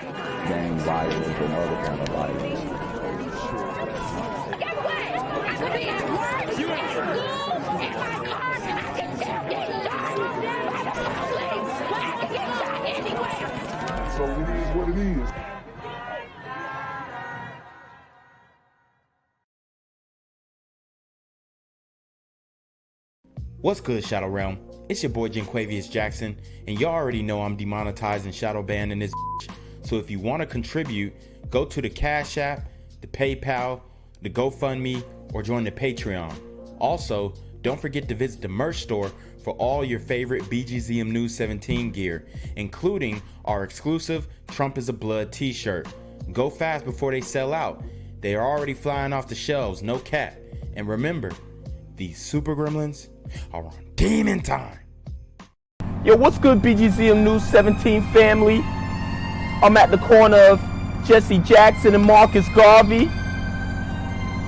gang violence and other kind of violence. Guess what? I could be at work, at school, in my car, and I can still get shot by the police. But I can get shot anywhere. So it is what it is. What's good, Shadow Realm? It's your boy Jenquavius Jackson, and y'all already know I'm demonetized and shadow banned in this bitch. So if you want to contribute, go to the Cash App, the PayPal, the GoFundMe, or join the Patreon. Also, don't forget to visit the merch store for all your favorite BGZM News 17 gear, including our exclusive Trump is a Blood t-shirt. Go fast before they sell out. They are already flying off the shelves, no cap. And remember, these super gremlins are on demon time. Yo, what's good, BGZM News 17 family? I'm at the corner of Jesse Jackson and Marcus Garvey,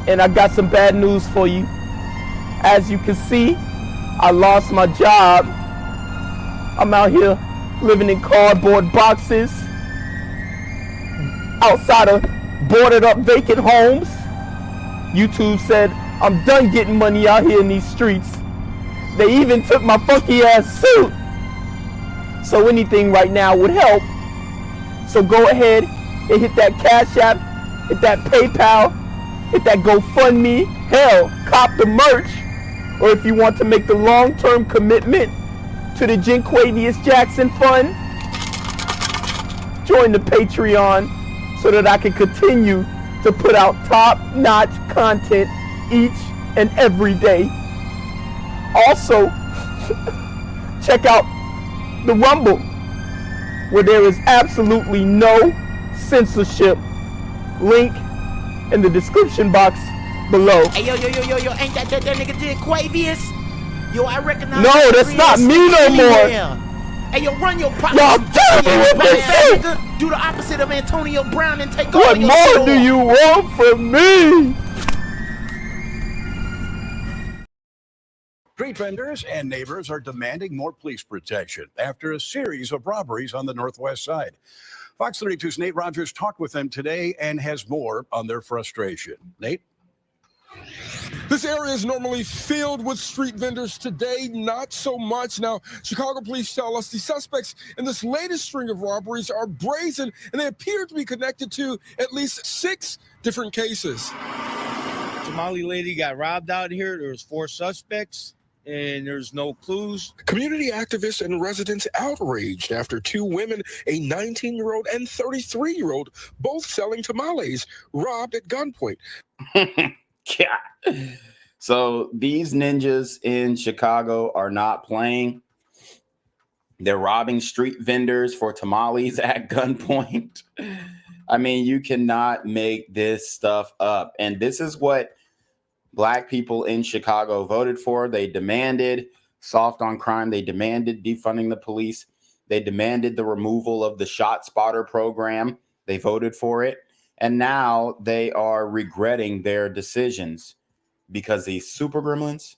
and I got some bad news for you. As you can see, I lost my job. I'm out here living in cardboard boxes outside of boarded up vacant homes. YouTube said I'm done getting money out here in these streets. They even took my funky ass suit. So anything right now would help. So go ahead and hit that Cash App, hit that PayPal, hit that GoFundMe. Hell, cop the merch. Or if you want to make the long-term commitment to the Jenquavius Jackson Fund, join the Patreon so that I can continue to put out top-notch content each and every day. Also, check out the Rumble, where there is absolutely no censorship. Link in the description box below. Hey, yo, ain't that nigga Jenquavius? Yo, I recognize. No, that's not me no more. Hey, yo, run your pocket. Y'all tell me what this is. Do the opposite of Antonio Brown and take What all your more shit do off. you want from me? Street vendors and neighbors are demanding more police protection after a series of robberies on the northwest side. Fox 32's Nate Rogers talked with them today and has more on their frustration. Nate? This area is normally filled with street vendors. Today, not so much. Now, Chicago police tell us the suspects in this latest string of robberies are brazen, and they appear to be connected to at least 6 different cases. Somali lady got robbed out here. There's 4 suspects, and there's no clues. Community activists and residents outraged after 2 women, a 19-year-old and 33-year-old, both selling tamales, robbed at gunpoint. Yeah. So these ninjas in Chicago are not playing. They're robbing street vendors for tamales at gunpoint. I mean, you cannot make this stuff up. And this is what Black people in Chicago voted for. They demanded soft on crime. They demanded defunding the police. They demanded the removal of the Shot Spotter program. They voted for it. And now they are regretting their decisions because these super gremlins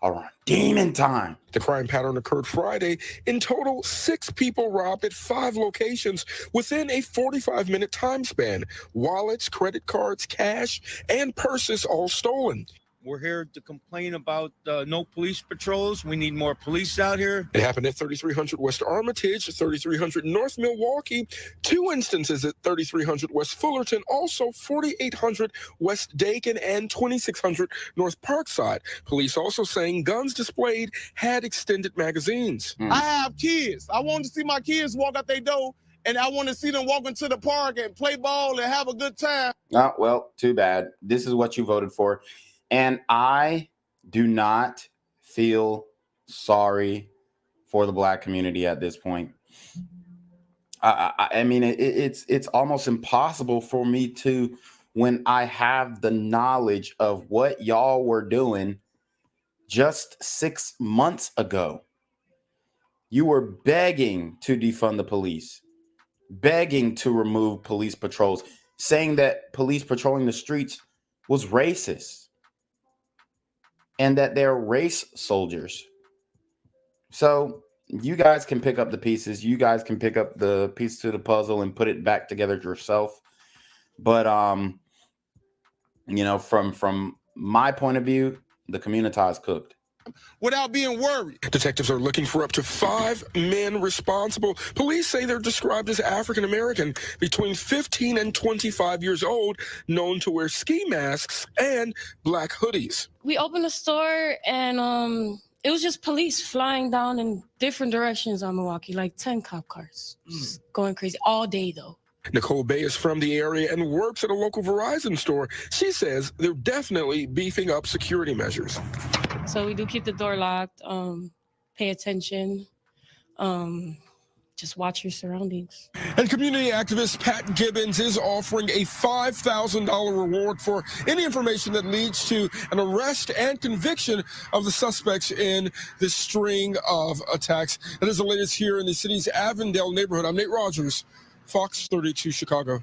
are on demon time. The crime pattern occurred Friday. In total, 6 people robbed at 5 locations within a 45-minute time span. Wallets, credit cards, cash, and purses all stolen. We're here to complain about no police patrols. We need more police out here. It happened at 3300 West Armitage, 3300 North Milwaukee, 2 instances at 3300 West Fullerton, also 4800 West Dakin, and 2600 North Parkside. Police also saying guns displayed had extended magazines. I have kids. I want to see my kids walk out their door, and I want to see them walk into the park and play ball and have a good time. Oh, well, too bad. This is what you voted for. And I do not feel sorry for the Black community at this point. I mean, it's almost impossible for me to, when I have the knowledge of what y'all were doing just 6 months ago. You were begging to defund the police, begging to remove police patrols, saying that police patrolling the streets was racist. And that they're race soldiers. So you guys can pick up the pieces. You guys can pick up the piece to the puzzle and put it back together yourself. But from my point of view, the community is cooked. Without being worried. Detectives are looking for up to 5 men responsible. Police say they're described as African American, between 15 and 25 years old, known to wear ski masks and black hoodies. We opened the store and it was just police flying down in different directions on Milwaukee, like 10 cop cars. Just going crazy all day though. Nicole Bay is from the area and works at a local Verizon store. She says they're definitely beefing up security measures. So we do keep the door locked, pay attention, just watch your surroundings. And community activist Pat Gibbons is offering a $5,000 reward for any information that leads to an arrest and conviction of the suspects in this string of attacks. That is the latest here in the city's Avondale neighborhood. I'm Nate Rogers, Fox 32 Chicago.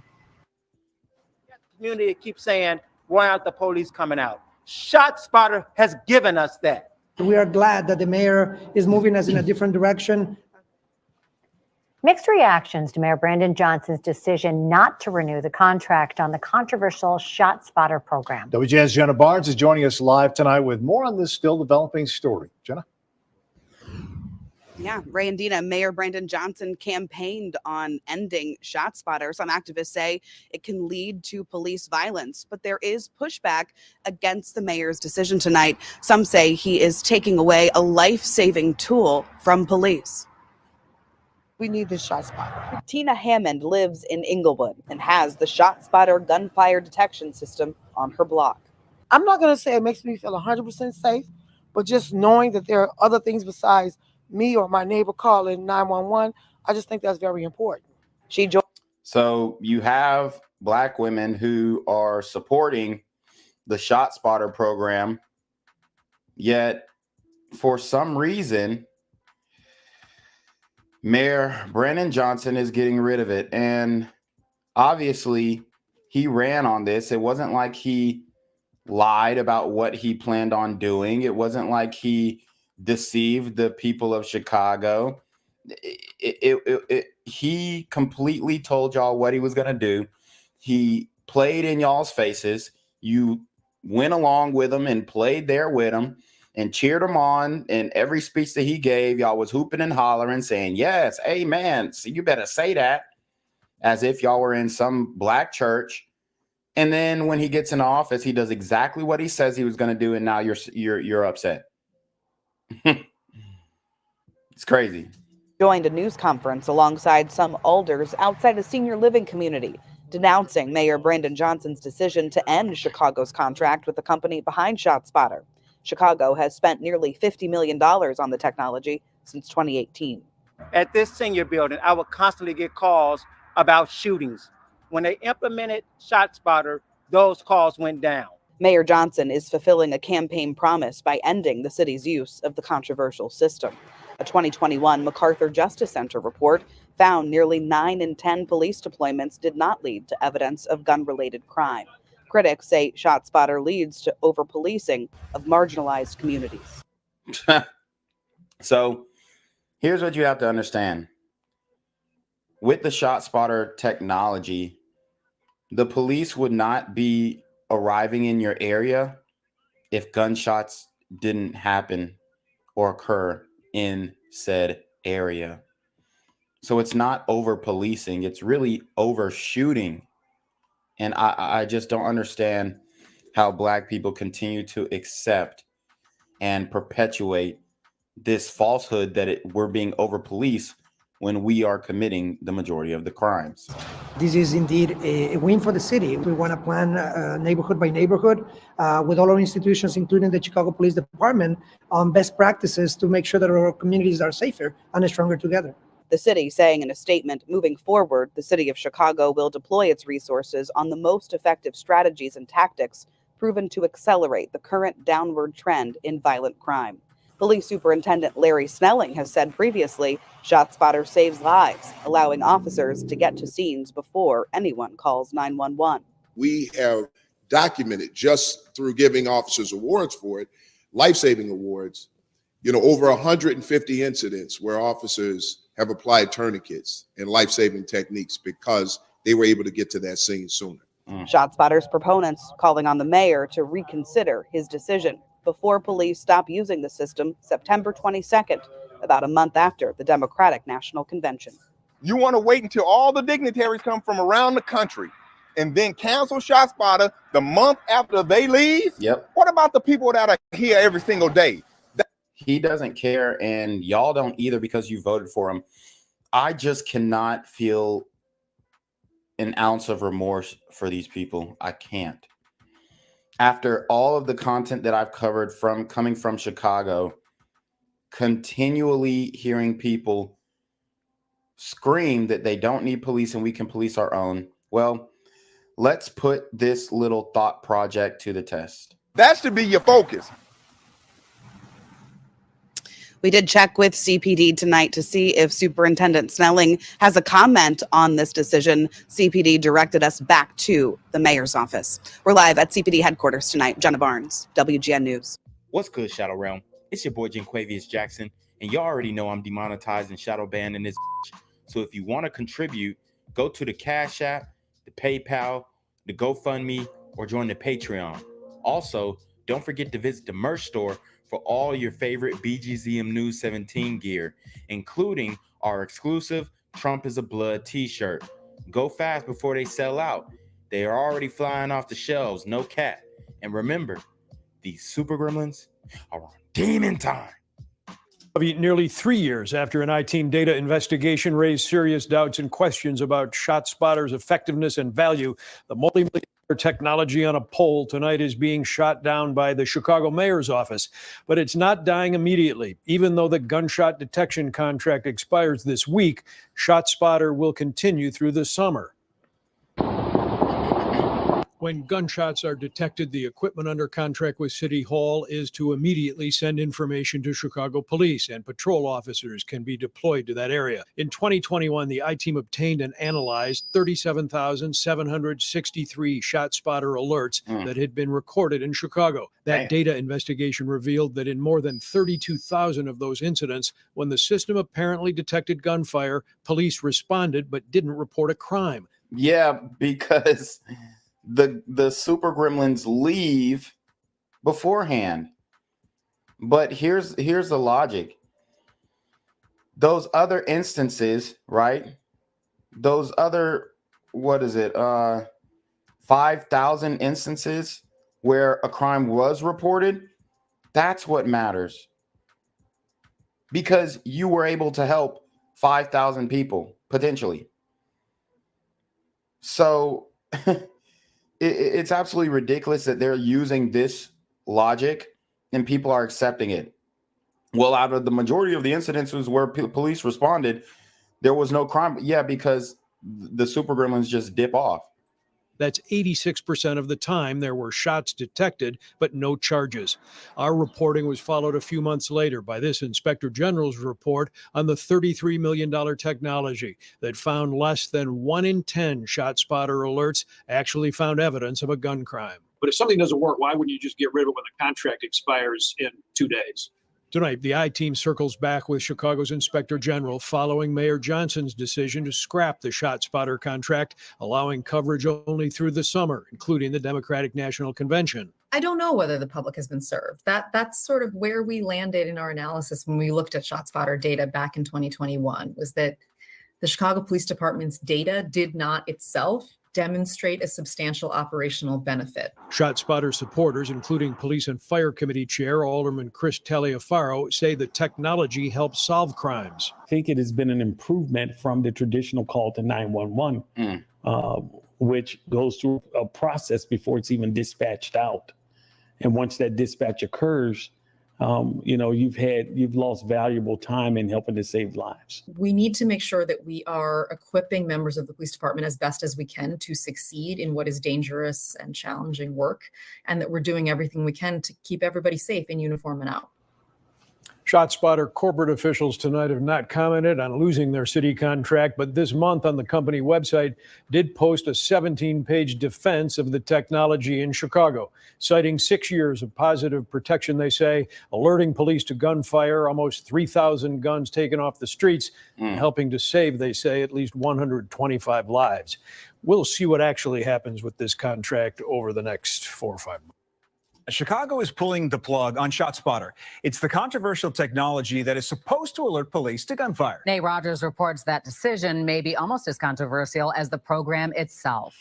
Community keeps saying, why aren't the police coming out? ShotSpotter has given us that. We are glad that the mayor is moving us in a different direction. Mixed reactions to Mayor Brandon Johnson's decision not to renew the contract on the controversial ShotSpotter program. WGN's Jenna Barnes is joining us live tonight with more on this still developing story. Jenna? Yeah, Ray and Dina, Mayor Brandon Johnson campaigned on ending ShotSpotter. Some activists say it can lead to police violence, but there is pushback against the mayor's decision tonight. Some say he is taking away a life-saving tool from police. We need this ShotSpotter. Tina Hammond lives in Inglewood and has the ShotSpotter gunfire detection system on her block. I'm not going to say it makes me feel 100% safe, but just knowing that there are other things besides me or my neighbor calling 911, I just think that's very important. So you have Black women who are supporting the ShotSpotter program, yet for some reason, Mayor Brandon Johnson is getting rid of it. And obviously, he ran on this. It wasn't like he lied about what he planned on doing. It wasn't like he deceived the people of Chicago. He completely told y'all what he was going to do. He played in y'all's faces. You went along with him and played there with him and cheered him on. And every speech that he gave, y'all was hooping and hollering, saying, yes, amen. So you better say that, as if y'all were in some black church. And then when he gets in office, he does exactly what he says he was going to do. And now you're upset. It's crazy. Joined a news conference alongside some alders outside a senior living community, denouncing Mayor Brandon Johnson's decision to end Chicago's contract with the company behind ShotSpotter. Chicago has spent nearly $50 million on the technology since 2018. At this senior building, I would constantly get calls about shootings. When they implemented ShotSpotter, those calls went down. Mayor Johnson is fulfilling a campaign promise by ending the city's use of the controversial system. A 2021 MacArthur Justice Center report found nearly 9 in 10 police deployments did not lead to evidence of gun-related crime. Critics say ShotSpotter leads to over-policing of marginalized communities. So here's what you have to understand. With the ShotSpotter technology, the police would not be arriving in your area if gunshots didn't happen or occur in said area. So it's not over policing, it's really overshooting. And I just don't understand how Black people continue to accept and perpetuate this falsehood that we're being over policed when we are committing the majority of the crimes. This is indeed a win for the city. We want to plan neighborhood by neighborhood with all our institutions, including the Chicago Police Department, on best practices to make sure that our communities are safer and stronger together. The city saying in a statement, moving forward, the city of Chicago will deploy its resources on the most effective strategies and tactics proven to accelerate the current downward trend in violent crime. Police Superintendent Larry Snelling has said previously, ShotSpotter saves lives, allowing officers to get to scenes before anyone calls 911. We have documented, just through giving officers awards for it, life-saving awards, over 150 incidents where officers have applied tourniquets and life-saving techniques because they were able to get to that scene sooner. ShotSpotter's proponents calling on the mayor to reconsider his decision before police stop using the system September 22nd, about a month after the Democratic National Convention. You want to wait until all the dignitaries come from around the country and then cancel ShotSpotter the month after they leave? Yep. What about the people that are here every single day? He doesn't care, and y'all don't either because you voted for him. I just cannot feel an ounce of remorse for these people. I can't. After all of the content that I've covered coming from Chicago, continually hearing people scream that they don't need police and we can police our own. Well, let's put this little thought project to the test. That should be your focus. We did check with CPD tonight to see if Superintendent Snelling has a comment on this decision. CPD directed us back to the mayor's office. We're live at CPD headquarters tonight. Jenna Barnes, WGN News. What's good, Shadow Realm? It's your boy Janquavius Jackson, and y'all already know I'm demonetized and shadow banned in this. So if you want to contribute, go to the Cash App, the PayPal, the GoFundMe, or join the Patreon. Also, don't forget to visit the merch store for all your favorite BGZM News 17 gear, including our exclusive Trump is a Blood t-shirt. Go fast before they sell out. They are already flying off the shelves, no cap. And remember, these super gremlins are on demon time. Nearly 3 years after an I-Team data investigation raised serious doubts and questions about ShotSpotter's effectiveness and value, the multi-million technology on a pole tonight is being shot down by the Chicago mayor's office. But it's not dying immediately. Even though the gunshot detection contract expires this week, ShotSpotter will continue through the summer. When gunshots are detected, the equipment under contract with City Hall is to immediately send information to Chicago police, and patrol officers can be deployed to that area. In 2021, the I-Team obtained and analyzed 37,763 ShotSpotter alerts that had been recorded in Chicago. That data investigation revealed that in more than 32,000 of those incidents, when the system apparently detected gunfire, police responded but didn't report a crime. Yeah, because the super gremlins leave beforehand. But here's the logic. Those other instances, right? Those other, 5,000 instances where a crime was reported, that's what matters. Because you were able to help 5,000 people potentially. So it's absolutely ridiculous that they're using this logic and people are accepting it. Well, out of the majority of the incidences where police responded, there was no crime. Yeah, because the super gremlins just dip off. That's 86% of the time there were shots detected, but no charges. Our reporting was followed a few months later by this Inspector General's report on the $33 million technology that found less than 1 in 10 ShotSpotter alerts actually found evidence of a gun crime. But if something doesn't work, why wouldn't you just get rid of it when the contract expires in 2 days? Tonight, the I-Team circles back with Chicago's Inspector General following Mayor Johnson's decision to scrap the ShotSpotter contract, allowing coverage only through the summer, including the Democratic National Convention. I don't know whether the public has been served. That's sort of where we landed in our analysis when we looked at ShotSpotter data back in 2021, was that the Chicago Police Department's data did not itself demonstrate a substantial operational benefit. ShotSpotter supporters, including Police and Fire Committee Chair Alderman Chris Taliaferro, say the technology helps solve crimes. I think it has been an improvement from the traditional call to 911, which goes through a process before it's even dispatched out. And once that dispatch occurs, you've lost valuable time in helping to save lives. We need to make sure that we are equipping members of the police department as best as we can to succeed in what is dangerous and challenging work, and that we're doing everything we can to keep everybody safe in uniform and out. ShotSpotter corporate officials tonight have not commented on losing their city contract, but this month on the company website did post a 17-page defense of the technology in Chicago, citing 6 years of positive protection, they say, alerting police to gunfire, almost 3,000 guns taken off the streets, and helping to save, they say, at least 125 lives. We'll see what actually happens with this contract over the next 4 or 5 months. Chicago is pulling the plug on ShotSpotter. It's the controversial technology that is supposed to alert police to gunfire. Nate Rogers reports that decision may be almost as controversial as the program itself.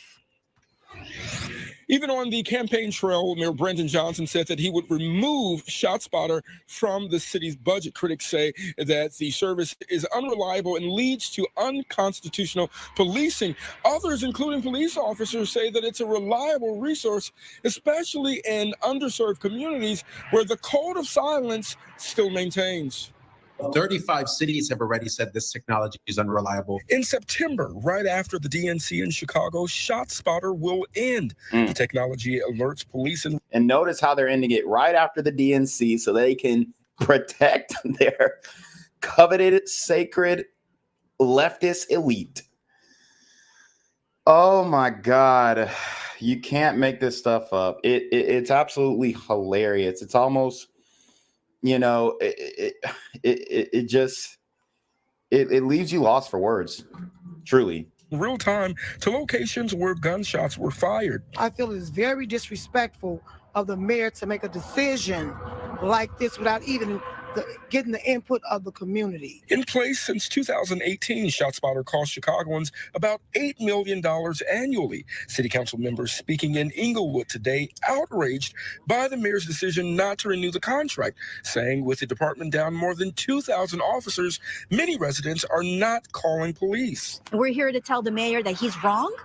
Even on the campaign trail, Mayor Brandon Johnson said that he would remove ShotSpotter from the city's budget. Critics say that the service is unreliable and leads to unconstitutional policing. Others, including police officers, say that it's a reliable resource, especially in underserved communities where the code of silence still maintains. 35 cities have already said this technology is unreliable. In September, right after the DNC in Chicago, ShotSpotter will end. The technology alerts police and notice how they're ending it right after the DNC so they can protect their coveted, sacred leftist elite. Oh my God. You can't make this stuff up. It's absolutely hilarious. It's almost, you know, it just leaves you lost for words, truly. Real time to locations where gunshots were fired. I feel it's very disrespectful of the mayor to make a decision like this without even getting the input of the community. In place since 2018, ShotSpotter cost Chicagoans about $8 million annually. City council members speaking in Inglewood today outraged by the mayor's decision not to renew the contract, saying with the department down more than 2,000 officers, many residents are not calling police. We're here to tell the mayor that he's wrong,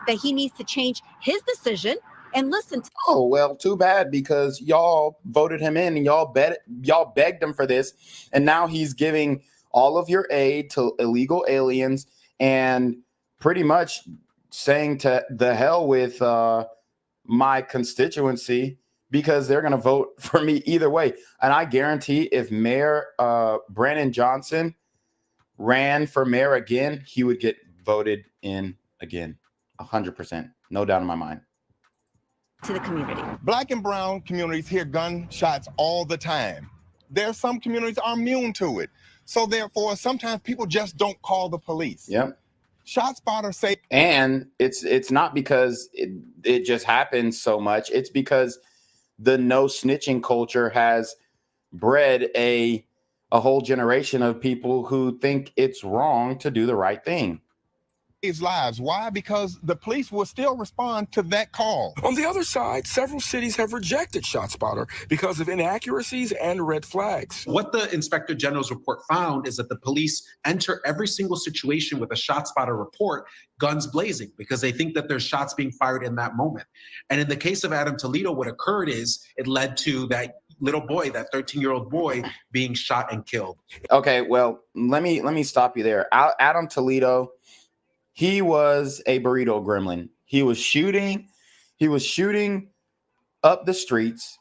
that he needs to change his decision and listen to. Oh, well, too bad, because y'all voted him in and y'all begged him for this. And now he's giving all of your aid to illegal aliens and pretty much saying to the hell with my constituency, because they're going to vote for me either way. And I guarantee if Mayor Brandon Johnson ran for mayor again, he would get voted in again. 100%. No doubt in my mind. To the community. Black and brown communities hear gunshots all the time. There are some communities are immune to it. So therefore, sometimes people just don't call the police. Yep. ShotSpotter say, and it's not because it just happens so much. It's because the no snitching culture has bred a whole generation of people who think it's wrong to do the right thing. Lives. Why? Because the police will still respond to that call. On the other side, several cities have rejected ShotSpotter because of inaccuracies and red flags. What the Inspector General's report found is that the police enter every single situation with a ShotSpotter report, guns blazing, because they think that there's shots being fired in that moment. And in the case of Adam Toledo, what occurred is it led to that little boy, that 13-year-old boy, being shot and killed. Okay, well, let me stop you there. Adam Toledo, he was a burrito gremlin. He was shooting up the streets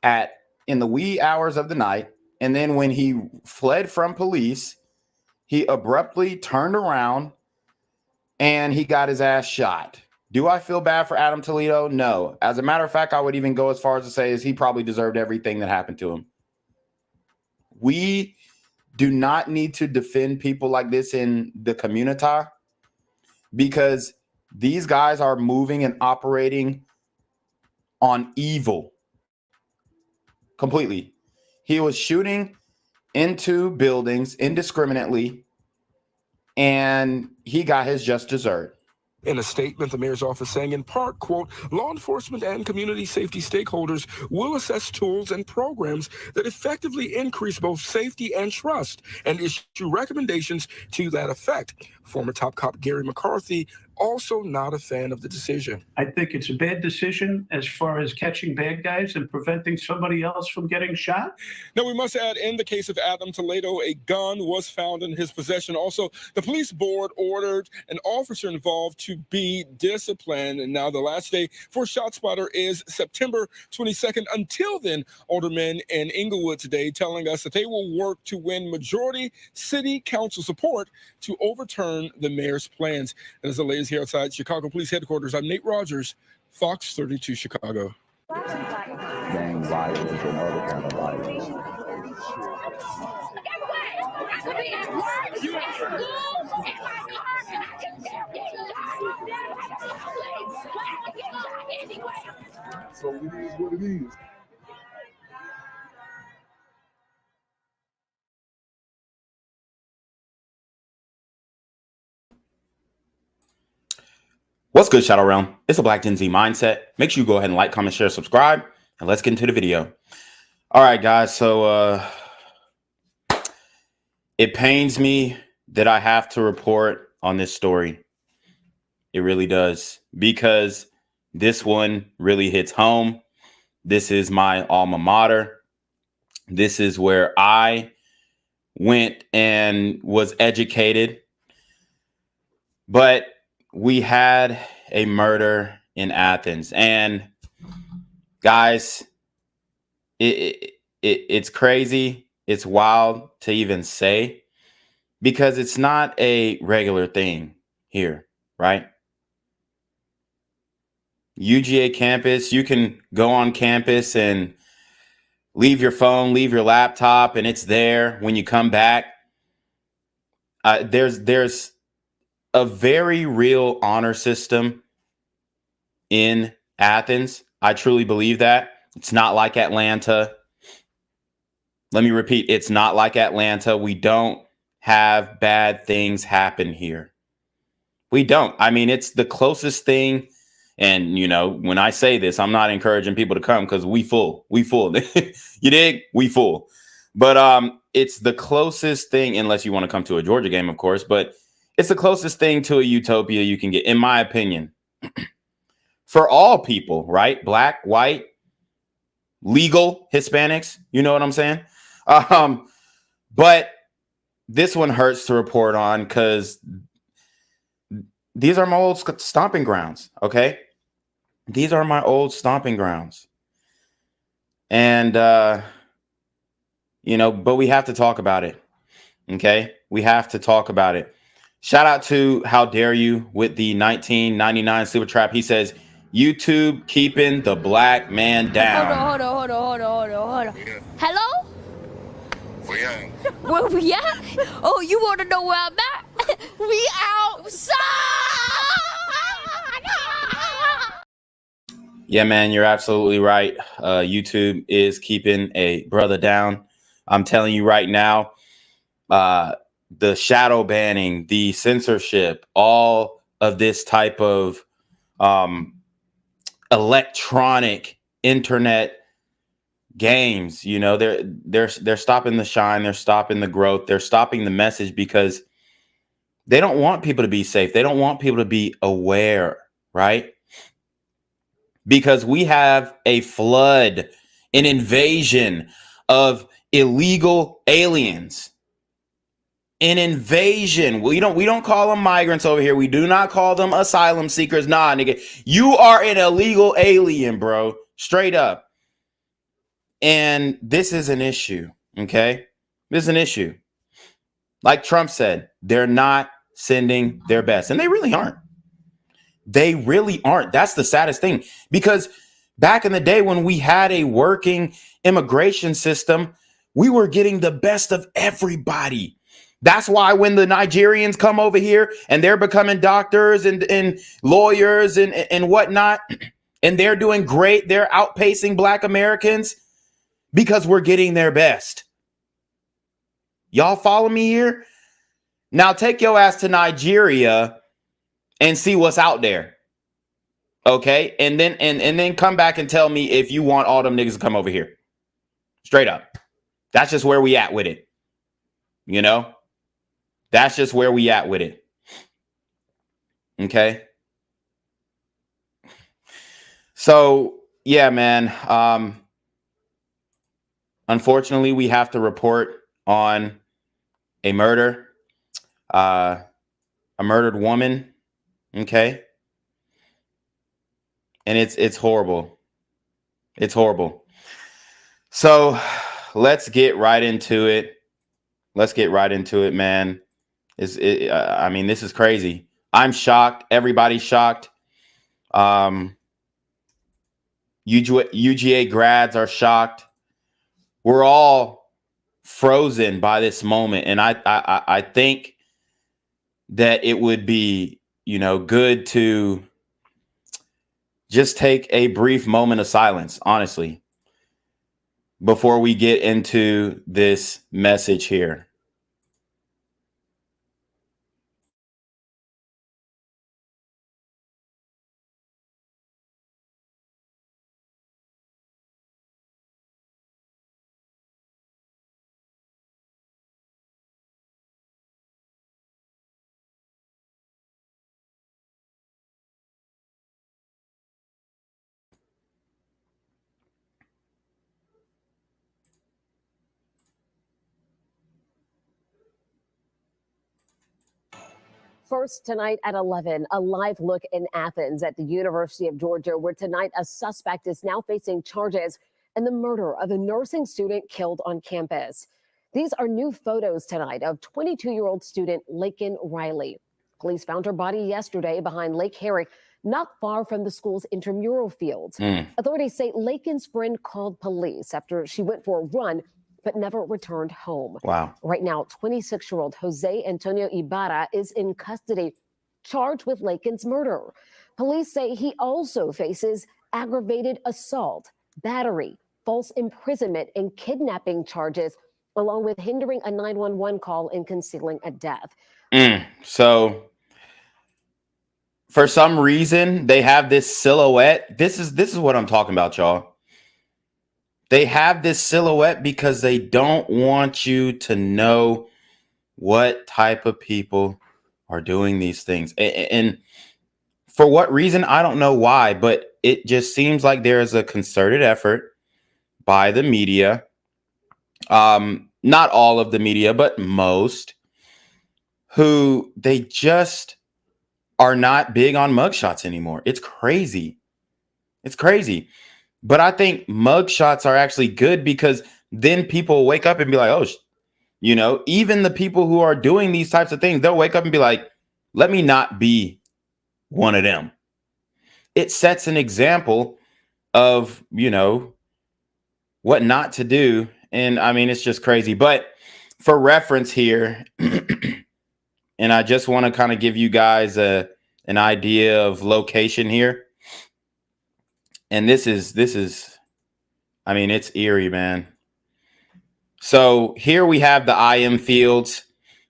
in the wee hours of the night. And then when he fled from police, he abruptly turned around and he got his ass shot. Do I feel bad for Adam Toledo? No. As a matter of fact, I would even go as far as to say is he probably deserved everything that happened to him. We do not need to defend people like this in the community, because these guys are moving and operating on evil completely. He was shooting into buildings indiscriminately, and he got his just dessert. In a statement, the mayor's office saying in part, quote, law enforcement and community safety stakeholders will assess tools and programs that effectively increase both safety and trust and issue recommendations to that effect. Former top cop Gary McCarthy also not a fan of the decision. I think it's a bad decision as far as catching bad guys and preventing somebody else from getting shot. Now, we must add, in the case of Adam Toledo, a gun was found in his possession. Also, the police board ordered an officer involved to to be disciplined. And now the last day for ShotSpotter is September 22nd. Until then, aldermen in Inglewood today telling us that they will work to win majority city council support to overturn the mayor's plans. And as the latest here outside Chicago Police Headquarters, I'm Nate Rogers, Fox 32 Chicago. Gang violence and other kind of violence. So it is what it is. What's good, Shadow Realm? It's a Black Gen Z mindset. Make sure you go ahead and like, comment, share, subscribe, and let's get into the video. All right, guys. So it pains me that I have to report on this story. It really does, because this one really hits home. This is my alma mater. This is where I went and was educated. But we had a murder in Athens, and guys, it's crazy. It's wild to even say, because it's not a regular thing here, right? UGA campus, you can go on campus and leave your phone, leave your laptop, and it's there when you come back. There's a very real honor system in Athens. I truly believe that. It's not like Atlanta. Let me repeat, it's not like Atlanta. We don't have bad things happen here. We don't. I mean, it's the closest thing. And, you know, when I say this, I'm not encouraging people to come, because we full. You dig? We full. But it's the closest thing, unless you want to come to a Georgia game, of course, but it's the closest thing to a utopia you can get, in my opinion, for all people, right? Black, white, legal Hispanics. You know what I'm saying? But this one hurts to report on, because these are my old stomping grounds. Okay. These are my old stomping grounds. And, you know, but we have to talk about it. Okay. We have to talk about it. Shout out to How Dare You with the 1999 Super Trap. He says, YouTube keeping the black man down. Hold on. Hello? Where we at? Oh, you want to know where I'm at? We outside! Yeah, man, you're absolutely right. YouTube is keeping a brother down. I'm telling you right now, the shadow banning, the censorship, all of this type of electronic internet games, you know, they're stopping the shine, they're stopping the growth, they're stopping the message, because they don't want people to be safe. They don't want people to be aware, right? Because we have a flood, an invasion of illegal aliens. An invasion. We don't call them migrants over here. We do not call them asylum seekers. Nah, nigga. You are an illegal alien, bro. Straight up. And this is an issue, okay? This is an issue. Like Trump said, they're not sending their best. And they really aren't. They really aren't. That's the saddest thing. Because back in the day when we had a working immigration system, we were getting the best of everybody. That's why when the Nigerians come over here and they're becoming doctors and lawyers and whatnot, and they're doing great, they're outpacing Black Americans, because we're getting their best. Y'all follow me here? Now take your ass to Nigeria and see what's out there. Okay? And then come back and tell me if you want all them niggas to come over here. Straight up. That's just where we at with it. You know? That's just where we at with it. Okay? So, yeah, man. Unfortunately, we have to report on a murder. A murdered woman Okay. And it's horrible. It's horrible. So let's get right into it. Let's get right into it, man. I mean, this is crazy. I'm shocked. Everybody's shocked. UGA grads are shocked. We're all frozen by this moment. And I think that it would be, good to just take a brief moment of silence, honestly, before we get into this message here. First tonight at 11, a live look in Athens at the University of Georgia, where tonight a suspect is now facing charges in the murder of a nursing student killed on campus. These are new photos tonight of 22-year-old student Laken Riley. Police found her body yesterday behind Lake Herrick, not far from the school's intramural fields. Authorities say Laken's friend called police after she went for a run but never returned home. Wow. Right now, 26-year-old Jose Antonio Ibarra is in custody, charged with Laken's murder. Police say he also faces aggravated assault, battery, false imprisonment, and kidnapping charges, along with hindering a 911 call and concealing a death. So, for some reason, they have this silhouette. This is what I'm talking about, y'all. They have this silhouette because they don't want you to know what type of people are doing these things. And for what reason, I don't know why, but it just seems like there is a concerted effort by the media. Not all of the media, but most, who they just are not big on mugshots anymore. It's crazy. It's crazy. But I think mugshots are actually good because then people wake up and be like, oh, even the people who are doing these types of things, they'll wake up and be like, let me not be one of them. It sets an example of, what not to do. And I mean, it's just crazy. But for reference here, and I just want to kind of give you guys an idea of location here. And this is, I mean, it's eerie, man. So here we have the IM fields.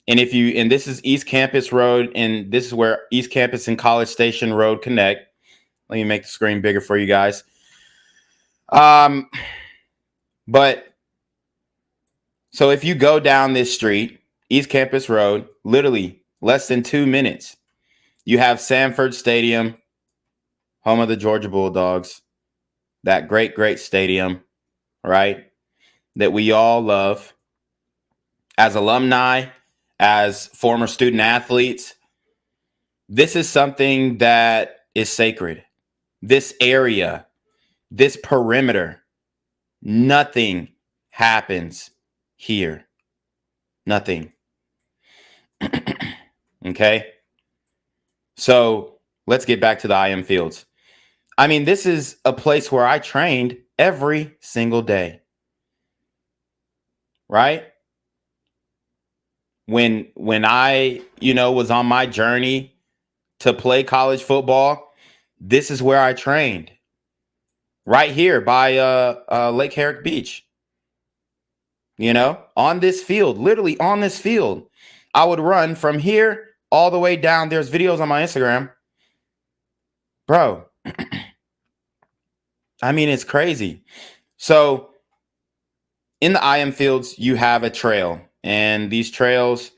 And this is East Campus Road, and this is where East Campus and College Station Road connect. Let me make the screen bigger for you guys. But so if you go down this street, East Campus Road, literally less than 2 minutes, you have Sanford Stadium, home of the Georgia Bulldogs, that great, great stadium, right? That we all love as alumni, as former student athletes. This is something that is sacred. This area, this perimeter, nothing happens here. Nothing. Okay. So let's get back to the IM fields. I mean, this is a place where I trained every single day. Right? When I, was on my journey to play college football, this is where I trained. Right here by Lake Herrick Beach. On this field, literally on this field. I would run from here all the way down. There's videos on my Instagram. Bro. I mean, it's crazy. So in the IM fields, you have a trail. And these trails,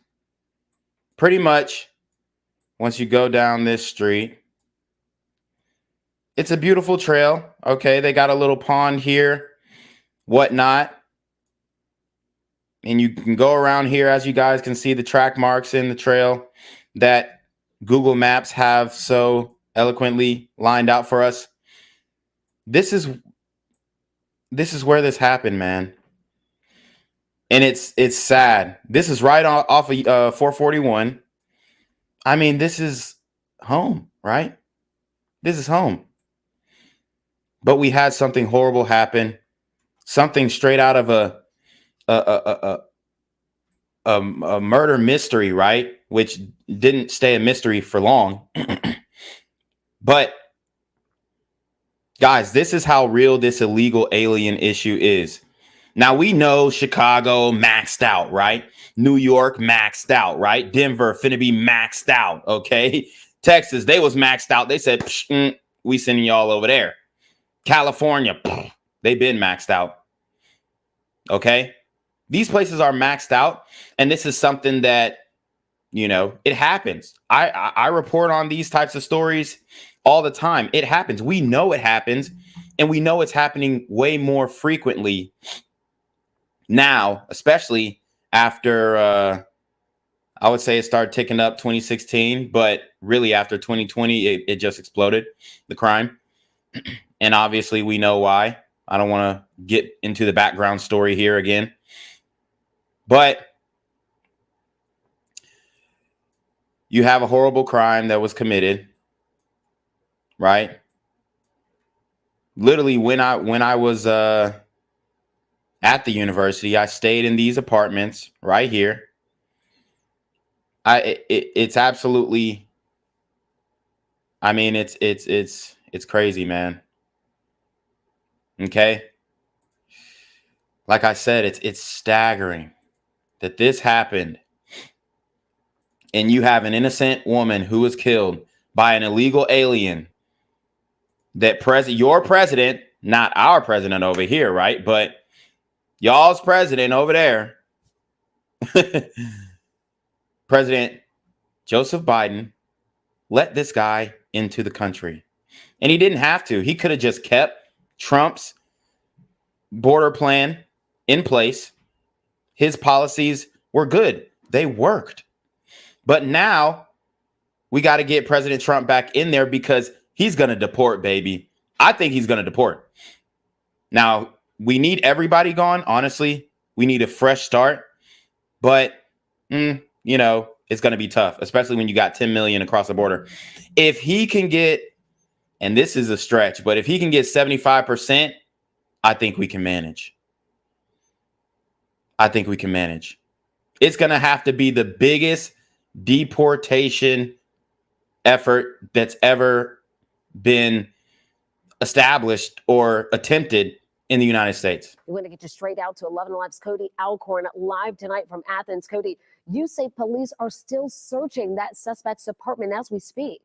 pretty much, once you go down this street, it's a beautiful trail. Okay, they got a little pond here, whatnot. And you can go around here, as you guys can see the track marks in the trail that Google Maps have so eloquently lined out for us. This is where this happened, man. And it's sad. This is right off of 441. I mean, this is home, right? This is home. But we had something horrible happen. Something straight out of a murder mystery, right? Which didn't stay a mystery for long. But guys, this is how real this illegal alien issue is. Now, we know Chicago maxed out, right? New York maxed out, right? Denver finna be maxed out, okay? Texas, they was maxed out. They said, we sending y'all over there. California, they been maxed out, okay? These places are maxed out, and this is something that, you know, it happens. I report on these types of stories all the time. It happens. We know it happens, and we know it's happening way more frequently now, especially after, I would say it started ticking up 2016, but really after 2020, it just exploded, the crime. And obviously we know why. I don't want to get into the background story here again. But you have a horrible crime that was committed, right? Literally, when I was at the university, I stayed in these apartments right here. It's absolutely, I mean, it's crazy, man. Okay. Like I said, it's staggering that this happened. And you have an innocent woman who was killed by an illegal alien that your president, not our president over here, right? But y'all's president over there, President Joseph Biden, let this guy into the country. And he didn't have to. He could have just kept Trump's border plan in place. His policies were good. They worked. But now we got to get President Trump back in there because he's going to deport, baby. I think he's going to deport. Now, we need everybody gone. Honestly, we need a fresh start. But, you know, it's going to be tough, especially when you got 10 million across the border. If he can get, and this is a stretch, but if he can get 75%, I think we can manage. I think we can manage. It's going to have to be the biggest deportation effort that's ever been established or attempted in the United States. We want to get you straight out to 11 Alive's Cody Alcorn live tonight from Athens. Cody, you say police are still searching that suspect's apartment as we speak.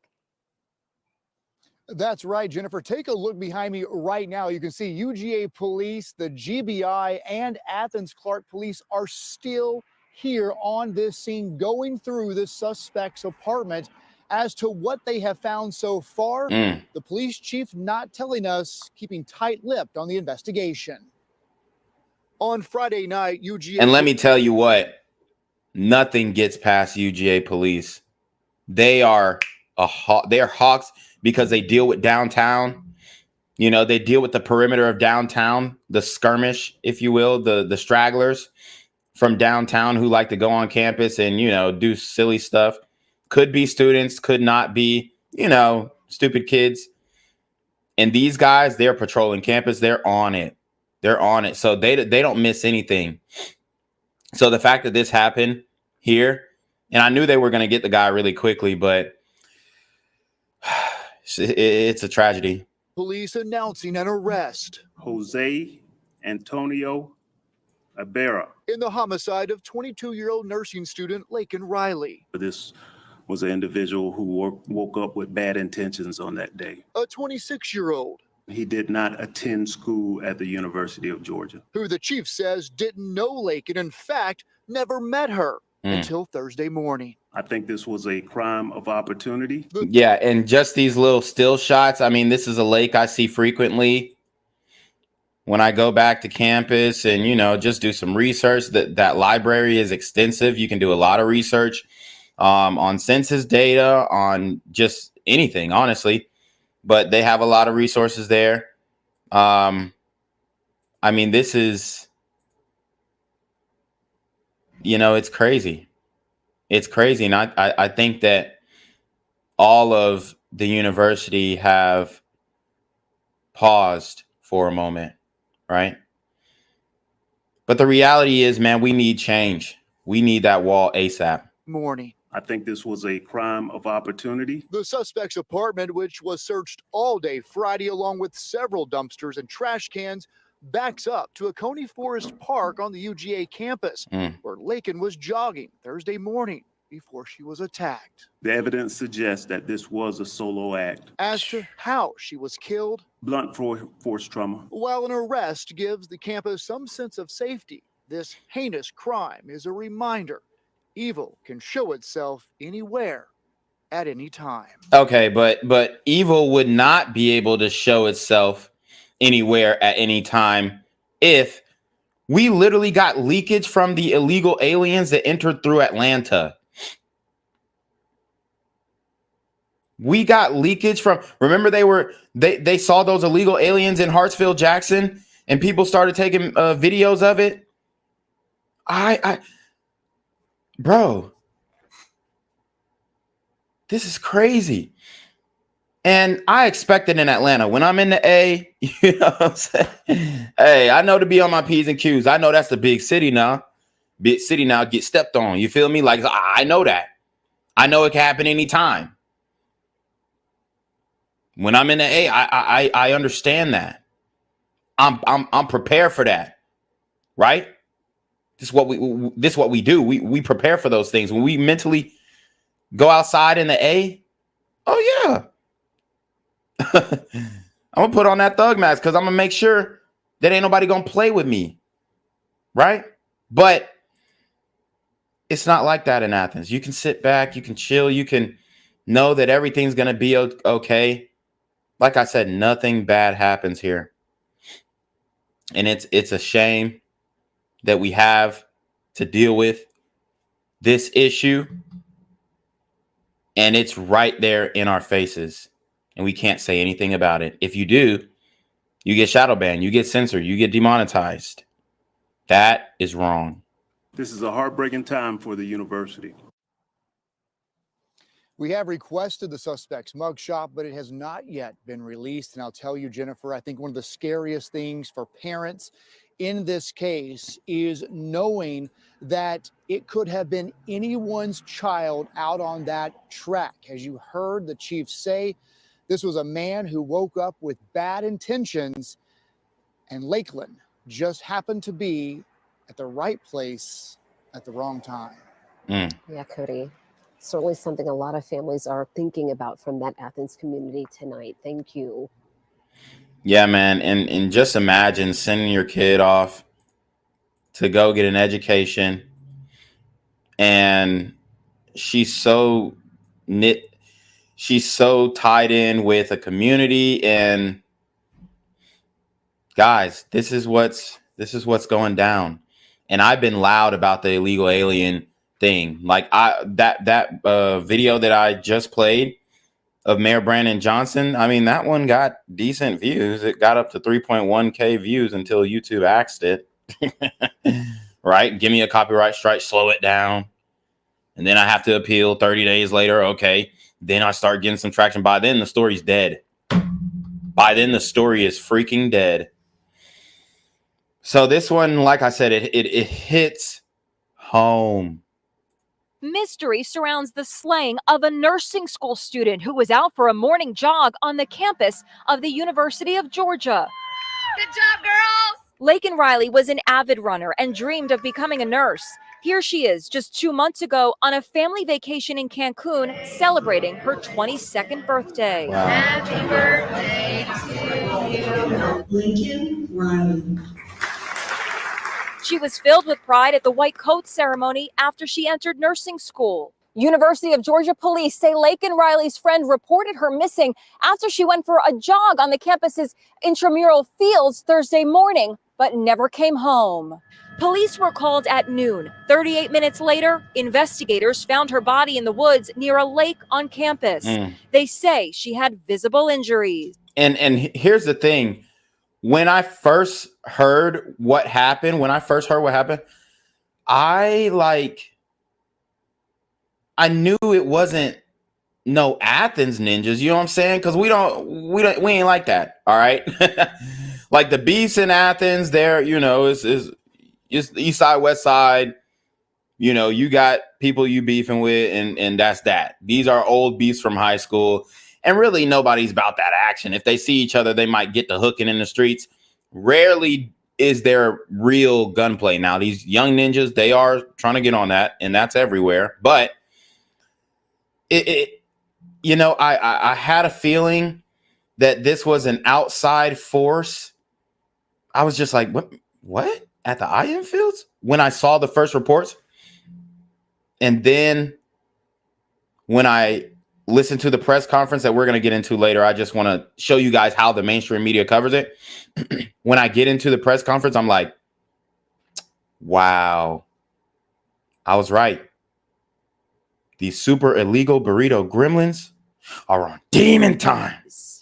That's right, Jennifer. Take a look behind me right now. You can see UGA police, the GBI, and Athens Clark police are still here on this scene, going through the suspect's apartment. As to what they have found so far, the police chief not telling us, keeping tight-lipped on the investigation. On Friday night, UGA... And let me tell you what, nothing gets past UGA police. They are they're hawks because they deal with downtown. You know, they deal with the perimeter of downtown, the skirmish, if you will, the stragglers from downtown who like to go on campus and, you know, do silly stuff. Could be students, could not be, you know, stupid kids. And these guys, they're patrolling campus. They're on it. They're on it. So they don't miss anything. So the fact that this happened here, and I knew they were going to get the guy really quickly, but it's a tragedy. Police announcing an arrest. Jose Antonio Ibarra. In the homicide of 22-year-old nursing student Laken Riley. This was an individual who woke up with bad intentions on that day. A 26-year-old. He did not attend school at the University of Georgia. Who the chief says didn't know Laken, in fact, never met her until Thursday morning. I think this was a crime of opportunity. Yeah, and just these little still shots. I mean, this is a lake I see frequently when I go back to campus and, you know, just do some research. That library is extensive. You can do a lot of research on census data, on just anything, honestly. But they have a lot of resources there. I mean, this is, it's crazy. It's crazy. And I think that all of the university have paused for a moment, right? But the reality is, man, we need change. We need that wall ASAP. Morning. I think this was a crime of opportunity. The suspect's apartment, which was searched all day Friday, along with several dumpsters and trash cans, backs up to a Coney Forest Park on the UGA campus, where Laken was jogging Thursday morning before she was attacked. The evidence suggests that this was a solo act. As to how she was killed, Blunt force trauma. while an arrest gives the campus some sense of safety, this heinous crime is a reminder evil can show itself anywhere at any time. Okay, but evil would not be able to show itself anywhere at any time if we literally got leakage from the illegal aliens that entered through Atlanta. We got leakage from, remember they saw those illegal aliens in Hartsfield Jackson and people started taking videos of it. Bro, this is crazy. And I expect it in Atlanta. When I'm in the A, you know what I'm saying? Hey, I know to be on my P's and Q's. I know that's the big city now. Big city now, get stepped on. You feel me? Like, I know that. I know it can happen anytime. When I'm in the A, I understand that. I'm prepared for that. Right? This is what we do. We prepare for those things. When we mentally go outside in the A, oh yeah. I'm gonna put on that thug mask because I'm gonna make sure that ain't nobody gonna play with me. Right? But it's not like that in Athens. You can sit back, you can chill, you can know that everything's gonna be okay. Like I said, nothing bad happens here. And it's a shame that we have to deal with this issue. And it's right there in our faces. And we can't say anything about it. If you do, you get shadow banned, you get censored, you get demonetized. That is wrong. This is a heartbreaking time for the university. We have requested the suspect's mugshot, but it has not yet been released. And I'll tell you, Jennifer, I think one of the scariest things for parents in this case is knowing that it could have been anyone's child out on that track. As you heard the chief say, this was a man who woke up with bad intentions, and Lakeland just happened to be at the right place at the wrong time. Yeah, Cody. Certainly something a lot of families are thinking about from that Athens community tonight. Thank you. Yeah, man. And just imagine sending your kid off to go get an education. And she's so tied in with a community. And guys, this is what's going down. And I've been loud about the illegal alien thing. Like that video that I just played of Mayor Brandon Johnson, I mean, that one got decent views. It got up to 3.1K views until YouTube axed it. Right? Give me a copyright strike, slow it down. And then I have to appeal 30 days later. Okay. Then I start getting some traction. By then, the story's dead. By then, the story is freaking dead. So this one, like I said, it hits home. Mystery surrounds the slaying of a nursing school student who was out for a morning jog on the campus of the University of Georgia. Good job, girls! Laken Riley was an avid runner and dreamed of becoming a nurse. Here she is just 2 months ago on a family vacation in Cancun, celebrating her 22nd birthday. Wow. Happy birthday to you, Laken Riley. She was filled with pride at the white coat ceremony after she entered nursing school. University of Georgia police say Laken Riley's friend reported her missing after she went for a jog on the campus's intramural fields Thursday morning. but never came home. Police were called at noon. 38 minutes later, investigators found her body in the woods near a lake on campus. They say she had visible injuries. And here's the thing. When I first heard what happened, I knew it wasn't no Athens ninjas, you know what I'm saying? Because we ain't like that. All right. Like the beefs in Athens, there, you know, is just the east side, west side. You know, you got people you beefing with, and that's that. These are old beefs from high school, and really nobody's about that action. If they see each other, they might get to hooking in the streets. Rarely is there real gunplay. Now, these young ninjas, they are trying to get on that, and that's everywhere. But you know, I had a feeling that this was an outside force. I was just like, what? At the IM fields? When I saw the first reports. And then when I listened to the press conference that we're going to get into later, I just want to show you guys how the mainstream media covers it. When I get into the press conference, I'm like, wow, I was right. These super illegal burrito gremlins are on demon time.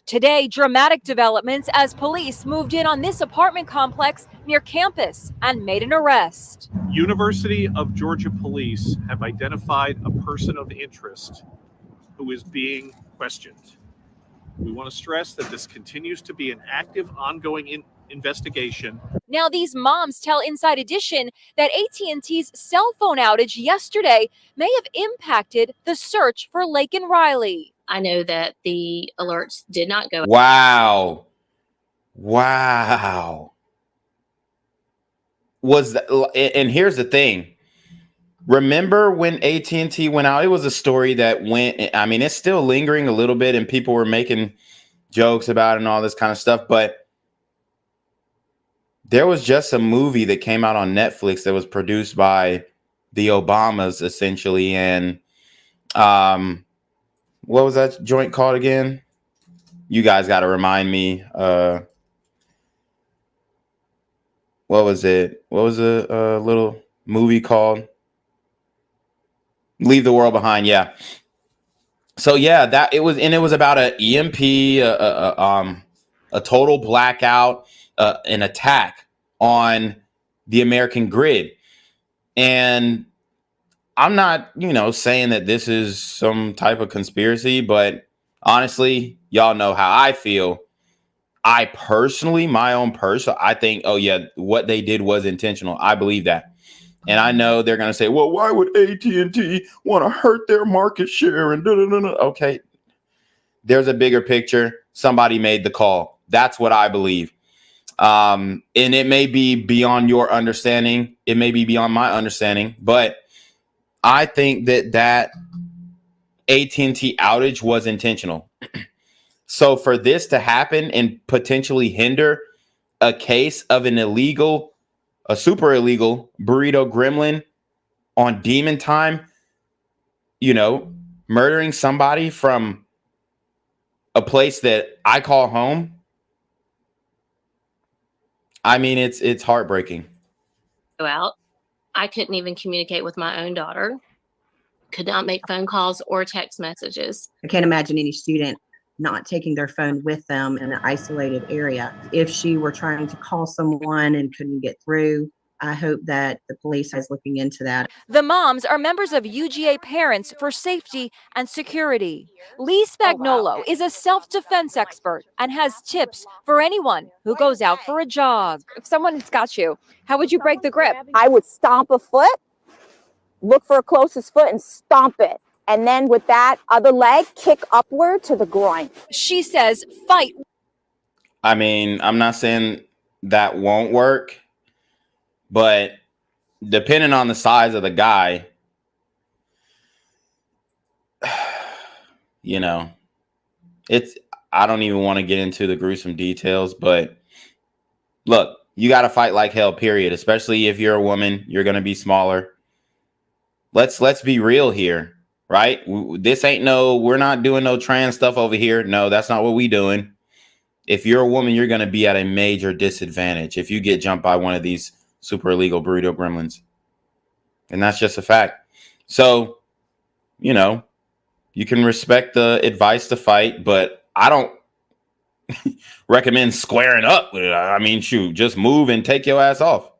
Today, dramatic developments as police moved in on this apartment complex near campus and made an arrest. University of Georgia police have identified a person of interest who is being questioned. We want to stress that this continues to be an active, ongoing investigation. Now, these moms tell Inside Edition that AT&T's cell phone outage yesterday may have impacted the search for Laken Riley. I know that the alerts did not go. Wow. And here's the thing. Remember when AT&T went out? It was a story that went, I mean, it's still lingering a little bit and people were making jokes about it and all this kind of stuff. But there was just a movie that came out on Netflix that was produced by the Obamas, essentially. And what was that joint called again? You guys got to remind me. What was it? What was a little movie called? Leave the World Behind. Yeah. So yeah, that it was, and it was about an EMP, a total blackout, an attack on the American grid. And I'm not, you know, saying that this is some type of conspiracy, but honestly, y'all know how I feel. I personally, I think, oh yeah, what they did was intentional. I believe that. And I know they're going to say, well, why would AT&T want to hurt their market share? And okay, there's a bigger picture. Somebody made the call. That's what I believe. And it may be beyond your understanding. It may be beyond my understanding, but I think that AT&T outage was intentional. So for this to happen and potentially hinder a case of a super illegal burrito gremlin on demon time, you know, murdering somebody from a place that I call home. I mean, it's heartbreaking. Go out. I couldn't even communicate with my own daughter. Could not make phone calls or text messages. I can't imagine any student not taking their phone with them in an isolated area. If she were trying to call someone and couldn't get through, I hope that the police is looking into that. The moms are members of UGA Parents for Safety and Security. Lee Spagnolo is a self-defense expert and has tips for anyone who goes out for a jog. If someone's got you, how would you break the grip? I would stomp a foot, look for a closest foot and stomp it. And then with that other leg, kick upward to the groin. She says fight. I mean, I'm not saying that won't work, but depending on the size of the guy, you know, I don't even want to get into the gruesome details, but look, you got to fight like hell, period. Especially if you're a woman, you're going to be smaller. Let's be real here, right? This ain't we're not doing no trans stuff over here. No, that's not what we doing. if you're a woman, you're going to be at a major disadvantage if you get jumped by one of these super illegal burrito gremlins. And that's just a fact. So, you know, you can respect the advice to fight, but I don't recommend squaring up with it. I mean, shoot, just move and take your ass off.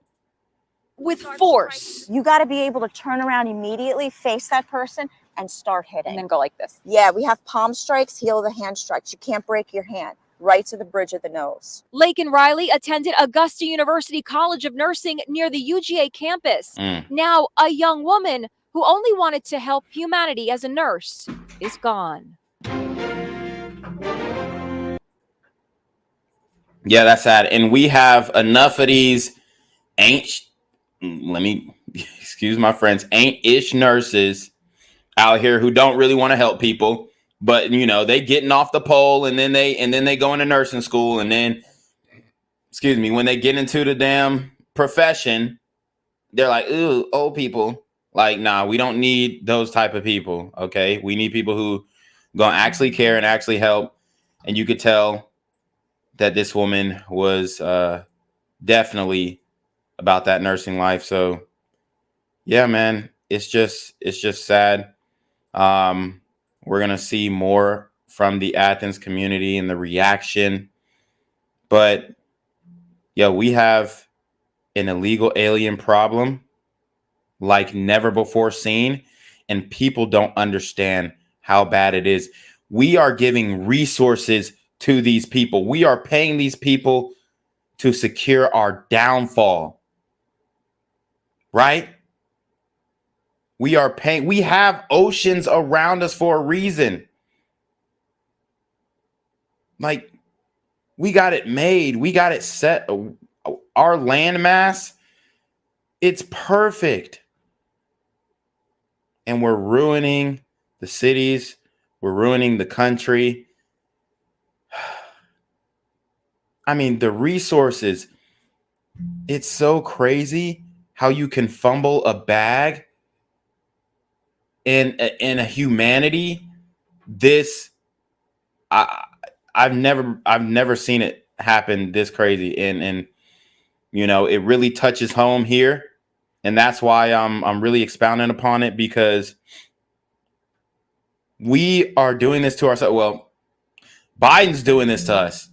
With force. You got to be able to turn around immediately, face that person, and start hitting. And then go like this. Yeah, we have palm strikes, heel of the hand strikes. You can't break your hand. Right to the bridge of the nose. Laken Riley attended Augusta University College of Nursing near the UGA campus. Now, a young woman who only wanted to help humanity as a nurse is gone. Yeah, that's sad. And we have enough of these excuse my friends, ain't-ish nurses out here who don't really want to help people. But, you know, they getting off the pole and then they go into nursing school. And then, when they get into the damn profession, they're like, ooh, old people. Like, nah, we don't need those type of people. Okay. We need people who gonna actually care and actually help. And you could tell that this woman was definitely about that nursing life. So yeah, man, it's just sad. We're going to see more from the Athens community and the reaction. But, yeah, we have an illegal alien problem like never before seen. And people don't understand how bad it is. We are giving resources to these people. We are paying these people to secure our downfall. Right? We have oceans around us for a reason. Like, we got it made. We got it set. Our landmass, it's perfect. And we're ruining the cities. We're ruining the country. I mean, the resources. It's so crazy how you can fumble a bag in a humanity. I've never seen it happen this crazy, and you know, it really touches home here, and that's why I'm really expounding upon it, because we are doing this to ourselves. Well, Biden's doing this to us.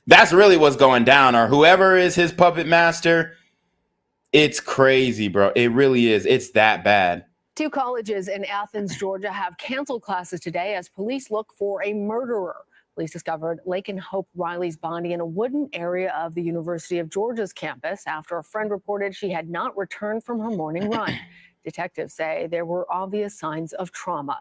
That's really what's going down, or whoever is his puppet master. It's crazy, bro. It really is. It's that bad. 2 colleges in Athens, Georgia have canceled classes today as police look for a murderer. Police discovered Laken Hope Riley's body in a wooden area of the University of Georgia's campus after a friend reported she had not returned from her morning run. Detectives say there were obvious signs of trauma.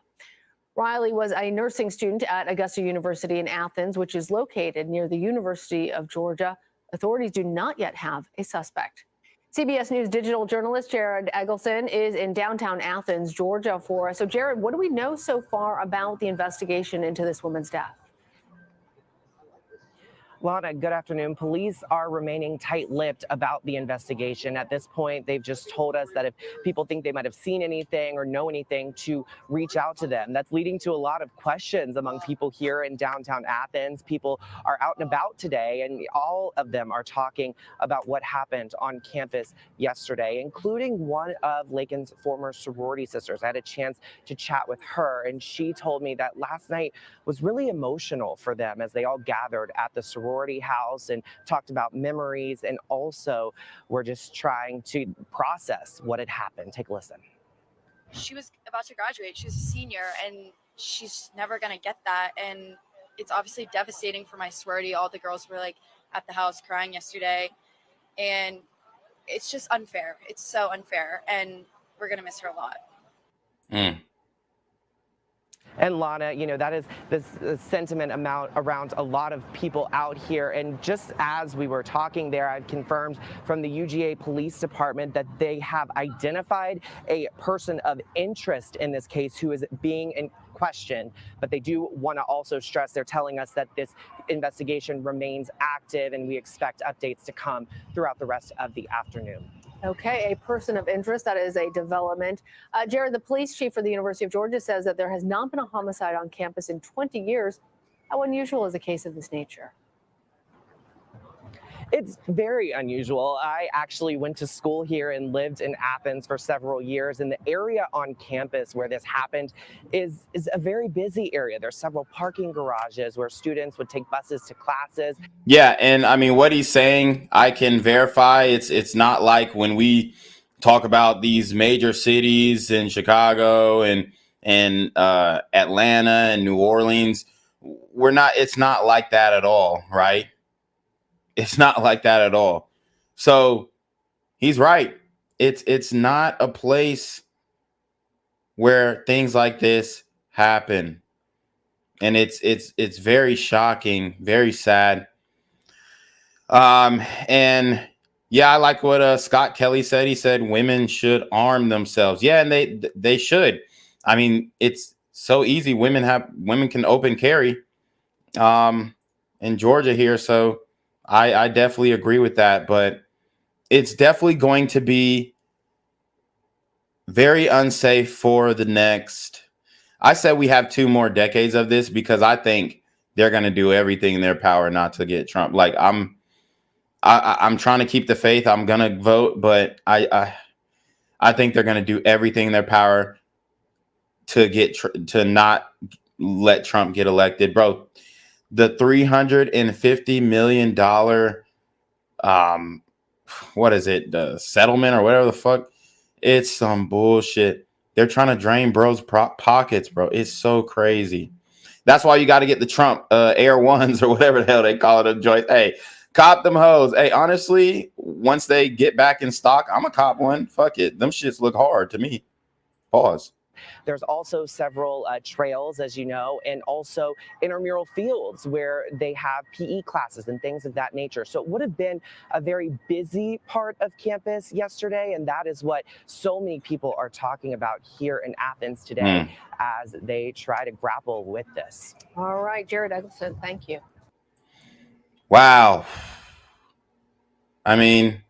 Riley was a nursing student at Augusta University in Athens, which is located near the University of Georgia. Authorities do not yet have a suspect. CBS News digital journalist Jared Eggleston is in downtown Athens, Georgia for us. So, Jared, what do we know so far about the investigation into this woman's death? Lana, good afternoon. Police are remaining tight-lipped about the investigation. At this point, they've just told us that if people think they might have seen anything or know anything, to reach out to them. That's leading to a lot of questions among people here in downtown Athens. People are out and about today, and all of them are talking about what happened on campus yesterday, including one of Laken's former sorority sisters. I had a chance to chat with her, and she told me that last night was really emotional for them as they all gathered at the sorority house and talked about memories, and also were just trying to process what had happened. Take a listen. She was about to graduate. She was a senior, and she's never going to get that. And it's obviously devastating for my sorority. All the girls were like at the house crying yesterday, and it's just unfair. It's so unfair, and we're going to miss her a lot. And Lana, you know, that is this sentiment around a lot of people out here. And just as we were talking there, I've confirmed from the UGA Police Department that they have identified a person of interest in this case who is being in question. But they do want to also stress, they're telling us that this investigation remains active, and we expect updates to come throughout the rest of the afternoon. Okay, a person of interest, that is a development. Jared, the police chief for the University of Georgia says that there has not been a homicide on campus in 20 years. How unusual is a case of this nature? It's very unusual. I actually went to school here and lived in Athens for several years, and the area on campus where this happened is a very busy area. There's several parking garages where students would take buses to classes. Yeah, and I mean what he's saying, I can verify. It's not like when we talk about these major cities in Chicago and Atlanta and New Orleans. It's not like that at all, right? It's not like that at all. So he's right. It's not a place where things like this happen. And it's very shocking, very sad. And yeah, I like what Scott Kelly said. He said women should arm themselves. Yeah, and they should. I mean, it's so easy. Women can open carry in Georgia here. So I definitely agree with that. But it's definitely going to be very unsafe for the next. I said we have 2 more decades of this because I think they're going to do everything in their power not to get Trump. Like I'm trying to keep the faith. I'm going to vote, but I think they're going to do everything in their power to not let Trump get elected, bro. The $350 million, what is it? The settlement or whatever the fuck. It's some bullshit. They're trying to drain bro's pockets, bro. It's so crazy. That's why you got to get the Trump Air Ones or whatever the hell they call it. Joyce. Hey, cop them hoes. Hey, honestly, once they get back in stock, I'm a cop one. Fuck it. Them shits look hard to me. Pause. There's also several trails, as you know, and also intramural fields where they have PE classes and things of that nature. So it would have been a very busy part of campus yesterday, and that is what so many people are talking about here in Athens today as they try to grapple with this. All right, Jared Edison, thank you. Wow. I mean,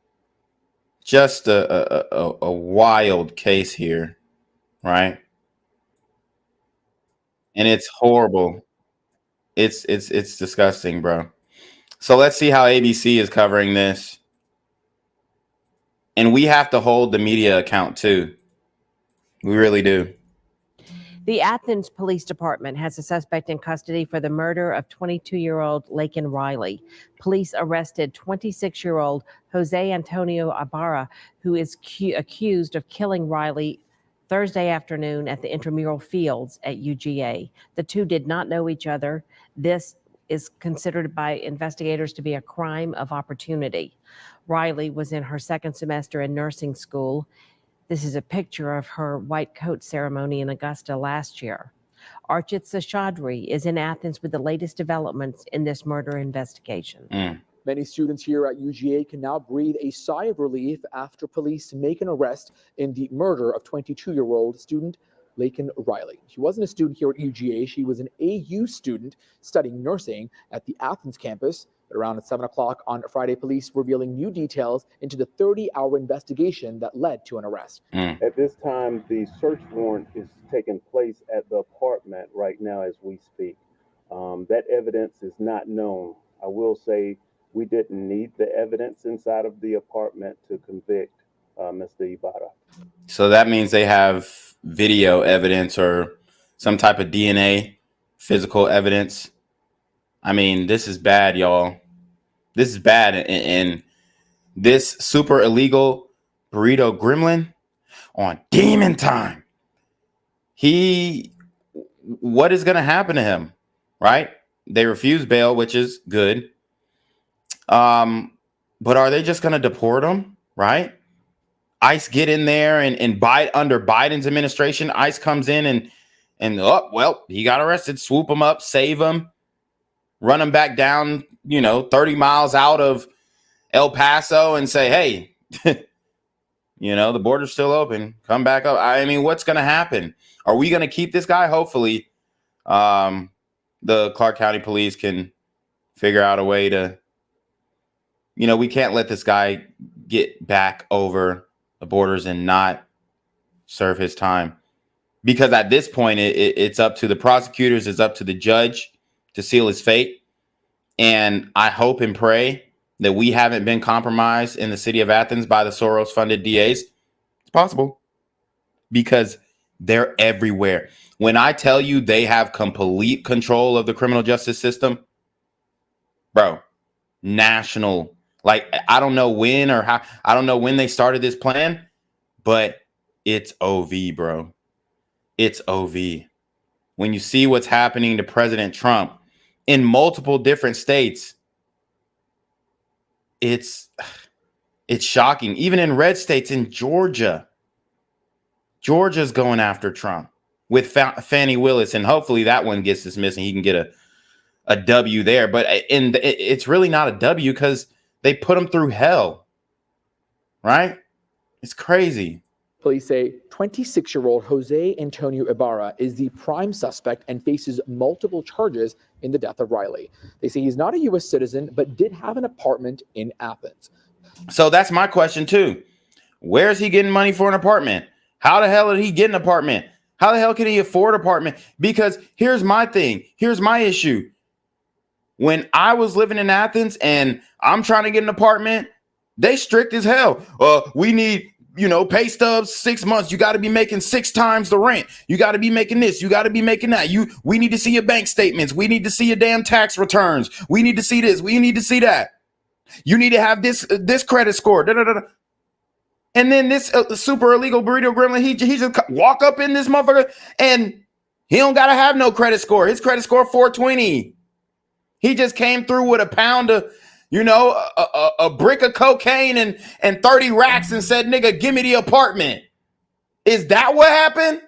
just a wild case here, right? And it's horrible. It's disgusting, bro. So let's see how ABC is covering this. And we have to hold the media account too. We really do. The Athens Police Department has a suspect in custody for the murder of 22-year-old Laken Riley. Police arrested 26-year-old Jose Antonio Ibarra, who is accused of killing Riley Thursday afternoon at the intramural fields at UGA. The two did not know each other. This is considered by investigators to be a crime of opportunity. Riley was in her second semester in nursing school. This is a picture of her white coat ceremony in Augusta last year. Archit Seshadri is in Athens with the latest developments in this murder investigation. Many students here at UGA can now breathe a sigh of relief after police make an arrest in the murder of 22-year-old student Laken Riley. She wasn't a student here at UGA. She was an AU student studying nursing at the Athens campus. But around 7 o'clock on Friday, police revealing new details into the 30-hour investigation that led to an arrest. At this time, the search warrant is taking place at the apartment right now as we speak. That evidence is not known. I will say we didn't need the evidence inside of the apartment to convict Mr. Ibarra. So that means they have video evidence or some type of DNA, physical evidence. I mean, this is bad, y'all. This is bad. And this super illegal burrito gremlin on demon time. What is going to happen to him, right? They refuse bail, which is good. But are they just going to deport him, right? ICE get in there and under Biden's administration, ICE comes in and he got arrested, swoop him up, save him, run him back down, 30 miles out of El Paso and say, hey, the border's still open. Come back up. I mean, what's going to happen? Are we going to keep this guy? Hopefully, the Clark County Police can figure out a way to, we can't let this guy get back over the borders and not serve his time. Because at this point, it's up to the prosecutors, it's up to the judge to seal his fate. And I hope and pray that we haven't been compromised in the city of Athens by the Soros-funded DAs? It's possible because they're everywhere. When I tell you they have complete control of the criminal justice system, bro, national. Like, I don't know when or how, I don't know when they started this plan, but it's OV, bro. It's OV. When you see what's happening to President Trump in multiple different states, it's shocking. Even in red states, in Georgia's going after Trump with Fannie Willis, and hopefully that one gets dismissed and he can get a W there. But it's really not a W because they put him through hell, right? It's crazy. Police say 26-year-old Jose Antonio Ibarra is the prime suspect and faces multiple charges in the death of Riley. They say he's not a U.S. citizen, but did have an apartment in Athens. So that's my question too. Where's he getting money for an apartment? How the hell did he get an apartment? How the hell can he afford an apartment? Because here's my thing. Here's my issue. When I was living in Athens and I'm trying to get an apartment, they strict as hell. We need, pay stubs 6 months. You got to be making 6 times the rent. You got to be making this. You got to be making that. We need to see your bank statements. We need to see your damn tax returns. We need to see this. We need to see that. You need to have this credit score. Da, da, da, da. And then this super illegal burrito gremlin, he just walk up in this motherfucker and he don't got to have no credit score. His credit score 420. He just came through with a pound of, a brick of cocaine and 30 racks and said, nigga, give me the apartment. Is that what happened?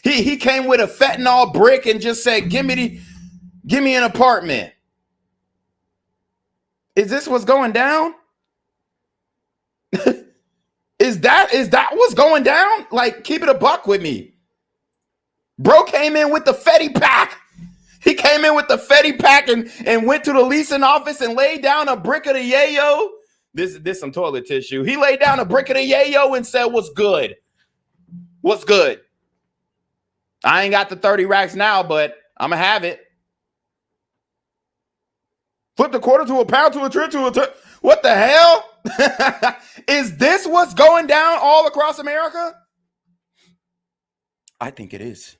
he came with a fentanyl brick and just said, give me an apartment. Is this what's going down? Is that what's going down? Like, keep it a buck with me. Bro came in with the Fetty pack. He came in with the Fetty pack and went to the leasing office and laid down a brick of the yayo. This some toilet tissue. He laid down a brick of the yayo and said, what's good? What's good? I ain't got the 30 racks now, but I'm going to have it. Flip the quarter to a pound to a trip to a what the hell? Is this what's going down all across America? I think it is.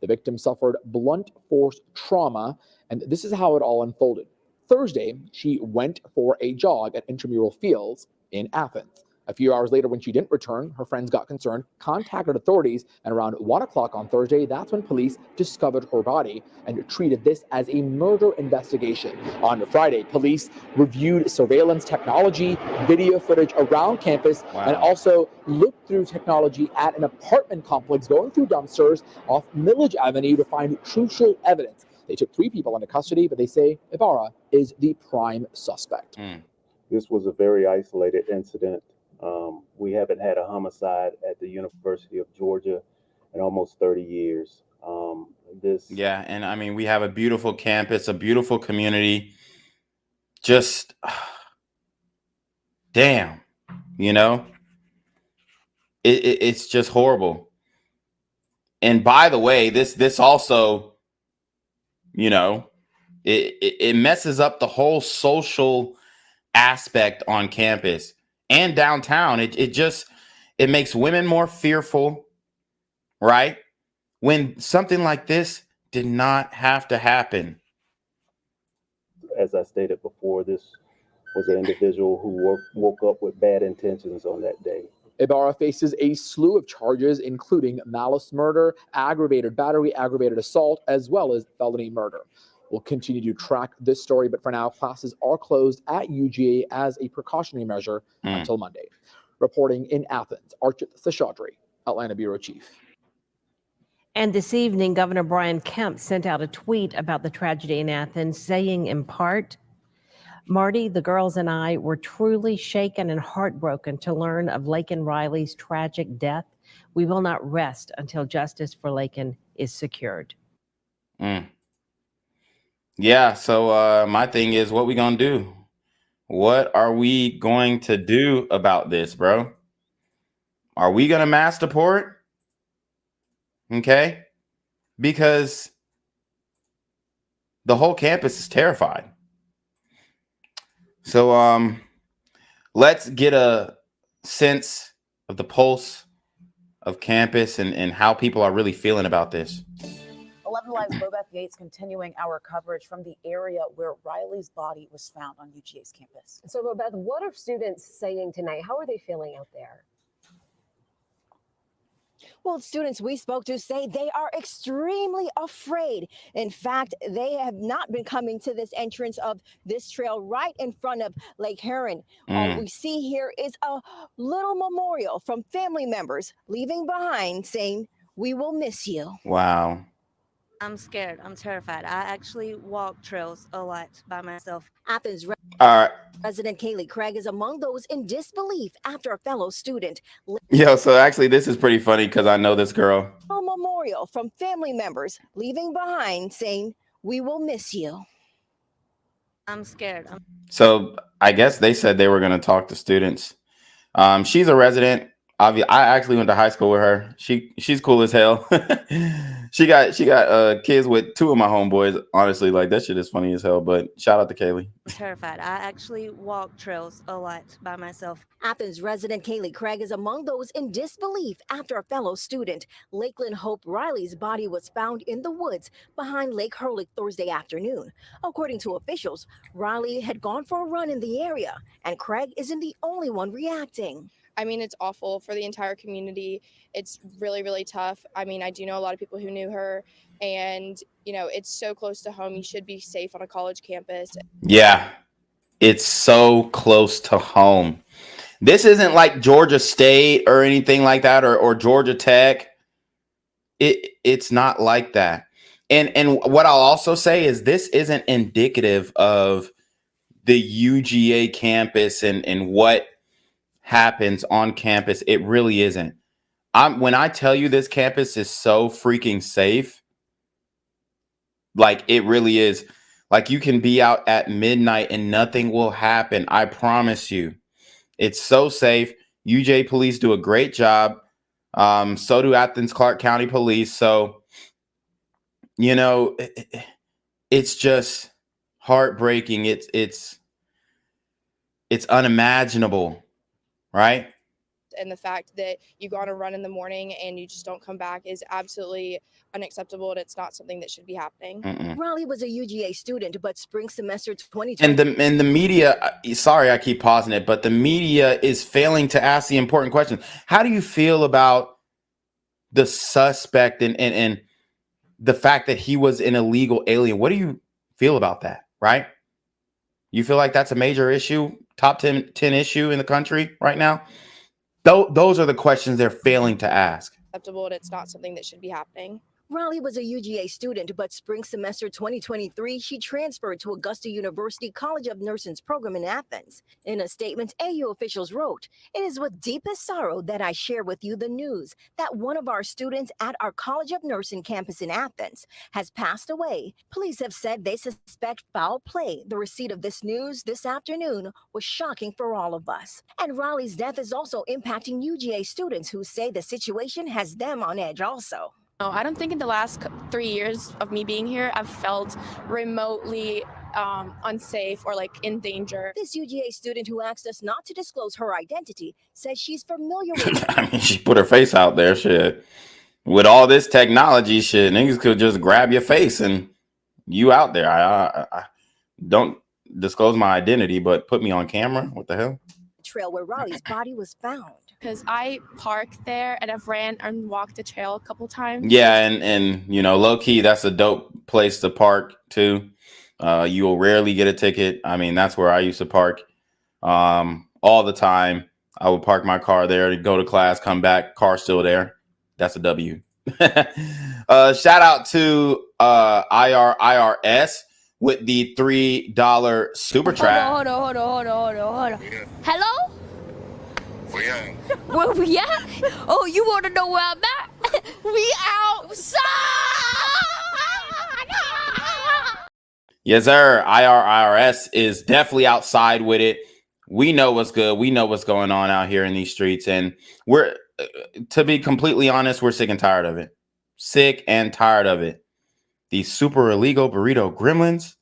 The victim suffered blunt force trauma, and this is how it all unfolded. Thursday, she went for a jog at Intramural Fields in Athens. A few hours later, when she didn't return, her friends got concerned, contacted authorities, and around 1 o'clock on Thursday, that's when police discovered her body and treated this as a murder investigation. On Friday, police reviewed surveillance technology, video footage around campus, and also looked through technology at an apartment complex, going through dumpsters off Millage Avenue to find crucial evidence. They took 3 people into custody, but they say Ibarra is the prime suspect. This was a very isolated incident. We haven't had a homicide at the University of Georgia in almost 30 years. Yeah, and I mean, we have a beautiful campus, a beautiful community. Just, damn, it's just horrible. And by the way, this also, it messes up the whole social aspect on campus and downtown. It makes women more fearful, right? When something like this did not have to happen. As I stated before, this was an individual who woke up with bad intentions on that day. Ibarra faces a slew of charges, including malice murder, aggravated battery, aggravated assault, as well as felony murder. We'll continue to track this story, but for now, classes are closed at UGA as a precautionary measure until Monday. Reporting in Athens, Archit Seshadri, Atlanta Bureau Chief. And this evening, Governor Brian Kemp sent out a tweet about the tragedy in Athens, saying in part, Marty, the girls and I were truly shaken and heartbroken to learn of Laken Riley's tragic death. We will not rest until justice for Laken is secured. Yeah, so my thing is, what we gonna do? What are we going to do about this, bro? Are we gonna mass deport? Okay, because the whole campus is terrified. So let's get a sense of the pulse of campus and how people are really feeling about this. 11 Live's Bobeth Yates continuing our coverage from the area where Riley's body was found on UGA's campus. So, Bobeth, what are students saying tonight? How are they feeling out there? Well, students we spoke to say they are extremely afraid. In fact, they have not been coming to this entrance of this trail right in front of Lake Huron. All we see here is a little memorial from family members leaving behind saying, "We will miss you." Wow. I'm scared. I'm terrified. I actually walk trails a lot by myself. Athens All right. resident Kaylee Craig is among those in disbelief after a fellow student. Yo, so actually this is pretty funny because I know this girl. A memorial from family members leaving behind saying, "We will miss you." I'm scared. So I guess they said they were going to talk to students. She's a resident. I actually went to high school with her. She's cool as hell. She got kids with two of my homeboys. Honestly, like that shit is funny as hell. But shout out to Kaylee. I'm terrified. I actually walk trails a lot by myself. Athens resident Kaylee Craig is among those in disbelief after a fellow student, Lakeland Hope Riley's body was found in the woods behind Lake Hurlick Thursday afternoon. According to officials, Riley had gone for a run in the area, and Craig isn't the only one reacting. I mean, it's awful for the entire community. It's really, really tough. I mean, I do know a lot of people who knew her, and, you know, it's so close to home. You should be safe on a college campus. Yeah, it's so close to home. This isn't like Georgia State or anything like that, or Georgia Tech. It's not like that. And what I'll also say is this isn't indicative of the UGA campus and what happens on campus. It really isn't. When I tell you this campus is so freaking safe, like it really is. Like you can be out at midnight and nothing will happen. I promise you. It's so safe. UGA police do a great job. So do Athens Clarke County Police. So, you know, it's just heartbreaking. It's unimaginable. Right. And the fact that you go on a run in the morning and you just don't come back is absolutely unacceptable. And it's not something that should be happening. Riley was a UGA student, but spring semester 2020. And the media, sorry, I keep pausing it, but the media is failing to ask the important question. How do you feel about the suspect and the fact that he was an illegal alien? What do you feel about that? Right. You feel like that's a major issue, top 10 issue in the country right now? Those are the questions they're failing to ask. Acceptable, and it's not something that should be happening. Riley was a UGA student, but spring semester 2023, she transferred to Augusta University College of Nursing's program in Athens. In a statement, AU officials wrote, "It is with deepest sorrow that I share with you the news that one of our students at our College of Nursing campus in Athens has passed away. Police have said they suspect foul play. The receipt of this news this afternoon was shocking for all of us." And Riley's death is also impacting UGA students who say the situation has them on edge also. No, I don't think in the last 3 years of me being here, I've felt remotely unsafe or like in danger. This UGA student who asked us not to disclose her identity says she's familiar with I mean, she put her face out there. Shit. With all this technology, shit, niggas could just grab your face and you out there. I don't disclose my identity, but put me on camera. What the hell? Trail where Riley's body was found. Because I parked there and I've ran and walked the trail a couple times. Yeah, and you know, low key, that's a dope place to park too. You will rarely get a ticket. I mean, that's where I used to park all the time. I would park my car there to go to class, come back, car still there. That's a W. Shout out to IRS with the $3 super chat. Hold on. Hello? Where we at? Oh, you want to know where I'm at? We outside! Yes, sir. IRS is definitely outside with it. We know what's good. We know what's going on out here in these streets. And we're, to be completely honest, we're sick and tired of it. Sick and tired of it. These super illegal burrito gremlins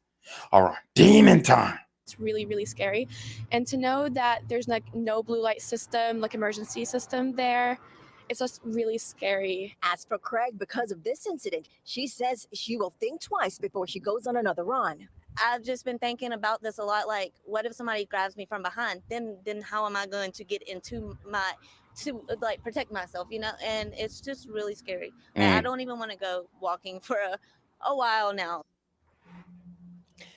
are on demon time. It's really, really scary. And to know that there's like no blue light system, like emergency system there, it's just really scary. As for Craig, because of this incident, she says she will think twice before she goes on another run. I've just been thinking about this a lot. Like, what if somebody grabs me from behind? Then how am I going to get into to like protect myself, you know? And it's just really scary. Like, I don't even want to go walking for a while now.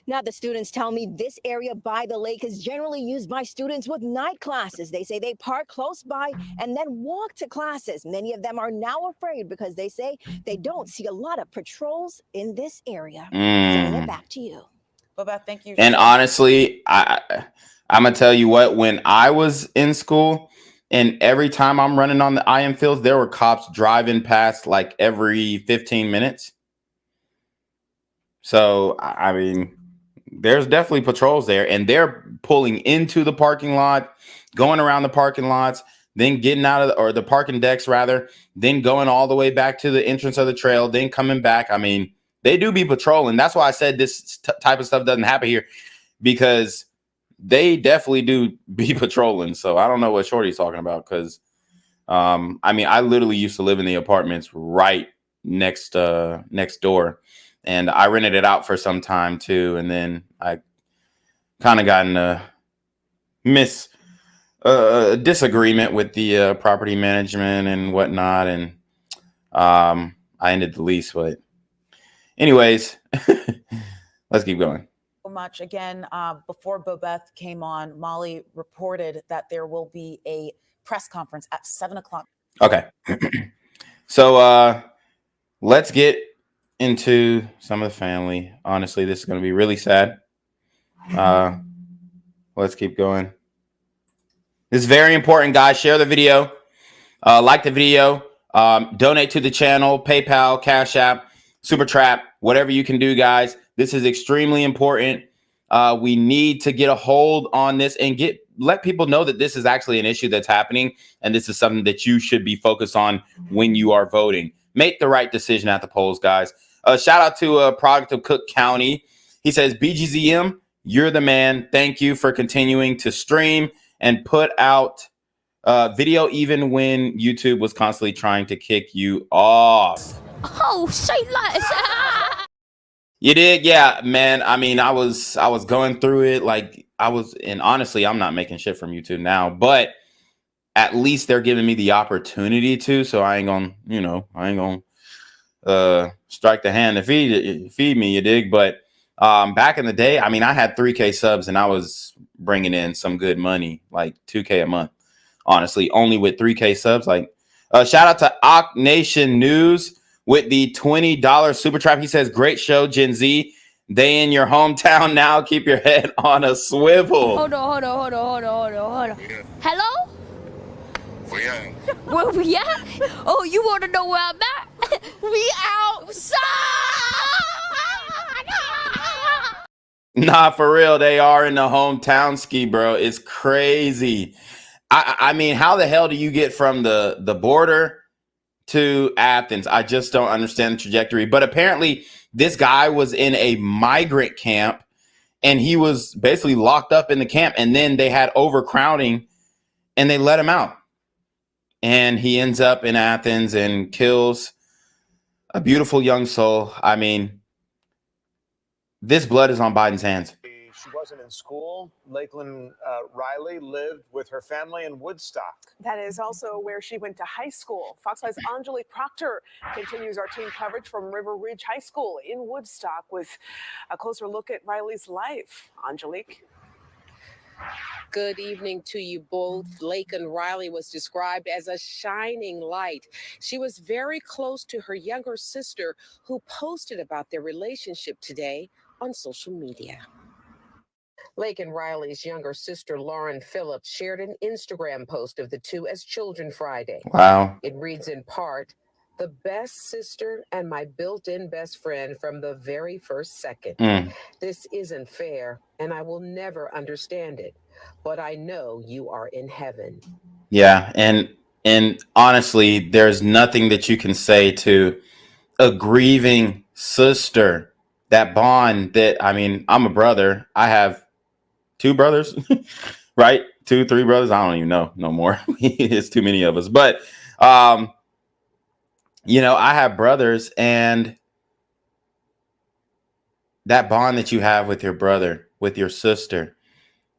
Now, the students tell me this area by the lake is generally used by students with night classes. They say they park close by and then walk to classes. Many of them are now afraid because they say they don't see a lot of patrols in this area. Sending it back to you. Bobette, thank you. And honestly, I'm gonna tell you what, when I was in school and every time I'm running on the IM fields, there were cops driving past like every 15 minutes. So, I mean, there's definitely patrols there, and they're pulling into the parking lot, going around the parking lots, then getting out of or the parking decks rather, then going all the way back to the entrance of the trail, then coming back. I mean, they do be patrolling. That's why I said this type of stuff doesn't happen here, because they definitely do be patrolling. So I don't know what Shorty's talking about, because I mean, I literally used to live in the apartments right next door, and I rented it out for some time too, and then I kind of got in a disagreement with the property management and whatnot, and I ended the lease. But anyways, let's keep going. So much. Again, before Bobette came on, Molly reported that there will be a press conference at 7 o'clock. Okay. So let's get into some of the family. Honestly, this is going to be really sad. Let's keep going. This is very important, guys. Share the video, like the video, donate to the channel, PayPal, Cash App, Super Trap, whatever you can do, guys. This is extremely important. We need to get a hold on this and let people know that this is actually an issue that's happening, and this is something that you should be focused on when you are voting. Make the right decision at the polls, guys. Shout out to a product of Cook County. He says, BGZM, you're the man. Thank you for continuing to stream and put out video even when YouTube was constantly trying to kick you off. Oh, say less. You did? Yeah, man. I mean, I was going through it like and honestly, I'm not making shit from YouTube now, but at least they're giving me the opportunity to, so I ain't gonna, strike the hand to feed me, you dig? But back in the day, I mean, I had 3K subs and I was bringing in some good money, like 2K a month, honestly, only with 3K subs. Like, shout out to Ock Nation News with the $20 super trap. He says, great show, Gen Z. They in your hometown now. Keep your head on a swivel. Hold on. Hello? Where we at? Oh, you want to know where I'm at? We outside. Nah, for real. They are in the hometown ski, bro. It's crazy. I mean, how the hell do you get from the border to Athens? I just don't understand the trajectory. But apparently this guy was in a migrant camp and he was basically locked up in the camp, and then they had overcrowding and they let him out. And he ends up in Athens and kills a beautiful young soul. I mean, this blood is on Biden's hands. She wasn't in school. Laken Riley lived with her family in Woodstock. That is also where she went to high school. Fox 5's Angelique Proctor continues our team coverage from River Ridge High School in Woodstock with a closer look at Riley's life. Angelique. Good evening to you both. Laken Riley was described as a shining light. She was very close to her younger sister, who posted about their relationship today on social media. Laken Riley's younger sister, Lauren Phillips, shared an Instagram post of the two as Children Friday. Wow. It reads in part, "The best sister and my built-in best friend from the very first second. This isn't fair, and I will never understand it, but I know you are in heaven." Yeah, and honestly, there's nothing that you can say to a grieving sister. That bond that, I mean, I'm a brother. I have two brothers, right? 2, 3 brothers. I don't even know no more. It's too many of us. But, you know, I have brothers, and that bond that you have with your brother, with your sister,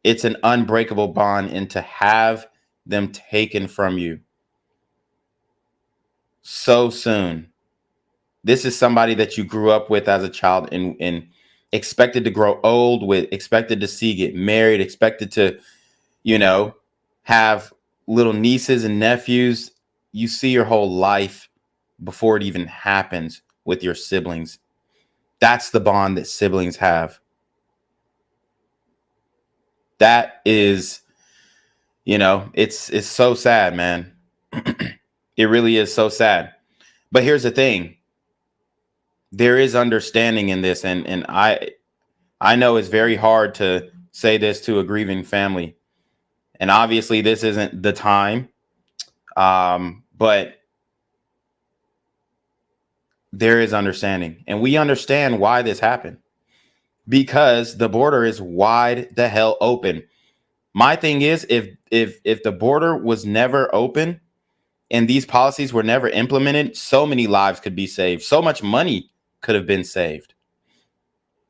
it's an unbreakable bond. And to have them taken from you so soon. This is somebody that you grew up with as a child and expected to grow old with, expected to see get married, expected to, you know, have little nieces and nephews. You see your whole life before it even happens with your siblings. That's the bond that siblings have. That is, you know, it's so sad, man. It really is so sad. But here's the thing. There is understanding in this, and I know it's very hard to say this to a grieving family, and obviously this isn't the time, but there is understanding, and we understand why this happened, because the border is wide the hell open. My thing is, if the border was never open and these policies were never implemented, so many lives could be saved, so much money could have been saved.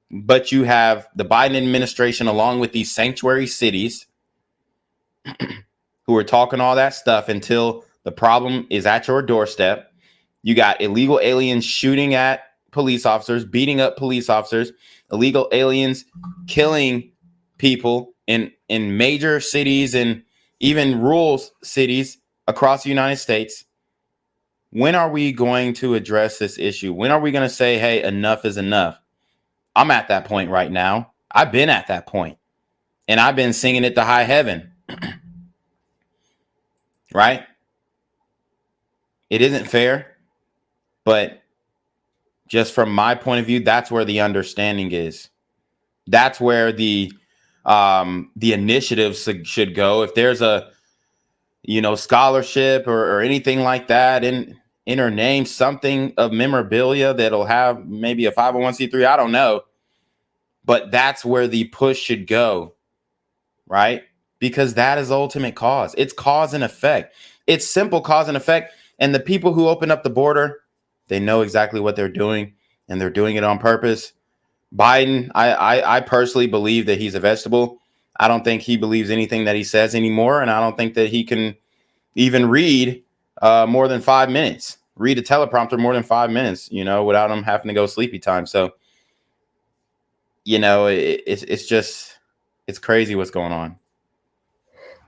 But you have the Biden administration, along with these sanctuary cities, who are talking all that stuff until the problem is at your doorstep. You got illegal aliens shooting at police officers, beating up police officers, illegal aliens killing people in major cities and even rural cities across the United States. When are we going to address this issue? When are we going to say, hey, enough is enough? I'm at that point right now. I've been at that point, and I've been singing it to high heaven. Right? It isn't fair, but just from my point of view, that's where the understanding is. That's where the initiatives should go. If there's a, you know, scholarship or anything like that in her name, something of memorabilia that'll have maybe a 501c3, I don't know. But that's where the push should go, right? Because that is ultimate cause. It's cause and effect. It's simple cause and effect. And the people who open up the border, they know exactly what they're doing, and they're doing it on purpose. Biden, I personally believe that he's a vegetable. I don't think he believes anything that he says anymore. And I don't think that he can even read more than 5 minutes, read a teleprompter more than 5 minutes, you know, without him having to go sleepy time. So, you know, it's just, it's crazy what's going on.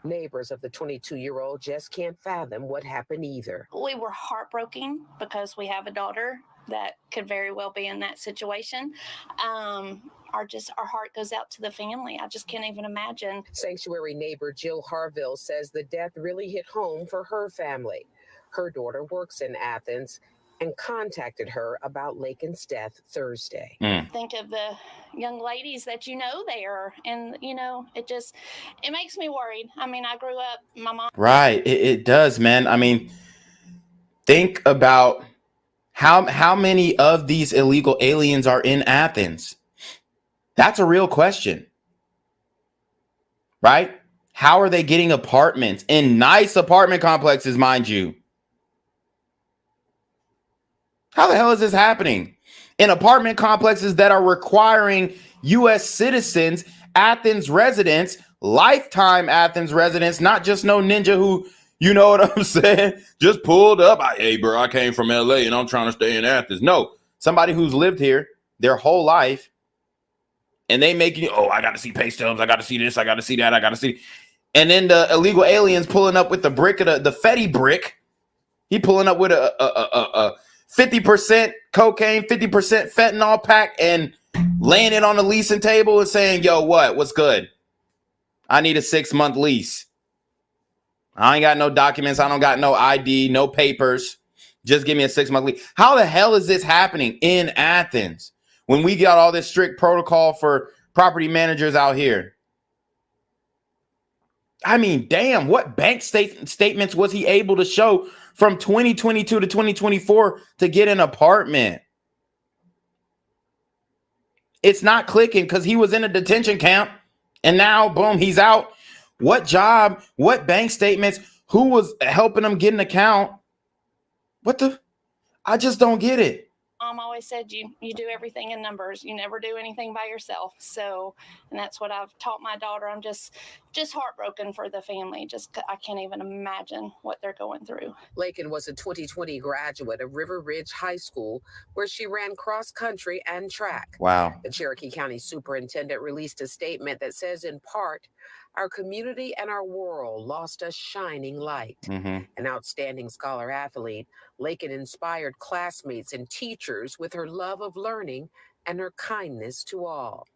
Neighbors of the 22-year-old just can't fathom what happened either. We were heartbroken because we have a daughter that could very well be in that situation. Our heart goes out to the family. I just can't even imagine. Sanctuary neighbor Jill Harville says the death really hit home for her family. Her daughter works in Athens and contacted her about Laken's death Thursday. Think of the young ladies that you know there, and you know, it makes me worried. I mean, I grew up, my mom. Right, it does, man. I mean, think about how many of these illegal aliens are in Athens. That's a real question, right? How are they getting apartments in nice apartment complexes, mind you? How the hell is this happening? In apartment complexes that are requiring U.S. citizens, Athens residents, lifetime Athens residents, not just no ninja who, you know what I'm saying, just pulled up. Hey, bro, I came from L.A. and I'm trying to stay in Athens. No, somebody who's lived here their whole life, and they make you, oh, I got to see pay stubs. I got to see this. I got to see that. I got to see. And then the illegal aliens pulling up with the brick of the Fetty brick. He pulling up with a 50% cocaine, 50% fentanyl pack, and laying it on the leasing table and saying, yo, what's good? I need a 6-month lease. I ain't got no documents. I don't got no ID, no papers. Just give me a 6-month lease. How the hell is this happening in Athens when we got all this strict protocol for property managers out here? I mean, damn, what bank statements was he able to show from 2022 to 2024 to get an apartment? It's not clicking because he was in a detention camp And now, boom, he's out. What job? What bank statements? Who was helping him get an account? What the? I just don't get it. Mom always said you do everything in numbers. You never do anything by yourself. So, and that's what I've taught my daughter. I'm just heartbroken for the family. I can't even imagine what they're going through. Laken was a 2020 graduate of River Ridge High School, where she ran cross country and track. Wow. The Cherokee County superintendent released a statement that says, in part, our community and our world lost a shining light. An outstanding scholar athlete, Laken inspired classmates and teachers with her love of learning and her kindness to all.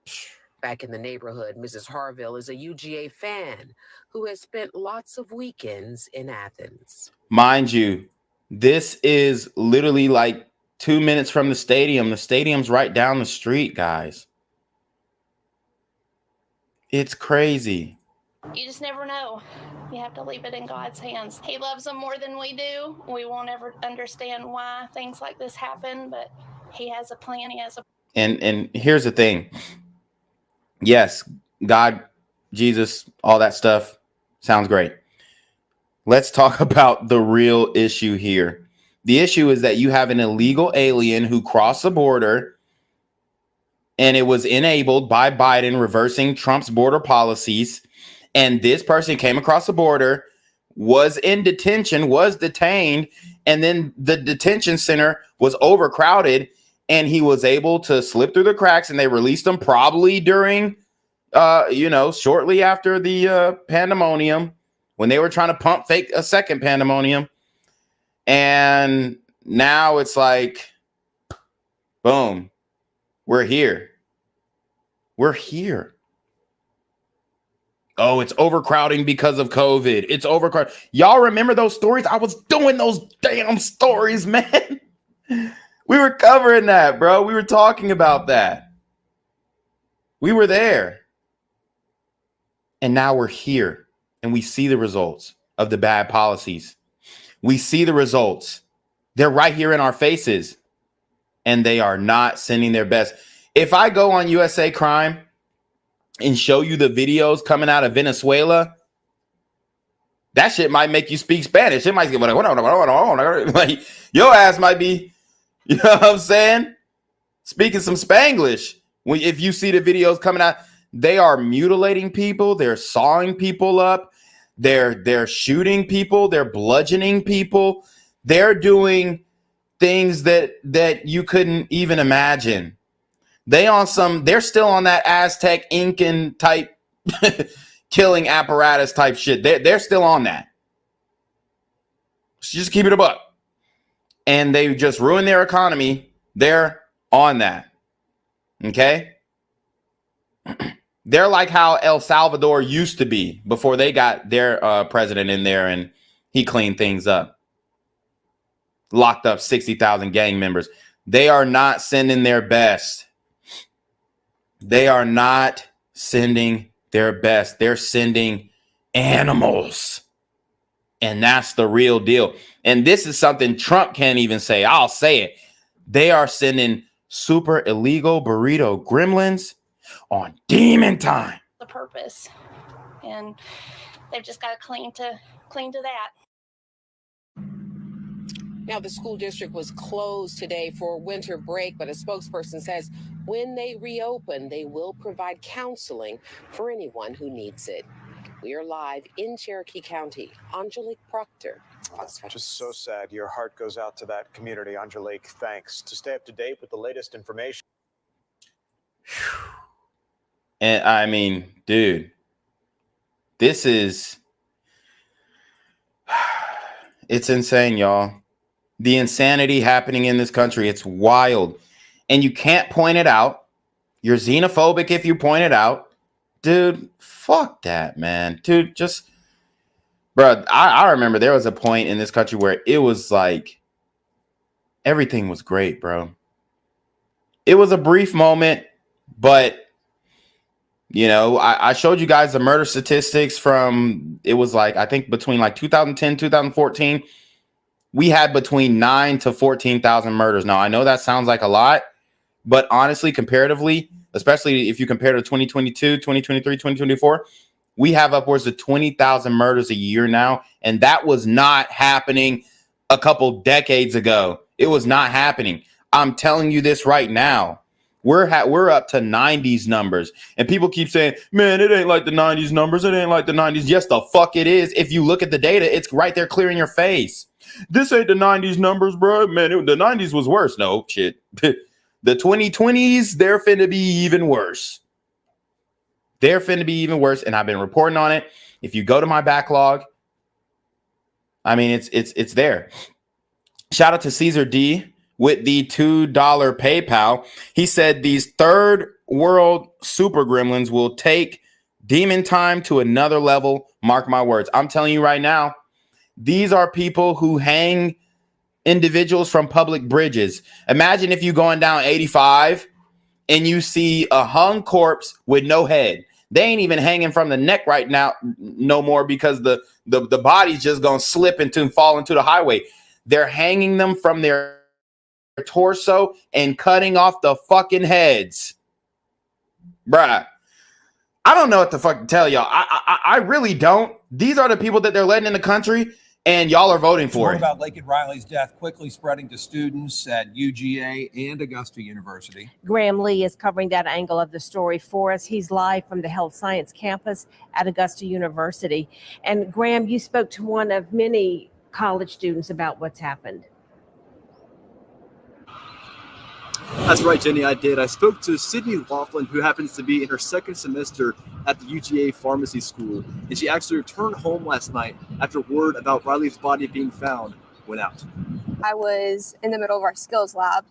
Back in the neighborhood, Mrs. Harville is a UGA fan who has spent lots of weekends in Athens. Mind you, this is literally like 2 minutes from the stadium. The stadium's right down the street, guys. It's crazy. You just never know. You have to leave it in God's hands. He loves them more than we do. We won't ever understand why things like this happen, but he has a plan. He has a And here's the thing. Yes, God, Jesus, all that stuff sounds great. Let's talk about the real issue here. The issue is that you have an illegal alien who crossed the border, and it was enabled by Biden reversing Trump's border policies. And this person came across the border, was in detention, was detained, and then the detention center was overcrowded, and he was able to slip through the cracks, and they released him probably during, shortly after the pandemonium, when they were trying to pump fake a second pandemonium. And now it's like, boom, we're here. We're here. Oh, it's overcrowding because of COVID. It's overcrowding. Y'all remember those stories? I was doing those damn stories, man. We were covering that, bro. We were talking about that. We were there. And now we're here. And we see the results of the bad policies. We see the results. They're right here in our faces. And they are not sending their best. If I go on USA Crime and show you the videos coming out of Venezuela, that shit might make you speak Spanish. It might get like your ass might be, you know what I'm saying, speaking some Spanglish. If you see the videos coming out, they are mutilating people, they're sawing people up, they're shooting people, they're bludgeoning people, they're doing things that you couldn't even imagine. They're still on that Aztec Incan type killing apparatus type shit. They're still on that. Just keep it a buck. And they just ruined their economy. They're on that. Okay? They're like how El Salvador used to be before they got their president in there and he cleaned things up. Locked up 60,000 gang members. They are not sending their best. They are not sending their best. They're sending animals. And that's the real deal. And this is something Trump can't even say. I'll say it. They are sending super illegal burrito gremlins on demon time. the purpose. And they've just got to cling to that. Now, the school district was closed today for winter break, but a spokesperson says when they reopen, they will provide counseling for anyone who needs it. We are live in Cherokee County. Angelique Proctor. Just so sad. Your heart goes out to that community. Angelique, thanks. To stay up to date with the latest information. And I mean, dude, this is, it's insane, y'all. The insanity happening in this country, it's wild. And you can't point it out. You're xenophobic if you point it out. Dude, fuck that, man. Dude, just, bro, I remember there was a point in this country where it was like, everything was great, bro. It was a brief moment, but, you know, I showed you guys the murder statistics from, it was like, I think between like 2010, 2014, we had between 9,000 to 14,000 murders. Now, I know that sounds like a lot, but honestly, comparatively, especially if you compare to 2022, 2023, 2024, we have upwards of 20,000 murders a year now. And that was not happening a couple decades ago. It was not happening. I'm telling you this right now. We're up to 90s numbers. And people keep saying, man, it ain't like the 90s numbers. It ain't like the 90s. Yes, the fuck it is. If you look at the data, it's right there clear in your face. This ain't the 90s numbers, bro. Man, the 90s was worse. No, shit. The 2020s, they're finna be even worse. They're finna be even worse. And I've been reporting on it. If you go to my backlog, I mean, it's there. Shout out to Caesar D with the $2 PayPal. He said these third world super gremlins will take demon time to another level. Mark my words. I'm telling you right now, these are people who hang individuals from public bridges. Imagine if you going down 85 and you see a hung corpse with no head. They ain't even hanging from the neck right now no more because the body's just gonna slip into and fall into the highway. They're hanging them from their torso and cutting off the fucking heads. Bruh. I don't know what the fuck to tell y'all. I really don't. These are the people that they're letting in the country, and y'all are voting for it. About Laken Riley's death quickly spreading to students at UGA and Augusta University. Graham Lee is covering that angle of the story for us. He's live from the Health Science campus at Augusta University. And Graham, you spoke to one of many college students about what's happened. That's right, Jenny, I did. I spoke to Sydney Laughlin, who happens to be in her second semester at the UGA Pharmacy School, and she actually returned home last night after word about Riley's body being found went out. I was in the middle of our skills lab,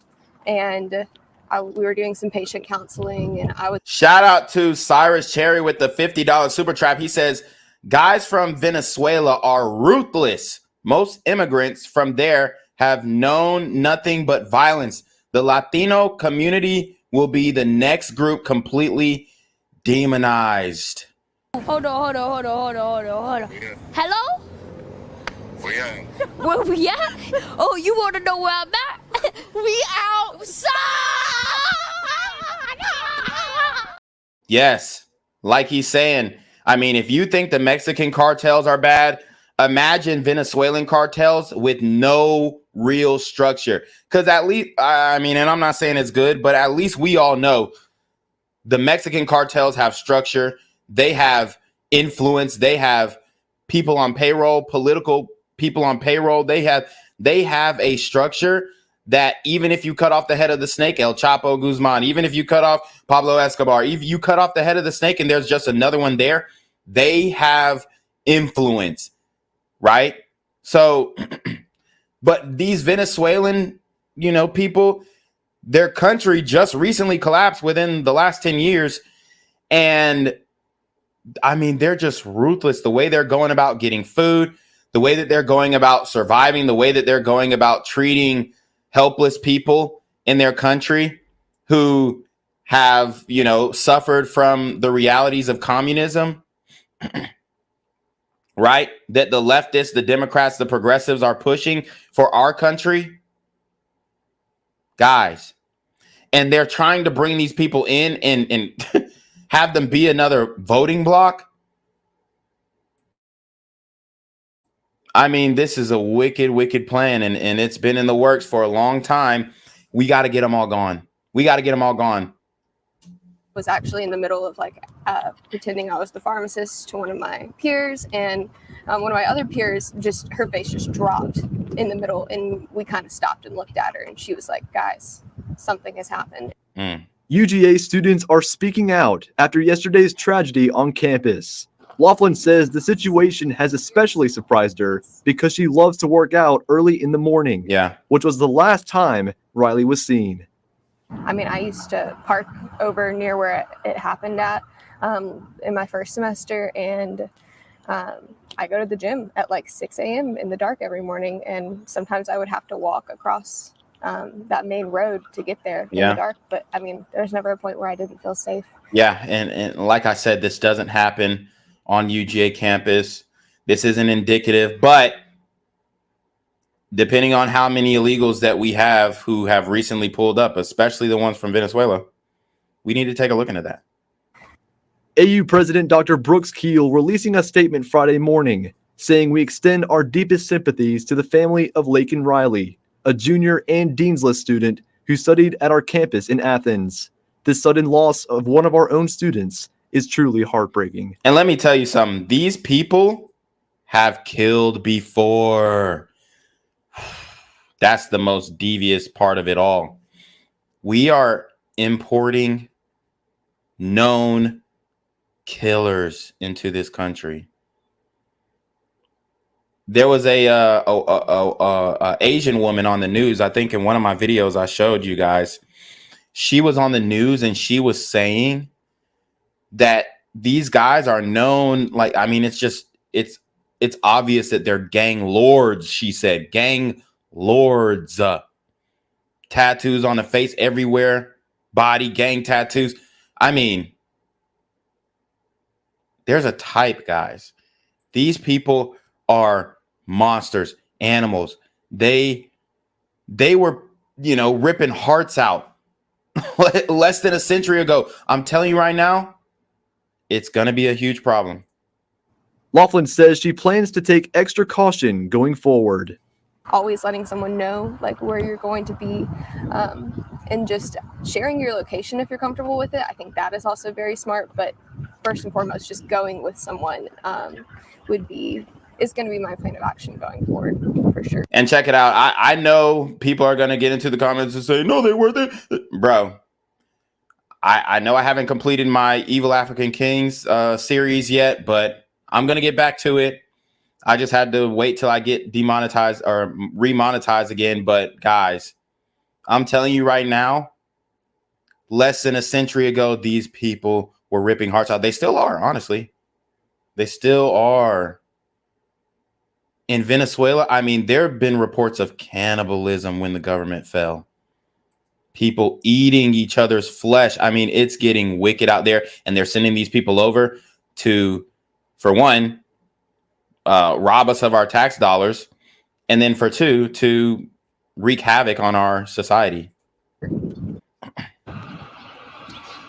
and we were doing some patient counseling, and I was... Shout out to Cyrus Cherry with the $50 super trap. He says, guys from Venezuela are ruthless. Most immigrants from there have known nothing but violence. The Latino community will be the next group completely demonized. Hold on. Hello? Where we at? Oh, you want to know where I'm at? We outside! Yes, like he's saying. I mean, if you think the Mexican cartels are bad, imagine Venezuelan cartels with no real structure. Because at least, I mean, and I'm not saying it's good, but at least we all know the Mexican cartels have structure. They have influence. They have people on payroll, political people on payroll. They have a structure that even if you cut off the head of the snake, El Chapo Guzman, even if you cut off Pablo Escobar, if you cut off the head of the snake and there's just another one there, they have influence, right? So, but these Venezuelan, people, their country just recently collapsed within the last 10 years. And I mean, they're just ruthless. The way they're going about getting food, the way that they're going about surviving, the way that they're going about treating helpless people in their country who have, suffered from the realities of communism, right? That the leftists, the Democrats, the progressives are pushing for our country. Guys, and they're trying to bring these people in and have them be another voting bloc. I mean, this is a wicked, wicked plan, and it's been in the works for a long time. We got to get them all gone. Was actually in the middle of pretending I was the pharmacist to one of my peers, and one of my other peers, her face just dropped in the middle, and we kind of stopped and looked at her, and she was like, guys, something has happened. UGA students are speaking out after yesterday's tragedy on campus. Laughlin says the situation has especially surprised her because she loves to work out early in the morning. Yeah. Which was the last time Riley was seen. I mean, I used to park over near where it happened at in my first semester, and I go to the gym at 6 a.m. in the dark every morning, and sometimes I would have to walk across that main road to get there in the dark. But I mean, there's never a point where I didn't feel safe. Yeah, and like I said, this doesn't happen on UGA campus. This isn't indicative, but depending on how many illegals that we have who have recently pulled up, especially the ones from Venezuela, We need to take a look into that. AU President Dr. Brooks Keel releasing a statement Friday morning saying we extend our deepest sympathies to the family of Laken Riley, a junior and Dean's List student who studied at our campus in Athens. This sudden loss of one of our own students is truly heartbreaking. And let me tell you something. These people have killed before. That's the most devious part of it all. We are importing known killers into this country. There was a Asian woman on the news. I think in one of my videos I showed you guys. She was on the news and she was saying that these guys are known. Like, I mean, it's obvious that they're gang lords. She said, gang lords. Tattoos on the face everywhere, body, gang tattoos. I mean, there's a type, guys. These people are monsters, animals. They were, ripping hearts out less than a century ago. I'm telling you right now, it's going to be a huge problem. Laughlin says she plans to take extra caution going forward. Always letting someone know like where you're going to be, and just sharing your location if you're comfortable with it. I think that is also very smart, but first and foremost, just going with someone is going to be my plan of action going forward for sure. And check it out. I know people are going to get into the comments and say, no, they were there. Bro, I know I haven't completed my Evil African Kings series yet, but I'm going to get back to it. I just had to wait till I get demonetized or remonetized again. But guys, I'm telling you right now, less than a century ago, these people were ripping hearts out. They still are, honestly. They still are. In Venezuela, I mean, there have been reports of cannibalism when the government fell. People eating each other's flesh. I mean, it's getting wicked out there. And they're sending these people over to, for one, rob us of our tax dollars, and then for two, to wreak havoc on our society.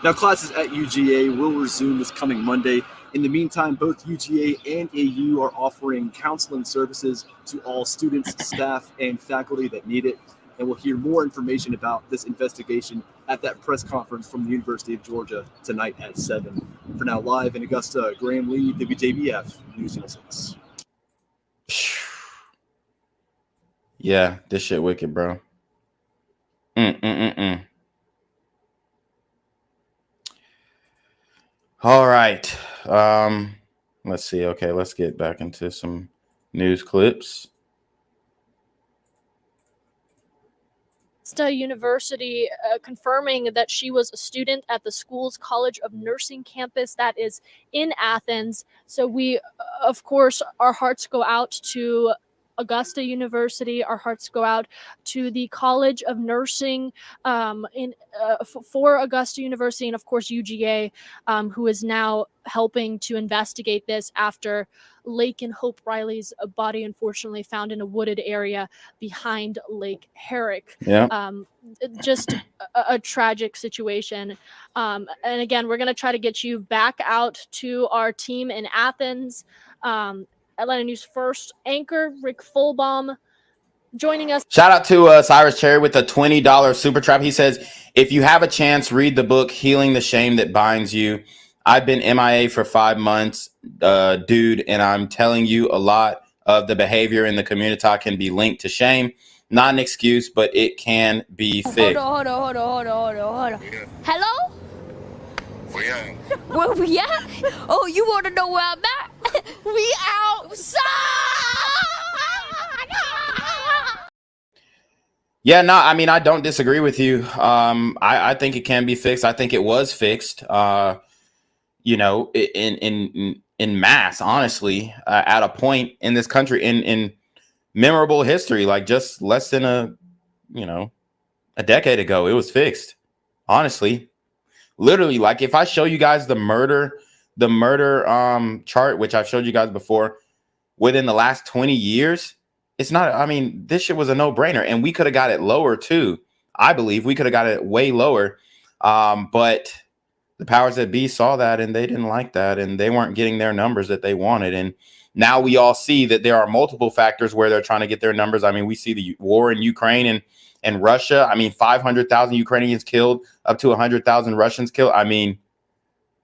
Now, classes at UGA will resume this coming Monday. In the meantime, both UGA and AU are offering counseling services to all students, staff, and faculty that need it. And we'll hear more information about this investigation at that press conference from the University of Georgia tonight at 7. For now, live in Augusta, Graham Lee, WJBF News 6. Yeah, this shit wicked, bro. All right. Let's see. Okay, let's get back into some news clips. University confirming that she was a student at the school's College of Nursing campus that is in Athens. So we, of course, our hearts go out to Augusta University. Our hearts go out to the College of Nursing for Augusta University, and of course UGA, who is now helping to investigate this after Laken Hope Riley's body unfortunately found in a wooded area behind Lake Herrick. Yeah. Just a tragic situation. And again, we're going to try to get you back out to our team in Athens. Atlanta News First anchor Rick Fulbaum joining us. Shout out to Cyrus Cherry with a $20 super trap. He says, if you have a chance, read the book, Healing the Shame That Binds You. I've been MIA for 5 months, dude, and I'm telling you, a lot of the behavior in the community can be linked to shame. Not an excuse, but it can be fixed. Hold on. Hello? Where we at? Oh, you want to know where I'm at? We outside! Yeah, no, I mean, I don't disagree with you. I think it can be fixed. I think it was fixed, in mass, honestly, at a point in this country, in memorable history, like just less than a decade ago, it was fixed. Honestly, literally, like if I show you guys the murder chart, which I've showed you guys before, within the last 20 years, it's not, I mean, this shit was a no-brainer, and we could have got it lower too. I believe we could have got it way lower. But The powers that be saw that and they didn't like that, and they weren't getting their numbers that they wanted. And now we all see that there are multiple factors where they're trying to get their numbers. I mean, we see the war in Ukraine and Russia. I mean, 500,000 Ukrainians killed, up to 100,000 Russians killed. I mean,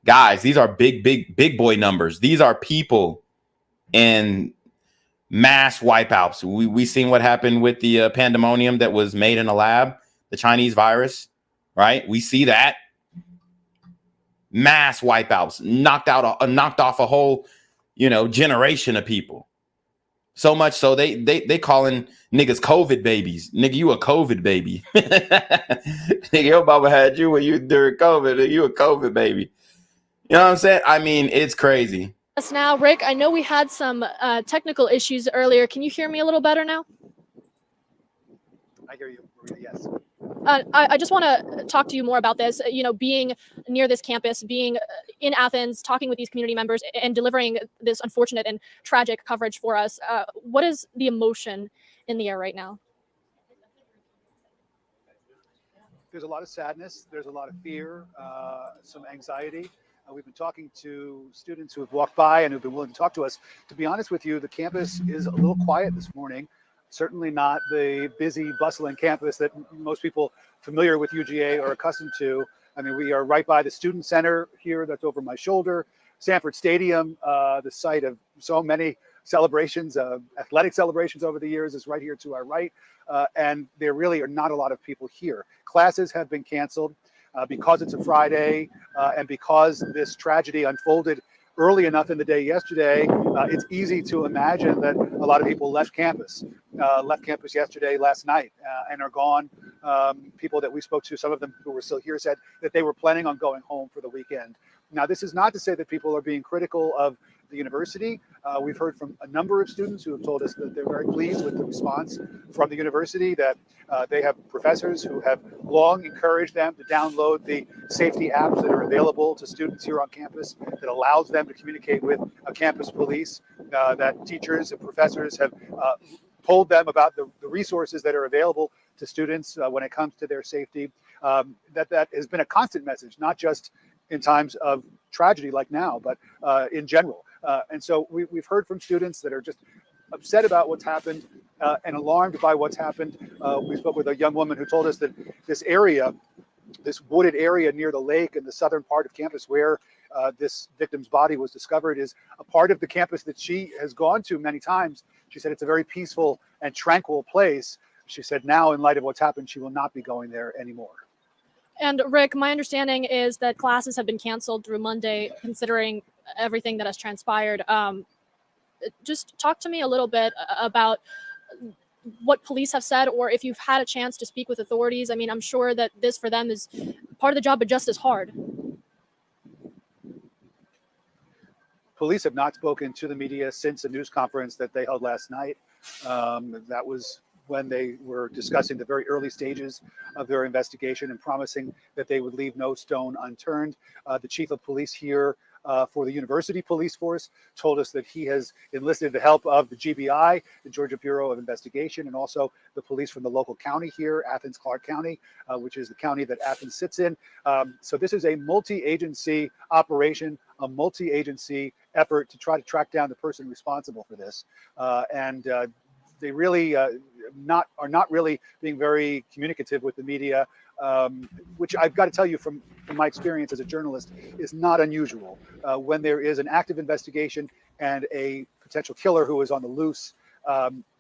guys, these are big boy numbers. These are people in mass wipeouts. We seen what happened with the pandemonium that was made in a lab, the Chinese virus, right? We see that. Mass wipeouts, knocked off a whole, generation of people. So much so they calling niggas COVID babies. Nigga, you a COVID baby. Nigga, your mama had you when you during COVID, and you a COVID baby. You know what I'm saying? I mean, it's crazy. Yes, now, Rick, I know we had some technical issues earlier. Can you hear me a little better now? I hear you, Maria, yes. I just want to talk to you more about this, being near this campus, being in Athens, talking with these community members and delivering this unfortunate and tragic coverage for us. What is the emotion in the air right now? There's a lot of sadness. There's a lot of fear, some anxiety. We've been talking to students who have walked by and who've been willing to talk to us. To be honest with you, the campus is a little quiet this morning. Certainly not the busy, bustling campus that most people familiar with UGA are accustomed to. I mean, we are right by the student center here that's over my shoulder. Sanford Stadium, the site of so many celebrations, athletic celebrations over the years, is right here to our right. And there really are not a lot of people here. Classes have been canceled because it's a Friday and because this tragedy unfolded early enough in the day yesterday. It's easy to imagine that a lot of people left campus yesterday, last night, and are gone. People that we spoke to, some of them who were still here, said that they were planning on going home for the weekend. Now, this is not to say that people are being critical of the university. We've heard from a number of students who have told us that they're very pleased with the response from the university, that they have professors who have long encouraged them to download the safety apps that are available to students here on campus that allows them to communicate with a campus police, that teachers and professors have told them about the resources that are available to students when it comes to their safety. That has been a constant message, not just in times of tragedy like now, but in general. And so we've heard from students that are just upset about what's happened and alarmed by what's happened. We spoke with a young woman who told us that this area, this wooded area near the lake in the southern part of campus where this victim's body was discovered, is a part of the campus that she has gone to many times. She said it's a very peaceful and tranquil place. She said now, in light of what's happened, she will not be going there anymore. And Rick, my understanding is that classes have been canceled through Monday, considering everything that has transpired. Just talk to me a little bit about what police have said, or if you've had a chance to speak with authorities. I mean, I'm sure that this for them is part of the job, but just as hard. Police have not spoken to the media since a news conference that they held last night. That was when they were discussing the very early stages of their investigation and promising that they would leave no stone unturned. The chief of police here for the university police force told us that he has enlisted the help of the GBI, the Georgia Bureau of Investigation, and also the police from the local county here, Athens-Clarke County, which is the county that Athens sits in. So this is a multi-agency operation, a multi-agency effort to try to track down the person responsible for this. They really are not really being very communicative with the media, which I've got to tell you from my experience as a journalist is not unusual. When there is an active investigation and a potential killer who is on the loose,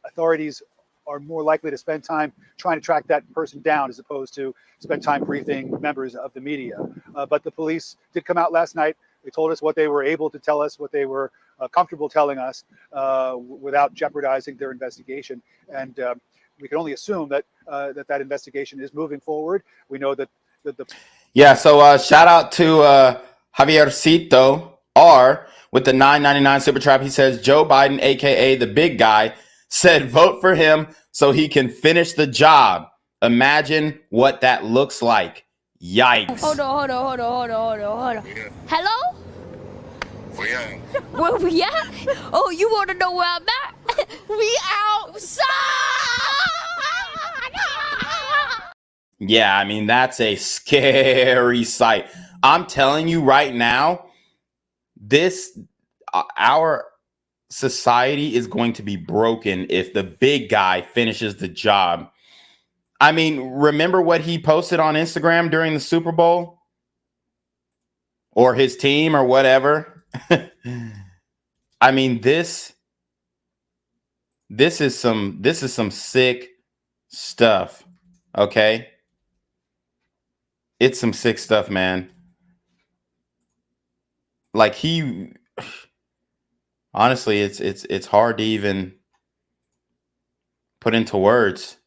authorities are more likely to spend time trying to track that person down as opposed to spend time briefing members of the media. But the police did come out last night. They told us what they were able to tell us, what they were comfortable telling us without jeopardizing their investigation. And we can only assume that that investigation is moving forward. We know that the Yeah, so shout out to Javiercito R with the $9.99 super trap. He says Joe Biden, aka the big guy, said vote for him so he can finish the job. Imagine what that looks like. Yikes. Hold on. Hello? Where we at? Oh, you want to know where I'm at? We outside! Yeah, I mean, that's a scary sight. I'm telling you right now, our society is going to be broken if the big guy finishes the job. I mean, remember what he posted on Instagram during the Super Bowl? Or his team or whatever. I mean, this is some sick stuff. Okay? It's some sick stuff, man. Like honestly, it's hard to even put into words.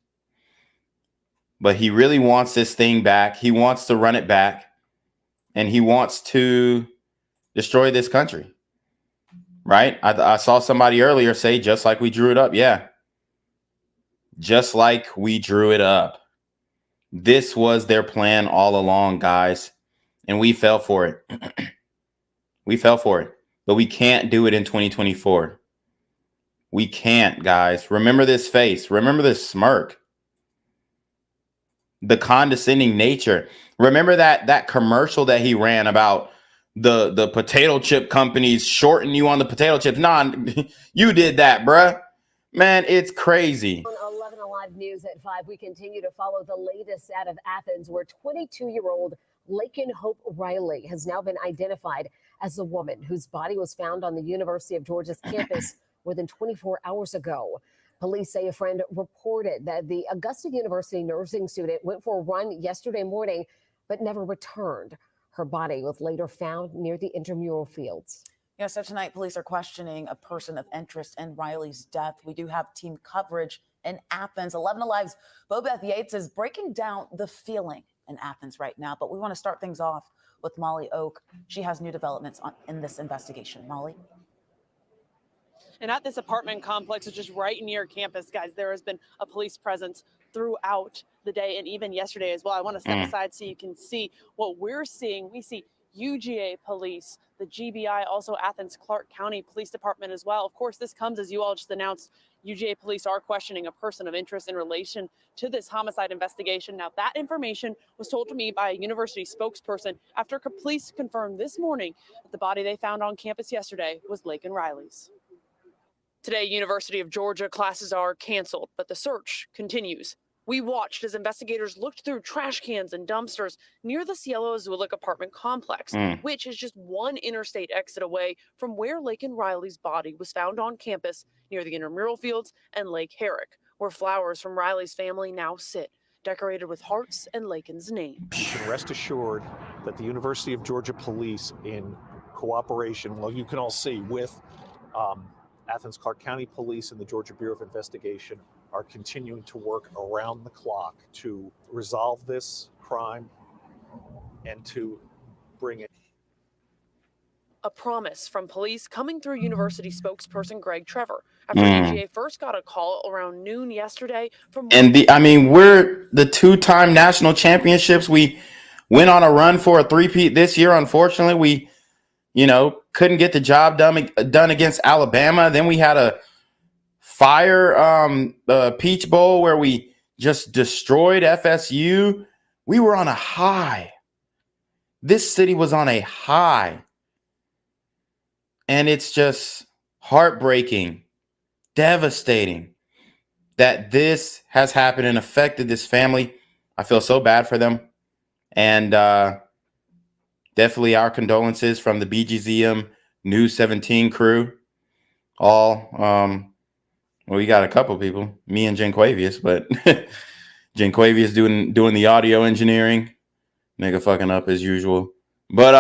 But he really wants this thing back. He wants to run it back. And he wants to destroy this country. Right? I saw somebody earlier say, just like we drew it up. Yeah. Just like we drew it up. This was their plan all along, guys. And we fell for it. We fell for it. But we can't do it in 2024. We can't, guys. Remember this face. Remember this smirk. The condescending nature. Remember that commercial that he ran about the potato chip companies shorting you on the potato chips. Nah, you did that, bruh. Man, it's crazy. On 11 Alive News at 5, we continue to follow the latest out of Athens, where 22-year-old Laken Hope Riley has now been identified as the woman whose body was found on the University of Georgia's campus more than 24 hours ago. Police say a friend reported that the Augusta University nursing student went for a run yesterday morning, but never returned. Her body was later found near the intramural fields. Yeah, so tonight police are questioning a person of interest in Riley's death. We do have team coverage in Athens. 11 Alive's Bobeth Yates is breaking down the feeling in Athens right now, but we want to start things off with Molly Oak. She has new developments in this investigation. Molly? And at this apartment complex, which is right near campus, guys, there has been a police presence throughout the day and even yesterday as well. I want to step aside so you can see what we're seeing. We see UGA police, the GBI, also Athens Clark County Police Department as well. Of course, this comes as you all just announced. UGA police are questioning a person of interest in relation to this homicide investigation. Now, that information was told to me by a university spokesperson after police confirmed this morning that the body they found on campus yesterday was Laken Riley's. Today, University of Georgia classes are canceled, but the search continues. We watched as investigators looked through trash cans and dumpsters near the Cielo Azulik apartment complex, which is just one interstate exit away from where Laken Riley's body was found on campus near the intramural fields and Lake Herrick, where flowers from Riley's family now sit, decorated with hearts and Laken's name. You can rest assured that the University of Georgia Police, in cooperation, well, you can all see, with Athens Clark County Police and the Georgia Bureau of Investigation, are continuing to work around the clock to resolve this crime and to bring it. A promise from police coming through university spokesperson Greg Trevor after UGA first got a call around noon yesterday from. And we're the two-time national championships. We went on a run for a three-peat this year. Unfortunately, we, couldn't get the job done against Alabama. Then we had a Peach Bowl where we just destroyed FSU. We were on a high. This city was on a high. And it's just heartbreaking, devastating that this has happened and affected this family. I feel so bad for them. And definitely our condolences from the BGZM News 17 crew. Well, we got a couple people, me and Jenquavius, but Jenquavius doing the audio engineering, nigga fucking up as usual. But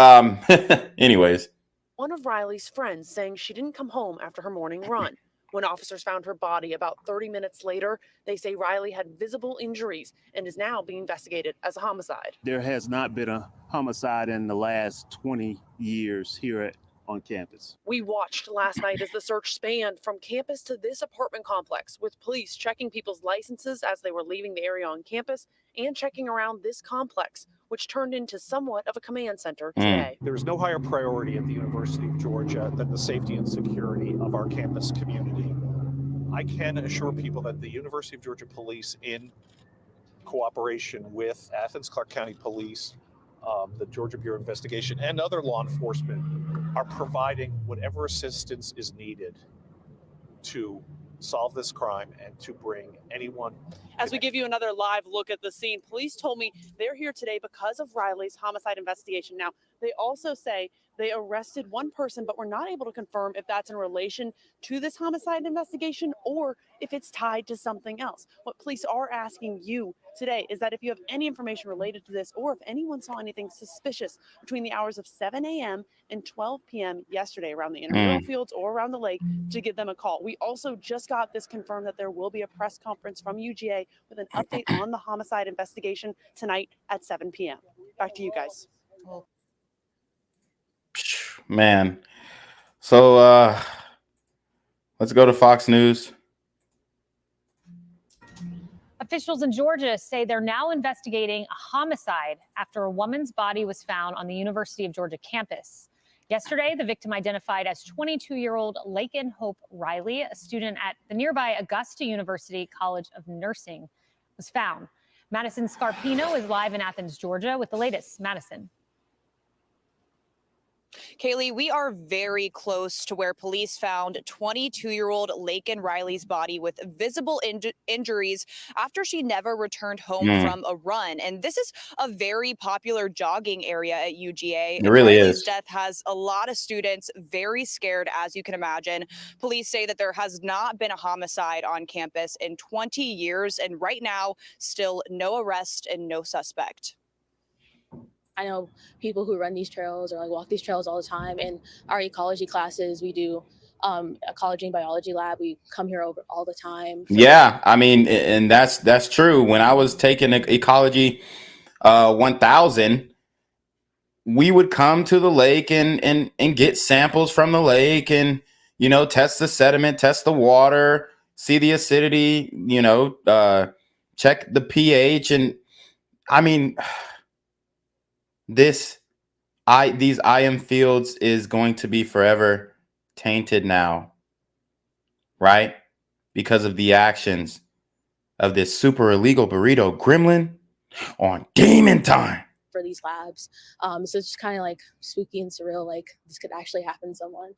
anyways. One of Riley's friends saying she didn't come home after her morning run. When officers found her body about 30 minutes later, they say Riley had visible injuries and is now being investigated as a homicide. There has not been a homicide in the last 20 years here on campus. We watched last night as the search spanned from campus to this apartment complex, with police checking people's licenses as they were leaving the area on campus and checking around this complex, which turned into somewhat of a command center today. There is no higher priority at the University of Georgia than the safety and security of our campus community. I can assure people that the University of Georgia Police, in cooperation with Athens Clark County Police, the Georgia Bureau of Investigation and other law enforcement are providing whatever assistance is needed to solve this crime and to bring anyone. As we give you another live look at the scene, police told me they're here today because of Riley's homicide investigation. Now, they also say they arrested one person, but we're not able to confirm if that's in relation to this homicide investigation or if it's tied to something else. What police are asking you today is that if you have any information related to this or if anyone saw anything suspicious between the hours of 7 a.m. and 12 p.m. yesterday around the intramural fields or around the lake, to give them a call. We also just got this confirmed that there will be a press conference from UGA with an update on the homicide investigation tonight at 7 p.m. Back to you guys. Man. So let's go to Fox News. Officials in Georgia say they're now investigating a homicide after a woman's body was found on the University of Georgia campus. Yesterday, the victim, identified as 22-year-old Laken Hope Riley, a student at the nearby Augusta University College of Nursing, was found. Madison Scarpino is live in Athens, Georgia, with the latest. Madison. Kaylee, we are very close to where police found 22-year-old Laken Riley's body with visible injuries after she never returned home from a run. And this is a very popular jogging area at UGA. It really Riley's is. death has a lot of students very scared, as you can imagine. Police say that there has not been a homicide on campus in 20 years. And right now, still no arrest and no suspect. I know people who run these trails or like walk these trails all the time. In our ecology classes, we do ecology and biology lab. We come here over all the time. Yeah, I mean, and that's true. When I was taking ecology 1000, we would come to the lake and get samples from the lake and, you know, test the sediment, test the water, see the acidity, you know, check the pH. And I mean, these IM fields is going to be forever tainted now, right? Because of the actions of this super illegal burrito gremlin on Demon Time. For these labs. So it's just kind of like spooky and surreal, like this could actually happen to someone.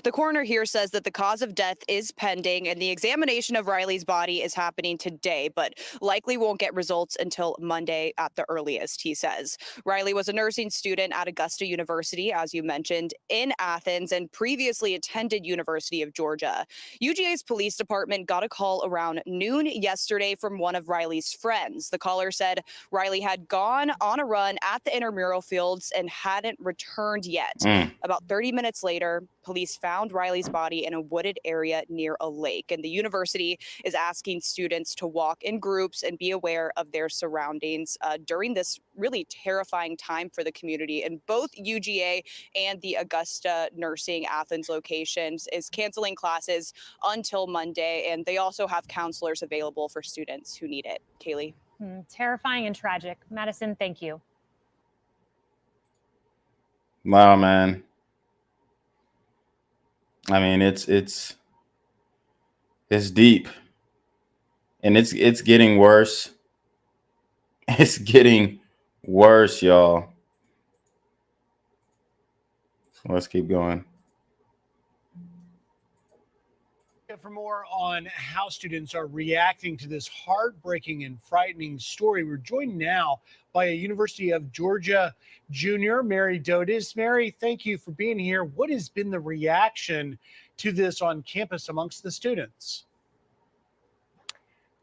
The coroner here says that the cause of death is pending and the examination of Riley's body is happening today, but likely won't get results until Monday at the earliest, he says. Riley was a nursing student at Augusta University, as you mentioned, in Athens, and previously attended University of Georgia. UGA's police department got a call around noon yesterday from one of Riley's friends. The caller said Riley had gone on a run at the intramural fields and hadn't returned yet. About 30 minutes later, police found Riley's body in a wooded area near a lake, and the university is asking students to walk in groups and be aware of their surroundings during this really terrifying time for the community. And both UGA and the Augusta Nursing Athens locations is canceling classes until Monday, and they also have counselors available for students who need it. Kaylee. Terrifying and tragic. Madison, thank you. Wow, man. I mean, it's deep, and it's getting worse. It's getting worse, y'all. So let's keep going. For more on how students are reacting to this heartbreaking and frightening story, we're joined now by a University of Georgia junior, Mary Dotis. Mary, thank you for being here. What has been the reaction to this on campus amongst the students?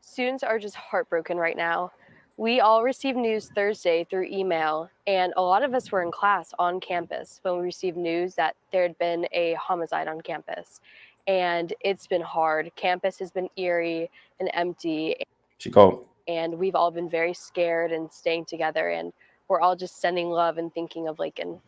Students are just heartbroken right now. We all received news Thursday through email, and a lot of us were in class on campus when we received news that there had been a homicide on campus. And it's been hard. Campus has been eerie and empty. And we've all been very scared and staying together. And we're all just sending love and thinking of Laken.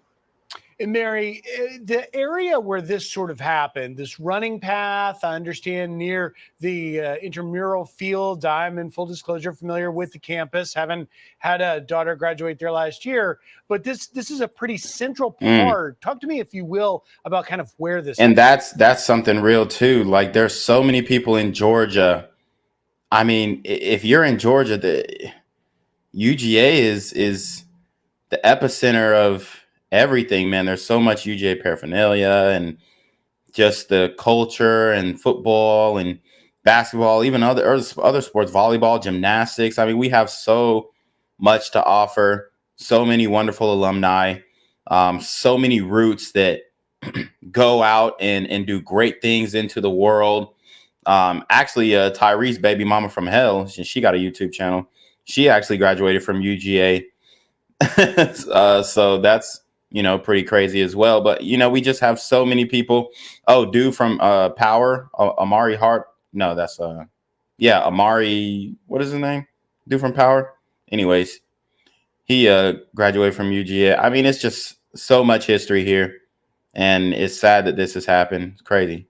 And Mary, the area where this sort of happened, this running path, I understand near the intramural field. I'm in full disclosure familiar with the campus, having had a daughter graduate there last year. But this is a pretty central part. Talk to me, if you will, about kind of where this And is. that's something real too. Like, there's so many people in Georgia. I mean, if you're in Georgia, UGA is the epicenter of everything, man. There's so much UGA paraphernalia and just the culture and football and basketball, even other sports, volleyball, gymnastics. I mean, we have so much to offer, so many wonderful alumni, so many roots that go out and do great things into the world. Actually, Tyree's baby mama from hell, she got a YouTube channel. She actually graduated from UGA. So that's, pretty crazy as well. But, we just have so many people. Oh, dude from Power, Amari Hart. No, that's Amari. What is his name? Dude from Power. Anyways, he graduated from UGA. I mean, it's just so much history here, and it's sad that this has happened. It's crazy.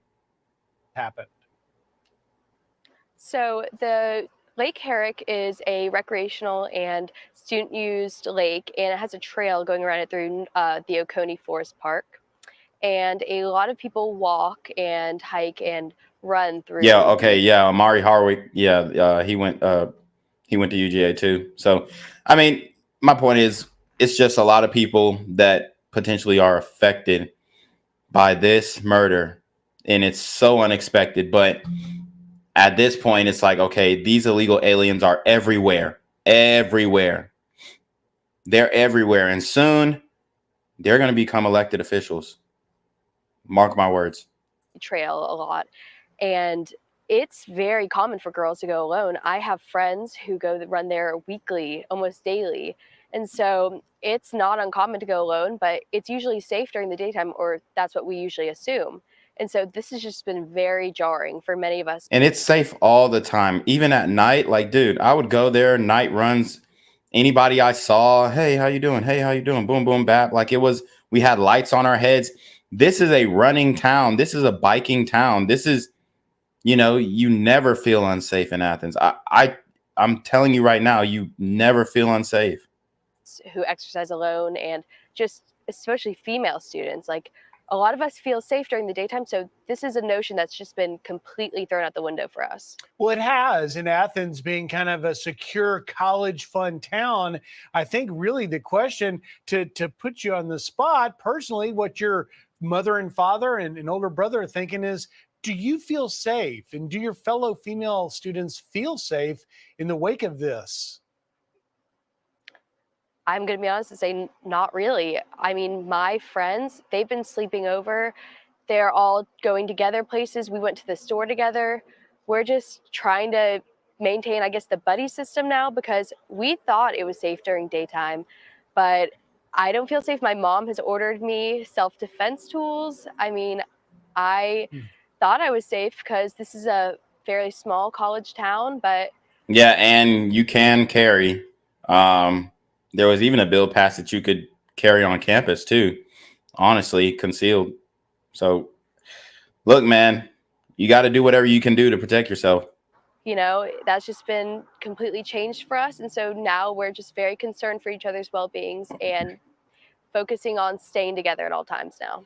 Happened. So the Lake Herrick is a recreational and student-used lake, and it has a trail going around it through the Oconee Forest Park. And a lot of people walk and hike and run through. Yeah. Okay. Yeah. Amari Harwick. Yeah. He went to UGA too. So, I mean, my point is, it's just a lot of people that potentially are affected by this murder, and it's so unexpected. But at this point, it's like, okay, these illegal aliens are everywhere. They're everywhere. And soon they're going to become elected officials. Mark my words. Trail a lot. And it's very common for girls to go alone. I have friends who run there weekly, almost daily. And so it's not uncommon to go alone, but it's usually safe during the daytime, or that's what we usually assume. And so this has just been very jarring for many of us. And it's safe all the time, even at night. Like, dude, I would go there, night runs. Anybody I saw, hey, how you doing? Hey, how you doing? Boom, boom, bap. Like, we had lights on our heads. This is a running town. This is a biking town. This is, you never feel unsafe in Athens. I'm telling you right now, you never feel unsafe. Who exercise alone, and just especially female students, like a lot of us feel safe during the daytime. So this is a notion that's just been completely thrown out the window for us. Well, it has, in Athens being kind of a secure college fun town. I think really the question to put you on the spot personally, what your mother and father and an older brother are thinking is, do you feel safe? And do your fellow female students feel safe in the wake of this? I'm going to be honest and say not really. I mean, my friends, they've been sleeping over. They're all going together places. We went to the store together. We're just trying to maintain, I guess, the buddy system now, because we thought it was safe during daytime, but I don't feel safe. My mom has ordered me self-defense tools. I mean, I thought I was safe because this is a fairly small college town, but yeah, and you can carry. There was even a bill passed that you could carry on campus too, honestly, concealed. So look, man, you got to do whatever you can do to protect yourself. That's just been completely changed for us. And so now we're just very concerned for each other's well-beings and focusing on staying together at all times now.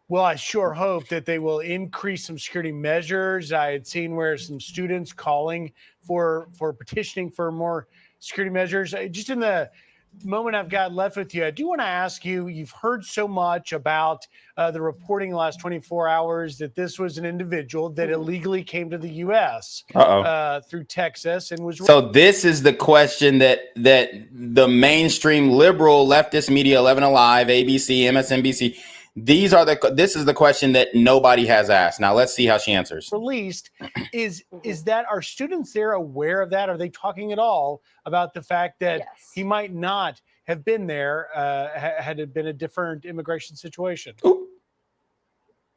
Well, I sure hope that they will increase some security measures. I had seen where some students calling for petitioning for more security measures. Just in the moment I've got left with you, I do want to ask you, you've heard so much about the reporting the last 24 hours that this was an individual that illegally came to the U.S. Through Texas and was. So this is the question that the mainstream liberal leftist media, 11 Alive, ABC, MSNBC, this is the question that nobody has asked. Now let's see how she answers. Released is that, are students there aware of that? Are they talking at all about the fact that he might not have been there had it been a different immigration situation?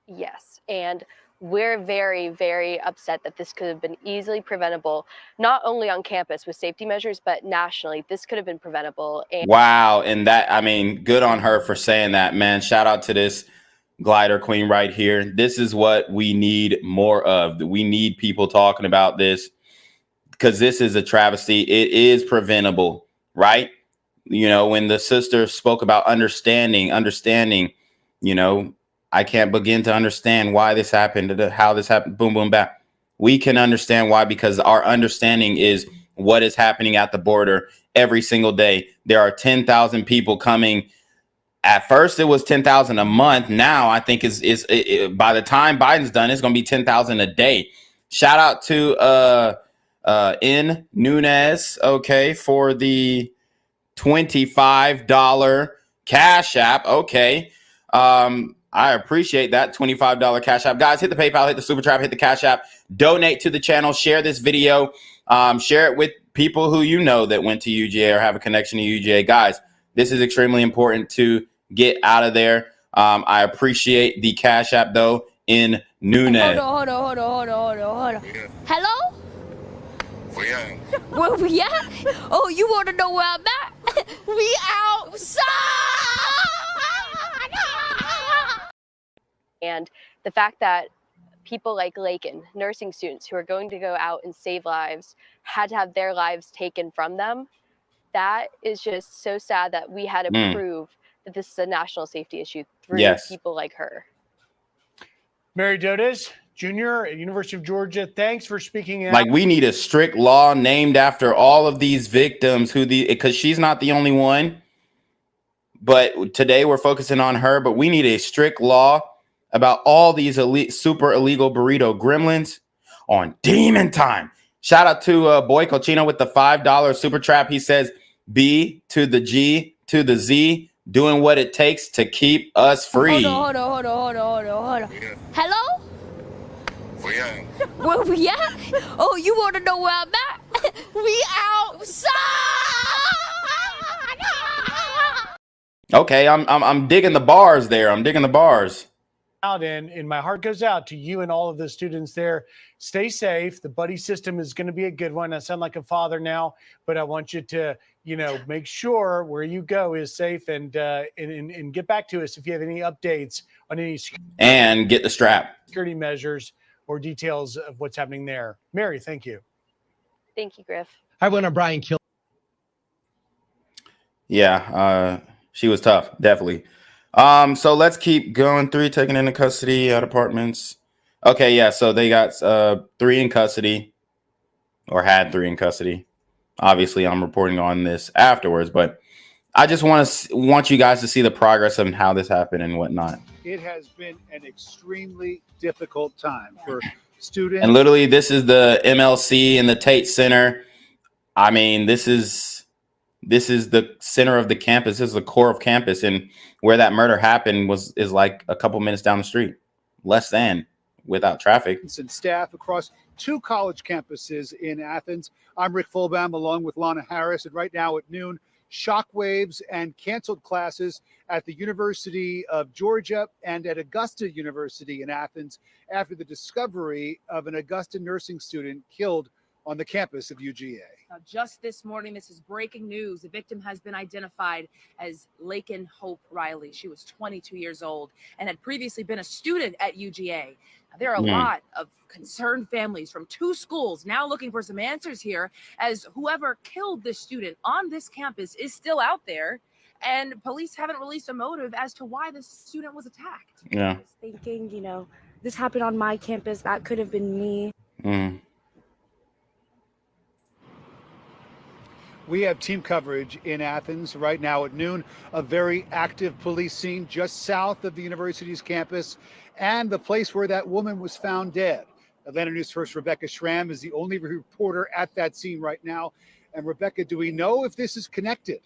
Yes, and we're very, very upset that this could have been easily preventable, not only on campus with safety measures, but nationally. This could have been preventable. And wow. And that, I mean, good on her for saying that, man. Shout out to this glider queen right here. This is what we need more of. We need people talking about this because this is a travesty. It is preventable, right? When the sister spoke about understanding, I can't begin to understand why this happened, how this happened, boom, boom, bap. We can understand why, because our understanding is what is happening at the border every single day. There are 10,000 people coming. At first, it was 10,000 a month. Now, I think by the time Biden's done, it's going to be 10,000 a day. Shout out to N Nunez, okay, for the $25 Cash App. Okay. I appreciate that $25 Cash App. Guys, hit the PayPal, hit the Super Trap, hit the Cash App, donate to the channel, share this video, share it with people who you know that went to UGA or have a connection to UGA. Guys, this is extremely important to get out of there. I appreciate the Cash App, though, in Nunez. Hold on. Hello? Where we at? Oh, you want to know where I'm at? We outside! And the fact that people like Laken, nursing students who are going to go out and save lives, had to have their lives taken from them, that is just so sad that we had to prove that this is a national safety issue through people like her. Mary Dodes Jr. at University of Georgia, thanks for speaking out. Like, we need a strict law named after all of these victims because she's not the only one. But today we're focusing on her, but we need a strict law about all these super illegal burrito gremlins on Demon Time. Shout out to Boy Cochino with the $5 super trap. He says, B to the G to the Z, doing what it takes to keep us free. Hold on. Hello? Where we at? Oh, you want to know where I'm at? We outside! Okay, I'm digging the bars there. I'm digging the bars. Out and my heart goes out to you and all of the students there. Stay safe. The buddy system is going to be a good one. I sound like a father now, but I want you to, make sure where you go is safe and get back to us if you have any updates on any and get the strap security measures or details of what's happening there. Mary, thank you. Thank you, Griff. I went on Brian Kill. Yeah, she was tough, definitely. So let's keep going through, taken into custody at apartments. Okay, yeah, so they got 3 in custody, or had 3 in custody. Obviously, I'm reporting on this afterwards, but I just want you guys to see the progress of how this happened and whatnot. It has been an extremely difficult time for students. And literally, this is the MLC and the Tate Center. I mean, this is the center of the campus. This is the core of campus, and where that murder happened is like a couple minutes down the street, less than, without traffic. And staff across 2 college campuses in Athens. I'm Rick Fulbaum along with Lana Harris, and right now at noon, shockwaves and canceled classes at the University of Georgia and at Augusta University in Athens after the discovery of an Augusta nursing student killed on the campus of UGA. Now, just this morning, this is breaking news. The victim has been identified as Laken Hope Riley. She was 22 years old and had previously been a student at UGA. Now, there are a lot of concerned families from 2 schools now looking for some answers here, as whoever killed this student on this campus is still out there, and police haven't released a motive as to why this student was attacked. Yeah. I was thinking, this happened on my campus. That could have been me. We have team coverage in Athens right now at noon, a very active police scene just south of the university's campus and the place where that woman was found dead. Atlanta News First Rebecca Schramm is the only reporter at that scene right now. And Rebecca, do we know if this is connected?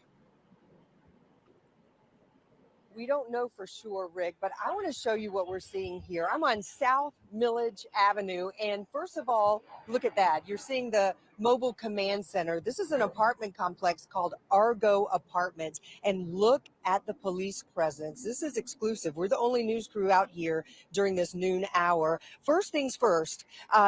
We don't know for sure, Rick, but I want to show you what we're seeing here. I'm on South Millage Avenue, and first of all, look at that. You're seeing the mobile command center. This is an apartment complex called Argo Apartments, and look at the police presence. This is exclusive. We're the only news crew out here during this noon hour. First things first,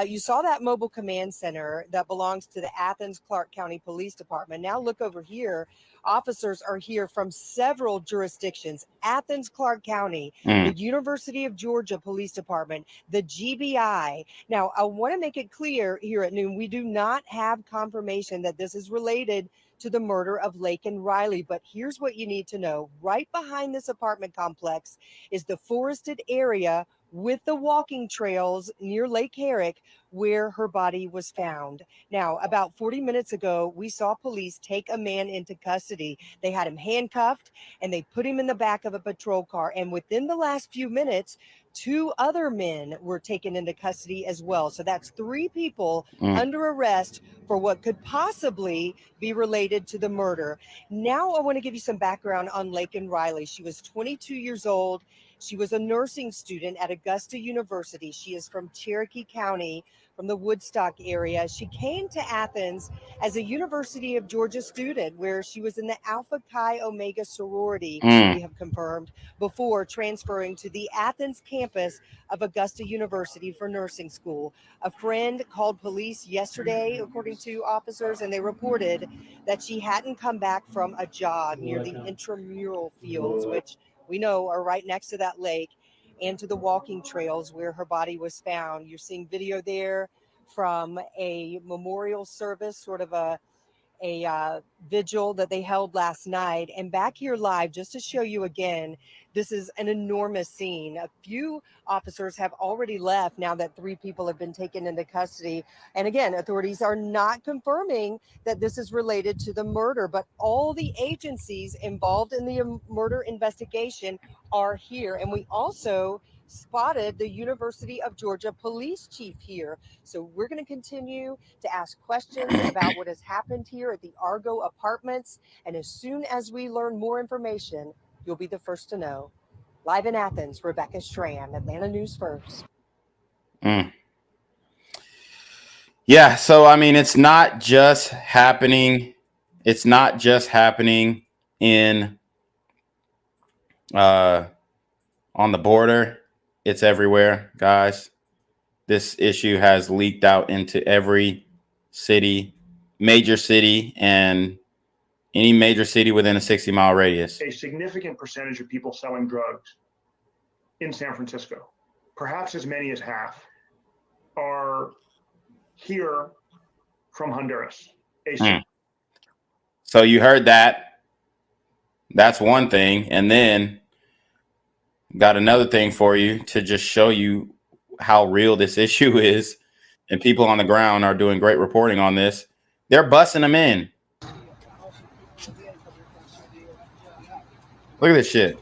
you saw that mobile command center that belongs to the Athens Clarke County Police Department. Now look over here. Officers are here from several jurisdictions: Athens, Clarke County, the University of Georgia Police Department, the GBI. Now, I want to make it clear here at noon, we do not have confirmation that this is related to the murder of Laken Riley. But here's what you need to know. Right behind this apartment complex is the forested area with the walking trails near Lake Herrick where her body was found. Now, about 40 minutes ago, we saw police take a man into custody. They had him handcuffed and they put him in the back of a patrol car. And within the last few minutes, 2 other men were taken into custody as well. So that's 3 people under arrest for what could possibly be related to the murder. Now I want to give you some background on Laken Riley. She was 22 years old. She was a nursing student at Augusta University. She is from Cherokee County, from the Woodstock area. She came to Athens as a University of Georgia student where she was in the Alpha Chi Omega sorority, we have confirmed, before transferring to the Athens campus of Augusta University for nursing school. A friend called police yesterday, according to officers, and they reported that she hadn't come back from a jog near the intramural fields, which we know are right next to that lake, and to the walking trails where her body was found. You're seeing video there from a memorial service, sort of a vigil that they held last night. And back here live, just to show you again, this is an enormous scene. A few officers have already left now that 3 people have been taken into custody. And again, authorities are not confirming that this is related to the murder, but all the agencies involved in the murder investigation are here. And we also spotted the University of Georgia police chief here. So we're going to continue to ask questions about what has happened here at the Argo Apartments. And as soon as we learn more information, you'll be the first to know. Live in Athens, Rebecca Stram, Atlanta News First. Yeah, so I mean, it's not just happening. It's not just happening in on the border. It's everywhere, guys. This issue has leaked out into every city, major city, and any major city within a 60-mile radius. A significant percentage of people selling drugs in San Francisco, perhaps as many as half, are here from Honduras. So you heard that. That's one thing. And then got another thing for you to just show you how real this issue is. And people on the ground are doing great reporting on this. They're busting them in. Look at this shit.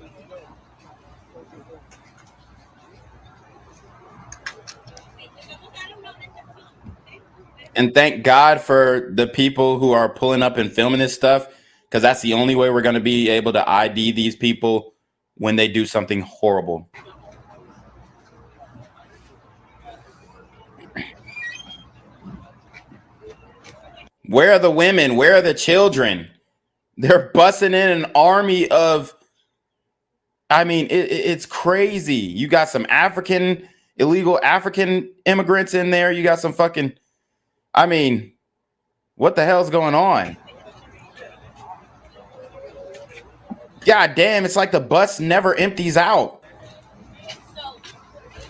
And thank God for the people who are pulling up and filming this stuff, because that's the only way we're going to be able to ID these people when they do something horrible. Where are the women? Where are the children? They're busting in an army of, I mean, it's crazy. You got some illegal African immigrants in there. You got some fucking, I mean, what the hell's going on? God damn, it's like the bus never empties out.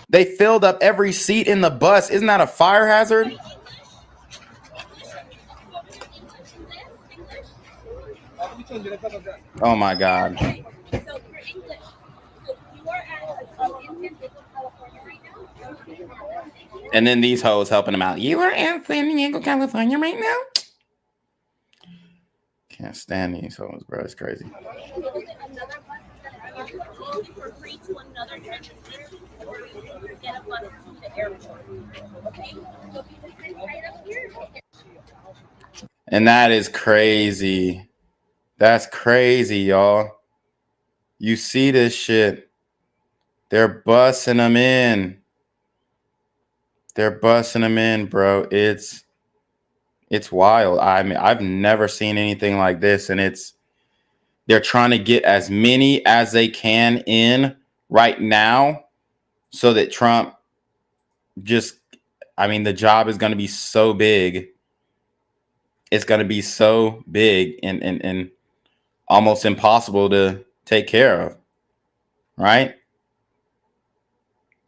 They filled up every seat in the bus. Isn't that a fire hazard? Oh my God. And then these hoes helping them out. You are in San Diego, California right now? Can't stand these hoes, bro. It's crazy. And that is crazy. That's crazy, y'all. You see this shit. They're busting them in. They're busting them in, bro. It's wild. I mean, I've never seen anything like this. And they're trying to get as many as they can in right now so that Trump just, I mean, the job is going to be so big. It's going to be so big and almost impossible to take care of. Right?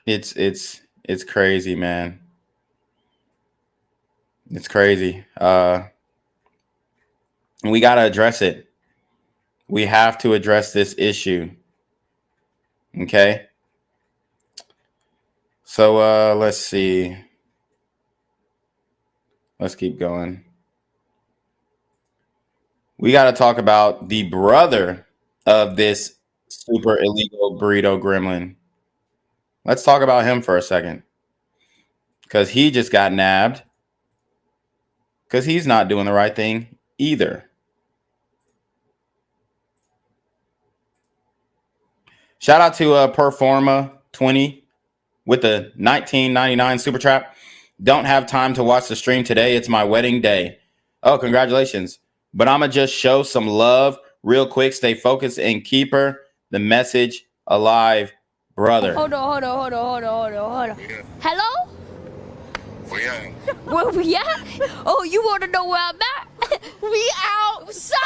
It's crazy, man. It's crazy. We got to address it. We have to address this issue. Okay? So let's see. Let's keep going. We got to talk about the brother of this super illegal burrito gremlin. Let's talk about him for a second. Because he just got nabbed. Because he's not doing the right thing either. Shout out to Performa20 with the 1999 Super Trap. Don't have time to watch the stream today. It's my wedding day. Oh, congratulations. But I'm going to just show some love real quick. Stay focused and keep the message alive, brother. Hold on. Hello? Where we at? Oh, you want to know where I'm at? We outside!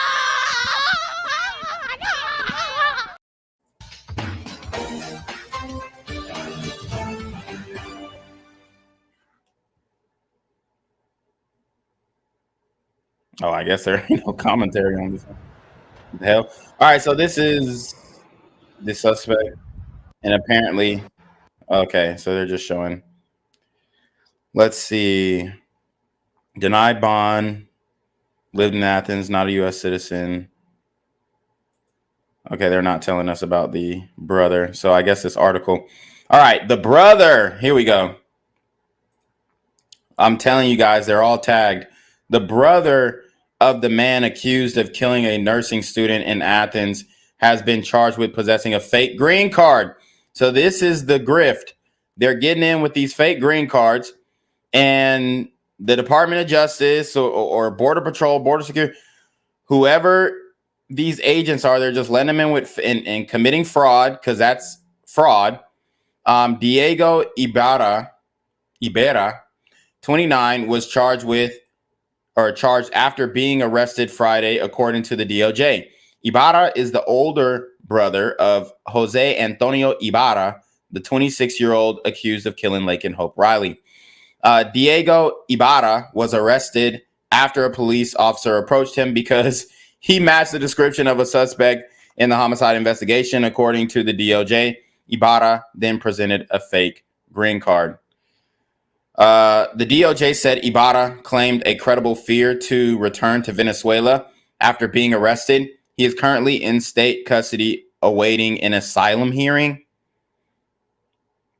Oh, I guess there ain't no commentary on this one. What the hell? All right, so this is the suspect. And apparently, okay, so they're just showing. Let's see. Denied bond. Lived in Athens, not a U.S. citizen. Okay, they're not telling us about the brother. So I guess this article. All right, the brother. Here we go. I'm telling you guys, they're all tagged. The brother of the man accused of killing a nursing student in Athens has been charged with possessing a fake green card. So this is the grift. They're getting in with these fake green cards, and the Department of Justice or Border Patrol, Border Security, whoever these agents are, they're just letting them in with and committing fraud, because that's fraud. Diego Ibarra, 29, was charged after being arrested Friday, according to the DOJ. Ibarra is the older brother of Jose Antonio Ibarra, the 26-year-old accused of killing Laken Hope Riley. Diego Ibarra was arrested after a police officer approached him because he matched the description of a suspect in the homicide investigation, according to the DOJ. Ibarra then presented a fake green card. The DOJ said Ibarra claimed a credible fear to return to Venezuela after being arrested. He is currently in state custody awaiting an asylum hearing.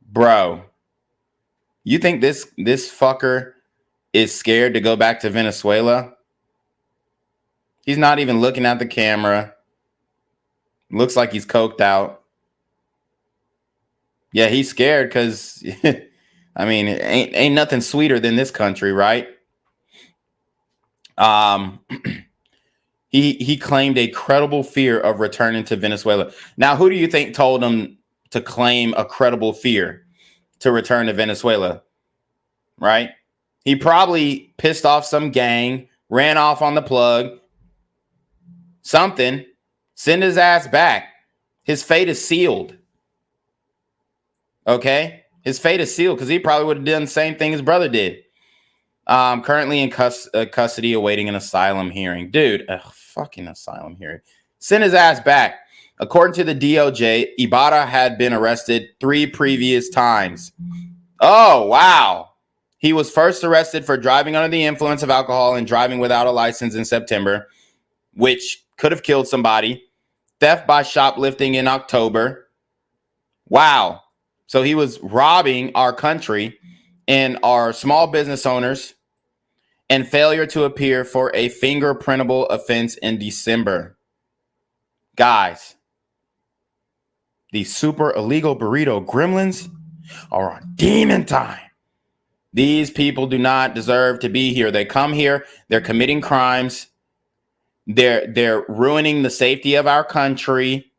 Bro, you think this fucker is scared to go back to Venezuela? He's not even looking at the camera. Looks like he's coked out. Yeah, he's scared because, I mean, it ain't nothing sweeter than this country, right? He claimed a credible fear of returning to Venezuela. Now, who do you think told him to claim a credible fear to return to Venezuela? Right? He probably pissed off some gang, ran off on the plug, something. Send his ass back. His fate is sealed. Okay? His fate is sealed because he probably would have done the same thing his brother did. Currently in custody awaiting an asylum hearing. Dude, a fucking asylum hearing. Send his ass back. According to the DOJ, Ibarra had been arrested 3 previous times. Oh, wow. He was first arrested for driving under the influence of alcohol and driving without a license in September, which could have killed somebody. Theft by shoplifting in October. Wow. So he was robbing our country and our small business owners, and failure to appear for a fingerprintable offense in December. Guys, these super illegal burrito gremlins are on demon time. These people do not deserve to be here. They come here, they're committing crimes. They're ruining the safety of our country.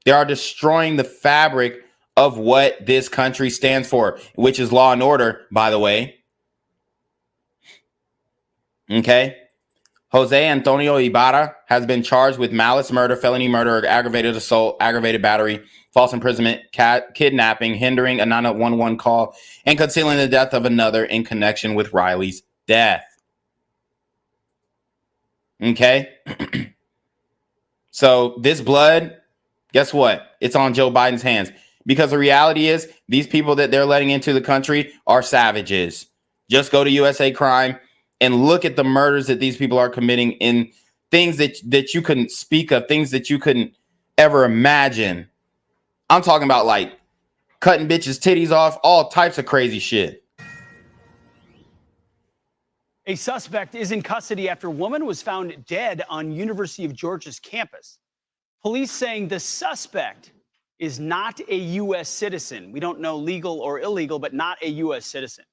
They are destroying the fabric of what this country stands for, which is law and order, by the way. Okay. Jose Antonio Ibarra has been charged with malice murder, felony murder, aggravated assault, aggravated battery, false imprisonment, kidnapping, hindering a 911 call, and concealing the death of another in connection with Riley's death. Okay. So this blood, guess what? It's on Joe Biden's hands. Because the reality is these people that they're letting into the country are savages. Just go to USA Crime and look at the murders that these people are committing in things that you couldn't speak of, things that you couldn't ever imagine. I'm talking about like cutting bitches' titties off, all types of crazy shit. A suspect is in custody after a woman was found dead on University of Georgia's campus. Police saying the suspect is not a U.S. citizen. We don't know legal or illegal, but not a U.S. citizen.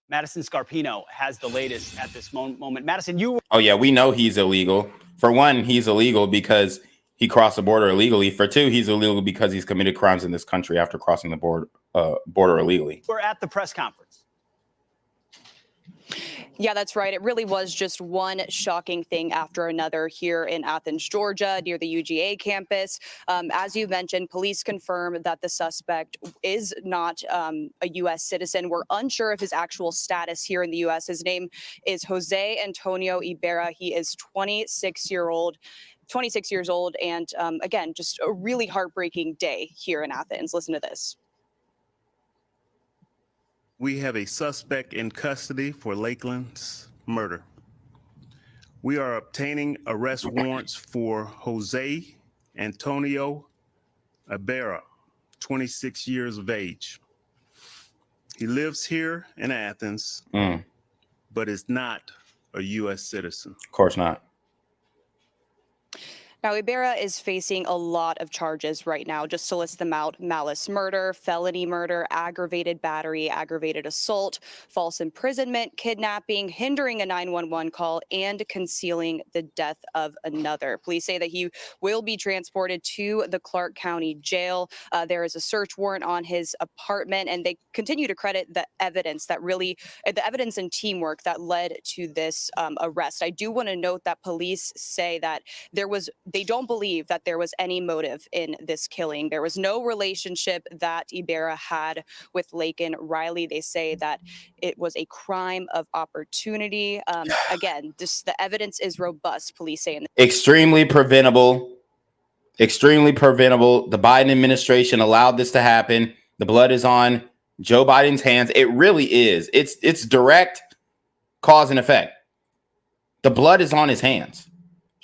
Madison Scarpino has the latest at this moment. Madison, you... Oh, yeah, we know he's illegal. For one, he's illegal because he crossed the border illegally. For two, he's illegal because he's committed crimes in this country after crossing the border illegally. We're at the press conference. Yeah, that's right. It really was just one shocking thing after another here in Athens, Georgia, near the UGA campus. As you mentioned, police confirm that the suspect is not a U.S. citizen. We're unsure of his actual status here in the U.S. His name is Jose Antonio Ibarra. He is 26 years old. And again, just a really heartbreaking day here in Athens. Listen to this. We have a suspect in custody for Laken's murder. We are obtaining arrest warrants for Jose Antonio Ibarra, 26 years of age. He lives here in Athens, but is not a U.S. citizen. Of course not. Now, Ibarra is facing a lot of charges right now, just to list them out: malice murder, felony murder, aggravated battery, aggravated assault, false imprisonment, kidnapping, hindering a 911 call, and concealing the death of another. Police say that he will be transported to the Clark County Jail. There is a search warrant on his apartment, and they continue to credit the evidence and teamwork that led to this arrest. I do want to note that police say that they don't believe that there was any motive in this killing. There was no relationship that Ibarra had with Laken Riley. They say that it was a crime of opportunity. Again, the evidence is robust, police say. Extremely preventable. Extremely preventable. The Biden administration allowed this to happen. The blood is on Joe Biden's hands. It really is. It's direct cause and effect. The blood is on his hands.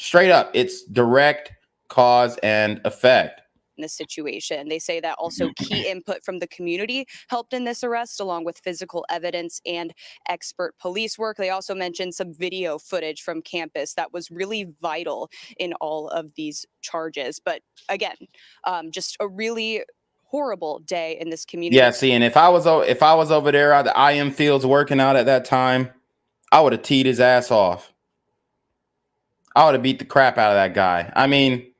Straight up, it's direct cause and effect. In this situation, they say that also key input from the community helped in this arrest, along with physical evidence and expert police work. They also mentioned some video footage from campus that was really vital in all of these charges. But again, just a really horrible day in this community. Yeah, see, and if I was over there at the IM fields working out at that time, I would have teed his ass off. I would have beat the crap out of that guy. I mean,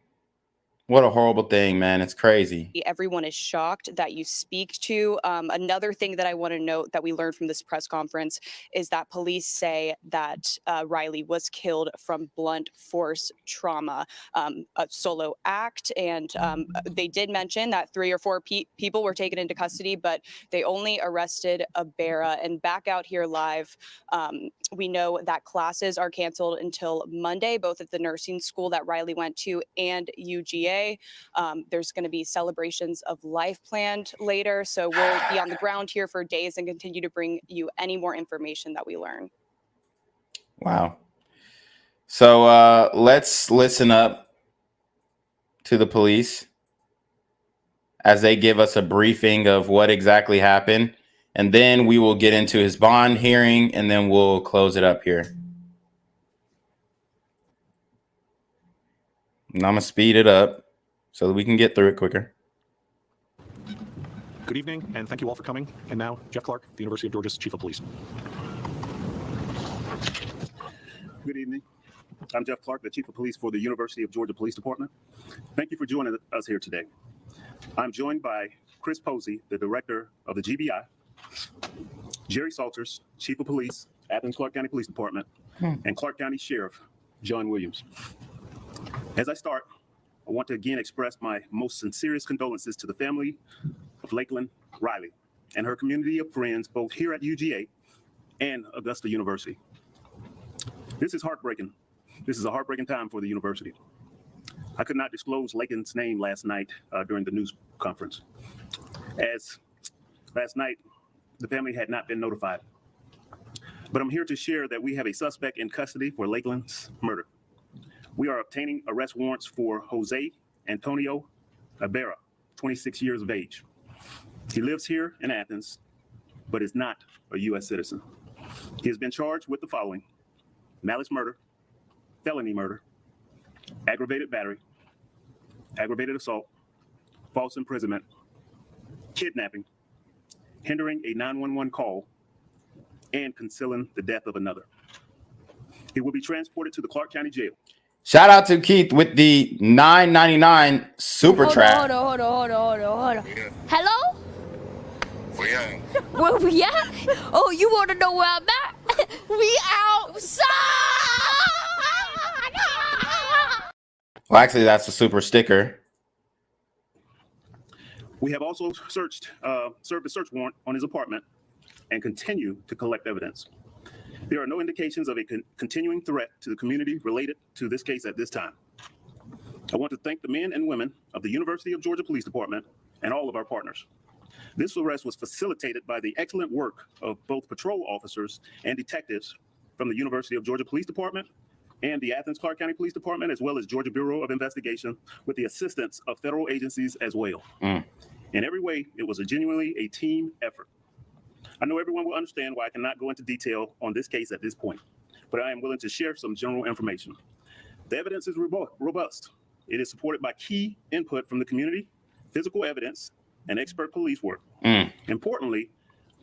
what a horrible thing, man. It's crazy. Everyone is shocked that you speak to. Another thing that I want to note that we learned from this press conference is that police say that Riley was killed from blunt force trauma, a solo act. And they did mention that 3 or 4 people were taken into custody, but they only arrested Ibarra. And back out here live, we know that classes are canceled until Monday, both at the nursing school that Riley went to and UGA. There's going to be celebrations of life planned later. So we'll be on the ground here for days and continue to bring you any more information that we learn. Wow. So let's listen up to the police as they give us a briefing of what exactly happened. And then we will get into his bond hearing, and then we'll close it up here. And I'm going to speed it up so that we can get through it quicker. Good evening, and thank you all for coming. And now, Jeff Clark, the University of Georgia's Chief of Police. Good evening. I'm Jeff Clark, the Chief of Police for the University of Georgia Police Department. Thank you for joining us here today. I'm joined by Chris Posey, the Director of the GBI, Jerry Salters, Chief of Police, Athens Clark County Police Department, and Clark County Sheriff John Williams. As I start, I want to again express my most sincerest condolences to the family of Laken Riley and her community of friends, both here at UGA and Augusta University. This is heartbreaking. This is a heartbreaking time for the university. I could not disclose Laken's name last night during the news conference. as last night the family had not been notified. But I'm here to share that we have a suspect in custody for Laken's murder. We are obtaining arrest warrants for Jose Antonio Ibarra, 26 years of age. He lives here in Athens, but is not a U.S. citizen. He has been charged with the following: malice murder, felony murder, aggravated battery, aggravated assault, false imprisonment, kidnapping, hindering a 911 call, and concealing the death of another. He will be transported to the Clark County Jail. Shout out to Keith with the $9.99 super chat. Hold on. Hello? Where we at? Oh, you want to know where I'm at? We outside! Well, actually, that's a super sticker. We have also served a search warrant on his apartment and continue to collect evidence. There are no indications of a continuing threat to the community related to this case at this time. I want to thank the men and women of the University of Georgia Police Department and all of our partners. This arrest was facilitated by the excellent work of both patrol officers and detectives from the University of Georgia Police Department and the Athens Clark County Police Department, as well as Georgia Bureau of Investigation, with the assistance of federal agencies as well. In every way, it was genuinely a team effort. I know everyone will understand why I cannot go into detail on this case at this point, but I am willing to share some general information. The evidence is robust. It is supported by key input from the community, physical evidence, and expert police work. Importantly,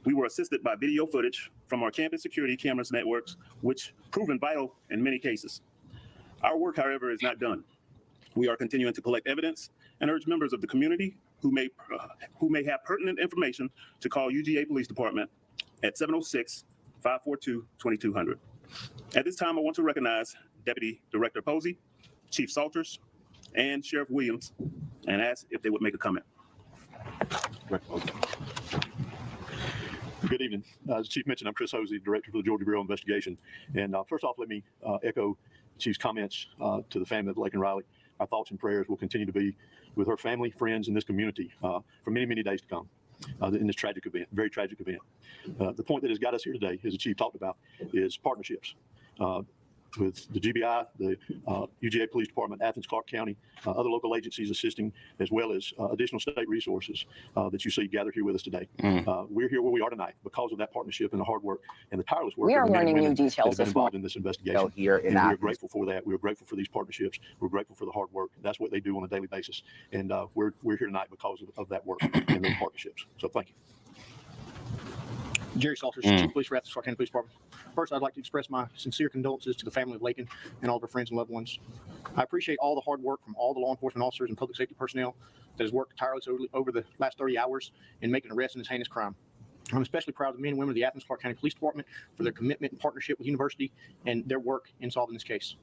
we were assisted by video footage from our campus security cameras networks, which proven vital in many cases. Our work, however, is not done. We are continuing to collect evidence and urge members of the community who may have pertinent information to call UGA Police Department at 706-542-2200. At this time, I want to recognize Deputy Director Posey, Chief Salters, and Sheriff Williams, and ask if they would make a comment. Good evening. As the Chief mentioned, I'm Chris Hosey, Director for the Georgia Bureau of Investigation. And first off, let me echo the Chief's comments to the family of Laken Riley. Our thoughts and prayers will continue to be with her family, friends, and this community for many, many days to come in this tragic event, very tragic event. The point that has got us here today, as the Chief talked about, is partnerships with the GBI, the UGA Police Department, Athens, Clark County, other local agencies assisting, as well as additional state resources that you see gathered here with us today. We're here where we are tonight because of that partnership and the hard work and the tireless work. We are learning new details that have been this involved in this investigation. Here in and Athens. we're grateful for that. We're grateful for these partnerships. We're grateful for the hard work. That's what they do on a daily basis. And we're here tonight because of that work and those partnerships. So thank you. Jerry Salters, Chief of Police for Athens Clark County Police Department. First, I'd like to express my sincere condolences to the family of Laken and all of her friends and loved ones. I appreciate all the hard work from all the law enforcement officers and public safety personnel that has worked tirelessly over the last 30 hours in making arrests in this heinous crime. I'm especially proud of the men and women of the Athens Clark County Police Department for their commitment and partnership with the university and their work in solving this case.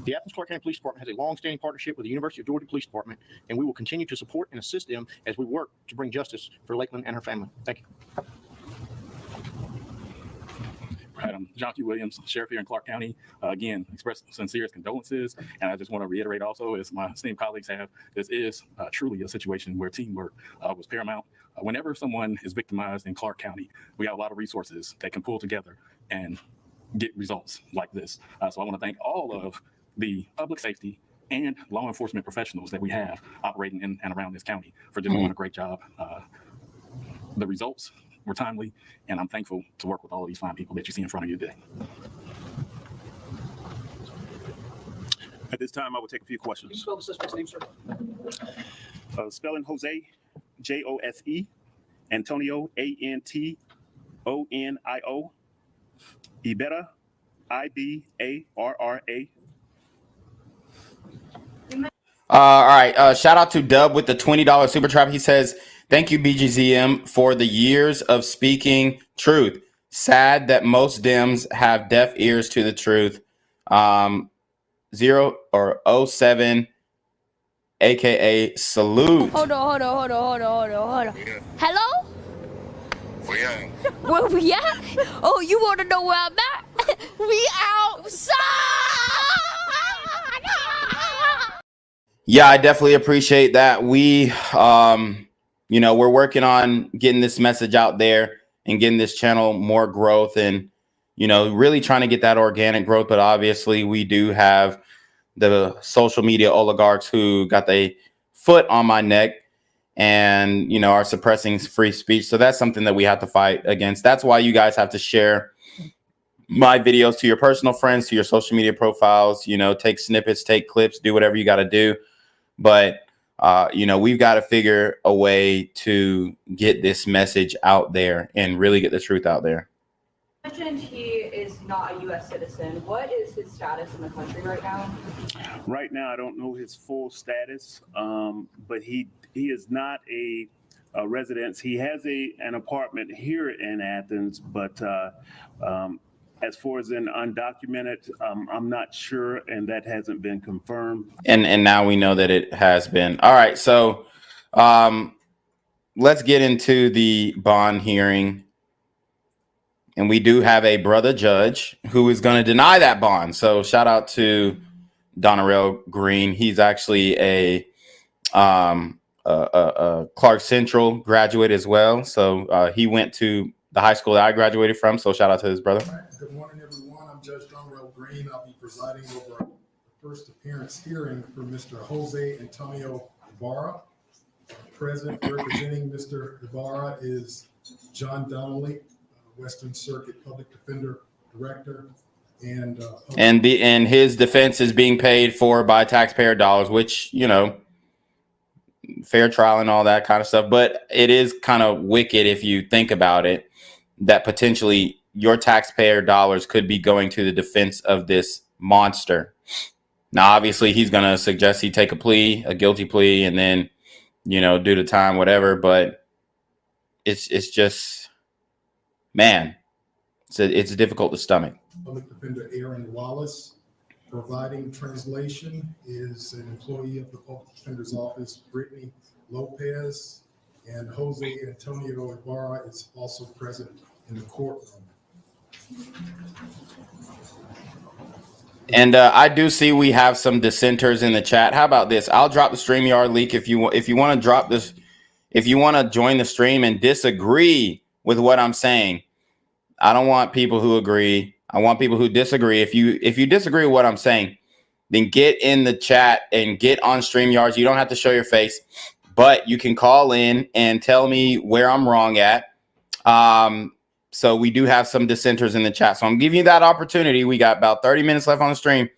The Athens Clark County Police Department has a long-standing partnership with the University of Georgia Police Department, and we will continue to support and assist them as we work to bring justice for Lakeland and her family. Thank you. I'm John Q. Williams, Sheriff here in Clark County. Again, express sincere condolences. And I just want to reiterate also, as my esteemed colleagues have, this is truly a situation where teamwork was paramount. Whenever someone is victimized in Clark County, we have a lot of resources that can pull together and get results like this. So I want to thank all of the public safety and law enforcement professionals that we have operating in and around this county for doing a great job. The results were timely, and I'm thankful to work with all of these fine people that you see in front of you today. At this time, I will take a few questions. Can you spell the suspect's name, sir? Spelling Jose, Jose, Antonio, Antonio, Ibarra, Ibarra. All right. Shout out to Dub with the $20 super trap. He says, "Thank you, BGZM, for the years of speaking truth. Sad that most Dems have deaf ears to the truth. 007, aka salute." Hold on. Hello? Where we at? Oh, you want to know where I'm at? We outside! Yeah, I definitely appreciate that. We you know, we're working on getting this message out there and getting this channel more growth and, you know, really trying to get that organic growth. But obviously we do have the social media oligarchs who got their foot on my neck and, you know, are suppressing free speech. So that's something that we have to fight against. That's why you guys have to share my videos to your personal friends, to your social media profiles, you know, take snippets, take clips, do whatever you got to do. But, you know, we've got to figure a way to get this message out there and really get the truth out there. You mentioned he is not a U.S. citizen. What is his status in the country right now? Right now, I don't know his full status, but he is not a resident. He has an apartment here in Athens, but as far as an undocumented, I'm not sure, and that hasn't been confirmed. And now we know that it has been. All right, so let's get into the bond hearing. And we do have a brother judge who is going to deny that bond. So shout out to Donarell Green. He's actually a Clark Central graduate as well. So he went to the high school that I graduated from. So shout out to his brother. Good morning, everyone. I'm Judge Donarell Green. I'll be presiding over the first appearance hearing for Mr. Jose Antonio Ibarra. Present representing Mr. Ibarra is John Donnelly, Western Circuit Public Defender Director, and his defense is being paid for by taxpayer dollars, which, you know, fair trial and all that kind of stuff. But it is kind of wicked if you think about it, that potentially your taxpayer dollars could be going to the defense of this monster. Now, obviously, he's going to suggest he take a guilty plea, and then, you know, do the time, whatever. But it's just, man, it's difficult to stomach. Public Defender Aaron Wallace. Providing translation is an employee of the Public Defender's Office, Brittany Lopez, and Jose Antonio Ibarra is also present in the courtroom. And I do see we have some dissenters in the chat. How about this? I'll drop the StreamYard link if you want to drop this. If you want to join the stream and disagree with what I'm saying, I don't want people who agree. I want people who disagree. If you disagree with what I'm saying, then get in the chat and get on StreamYards. You don't have to show your face, but you can call in and tell me where I'm wrong at. So we do have some dissenters in the chat. So I'm giving you that opportunity. We got about 30 minutes left on the stream,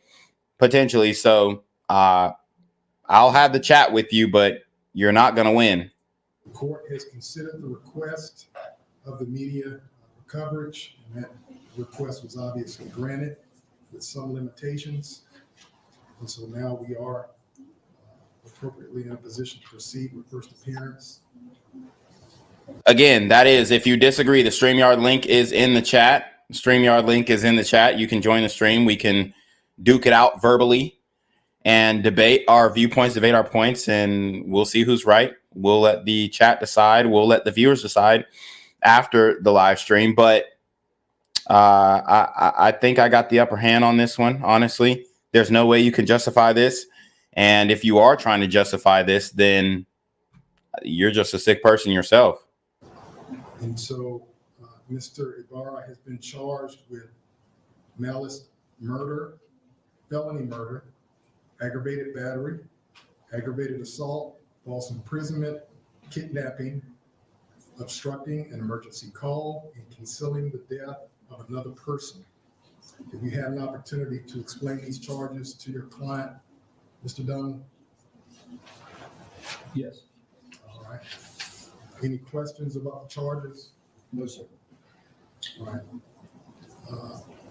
potentially. So I'll have the chat with you, but you're not going to win. The court has considered the request of the media coverage, and that request was obviously granted with some limitations. And so now we are appropriately in a position to proceed with first appearance. Again, that is, if you disagree, the StreamYard link is in the chat. StreamYard link is in the chat. You can join the stream. We can duke it out verbally and debate our viewpoints, debate our points, and we'll see who's right. We'll let the chat decide. We'll let the viewers decide after the live stream. But I think I got the upper hand on this one, honestly. There's no way you can justify this. And if you are trying to justify this, then you're just a sick person yourself. And so Mr. Ibarra has been charged with malice murder, felony murder, aggravated battery, aggravated assault, false imprisonment, kidnapping, obstructing an emergency call, and concealing the death of another person. Have you had an opportunity to explain these charges to your client, Mr. Dunn? Yes. All right. Any questions about the charges? No, sir. All right.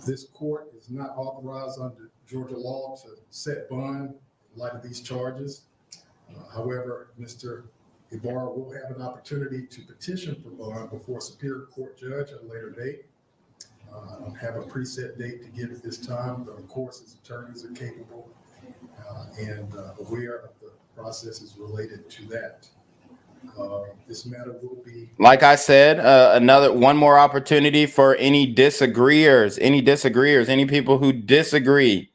This court is not authorized under Georgia law to set bond in light of these charges. However, Mr. Ibarra will have an opportunity to petition for bond before a Superior Court judge at a later date. I don't have a preset date to give at this time, but of course his attorneys are capable and aware of the processes related to that. This matter will be, like I said, one more opportunity for any disagreeers, any people who disagree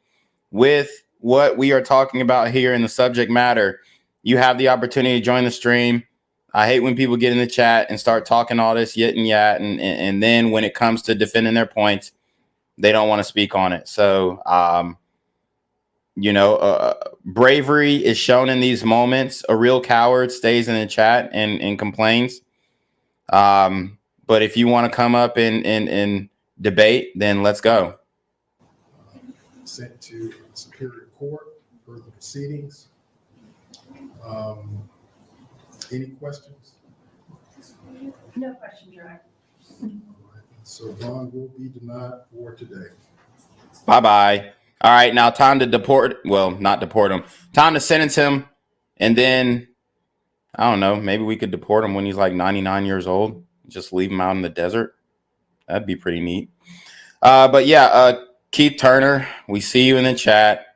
with what we are talking about here in the subject matter. You have the opportunity to join the stream. I hate when people get in the chat and start talking all this yit and yat, and then when it comes to defending their points, they don't want to speak on it. So, bravery is shown in these moments. A real coward stays in the chat and complains. But if you want to come up and debate, then let's go. Sent to Superior Court for the proceedings. Any questions? No questions, Your Honor. So bond will be denied for today. Bye-bye. All right, now time to deport. Well, not deport him. Time to sentence him. And then, I don't know, maybe we could deport him when he's like 99 years old. Just leave him out in the desert. That'd be pretty neat. But yeah, Keith Turner, we see you in the chat.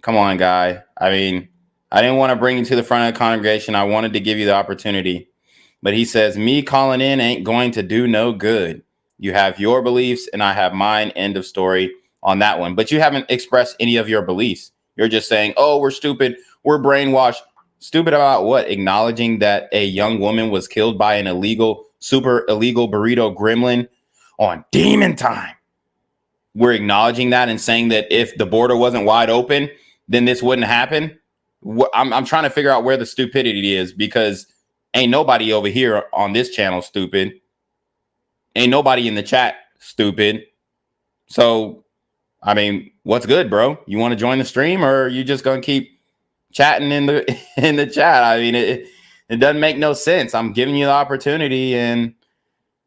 Come on, guy. I mean, I didn't want to bring you to the front of the congregation. I wanted to give you the opportunity. But he says, me calling in ain't going to do no good. You have your beliefs and I have mine. End of story on that one. But you haven't expressed any of your beliefs. You're just saying, oh, we're stupid. We're brainwashed. Stupid about what? Acknowledging that a young woman was killed by an super illegal burrito gremlin on demon time. We're acknowledging that and saying that if the border wasn't wide open, then this wouldn't happen. I'm trying to figure out where the stupidity is, because ain't nobody over here on this channel stupid. Ain't nobody in the chat stupid. So, I mean, what's good, bro? You want to join the stream, or are you just going to keep chatting in the chat? I mean, it doesn't make no sense. I'm giving you the opportunity and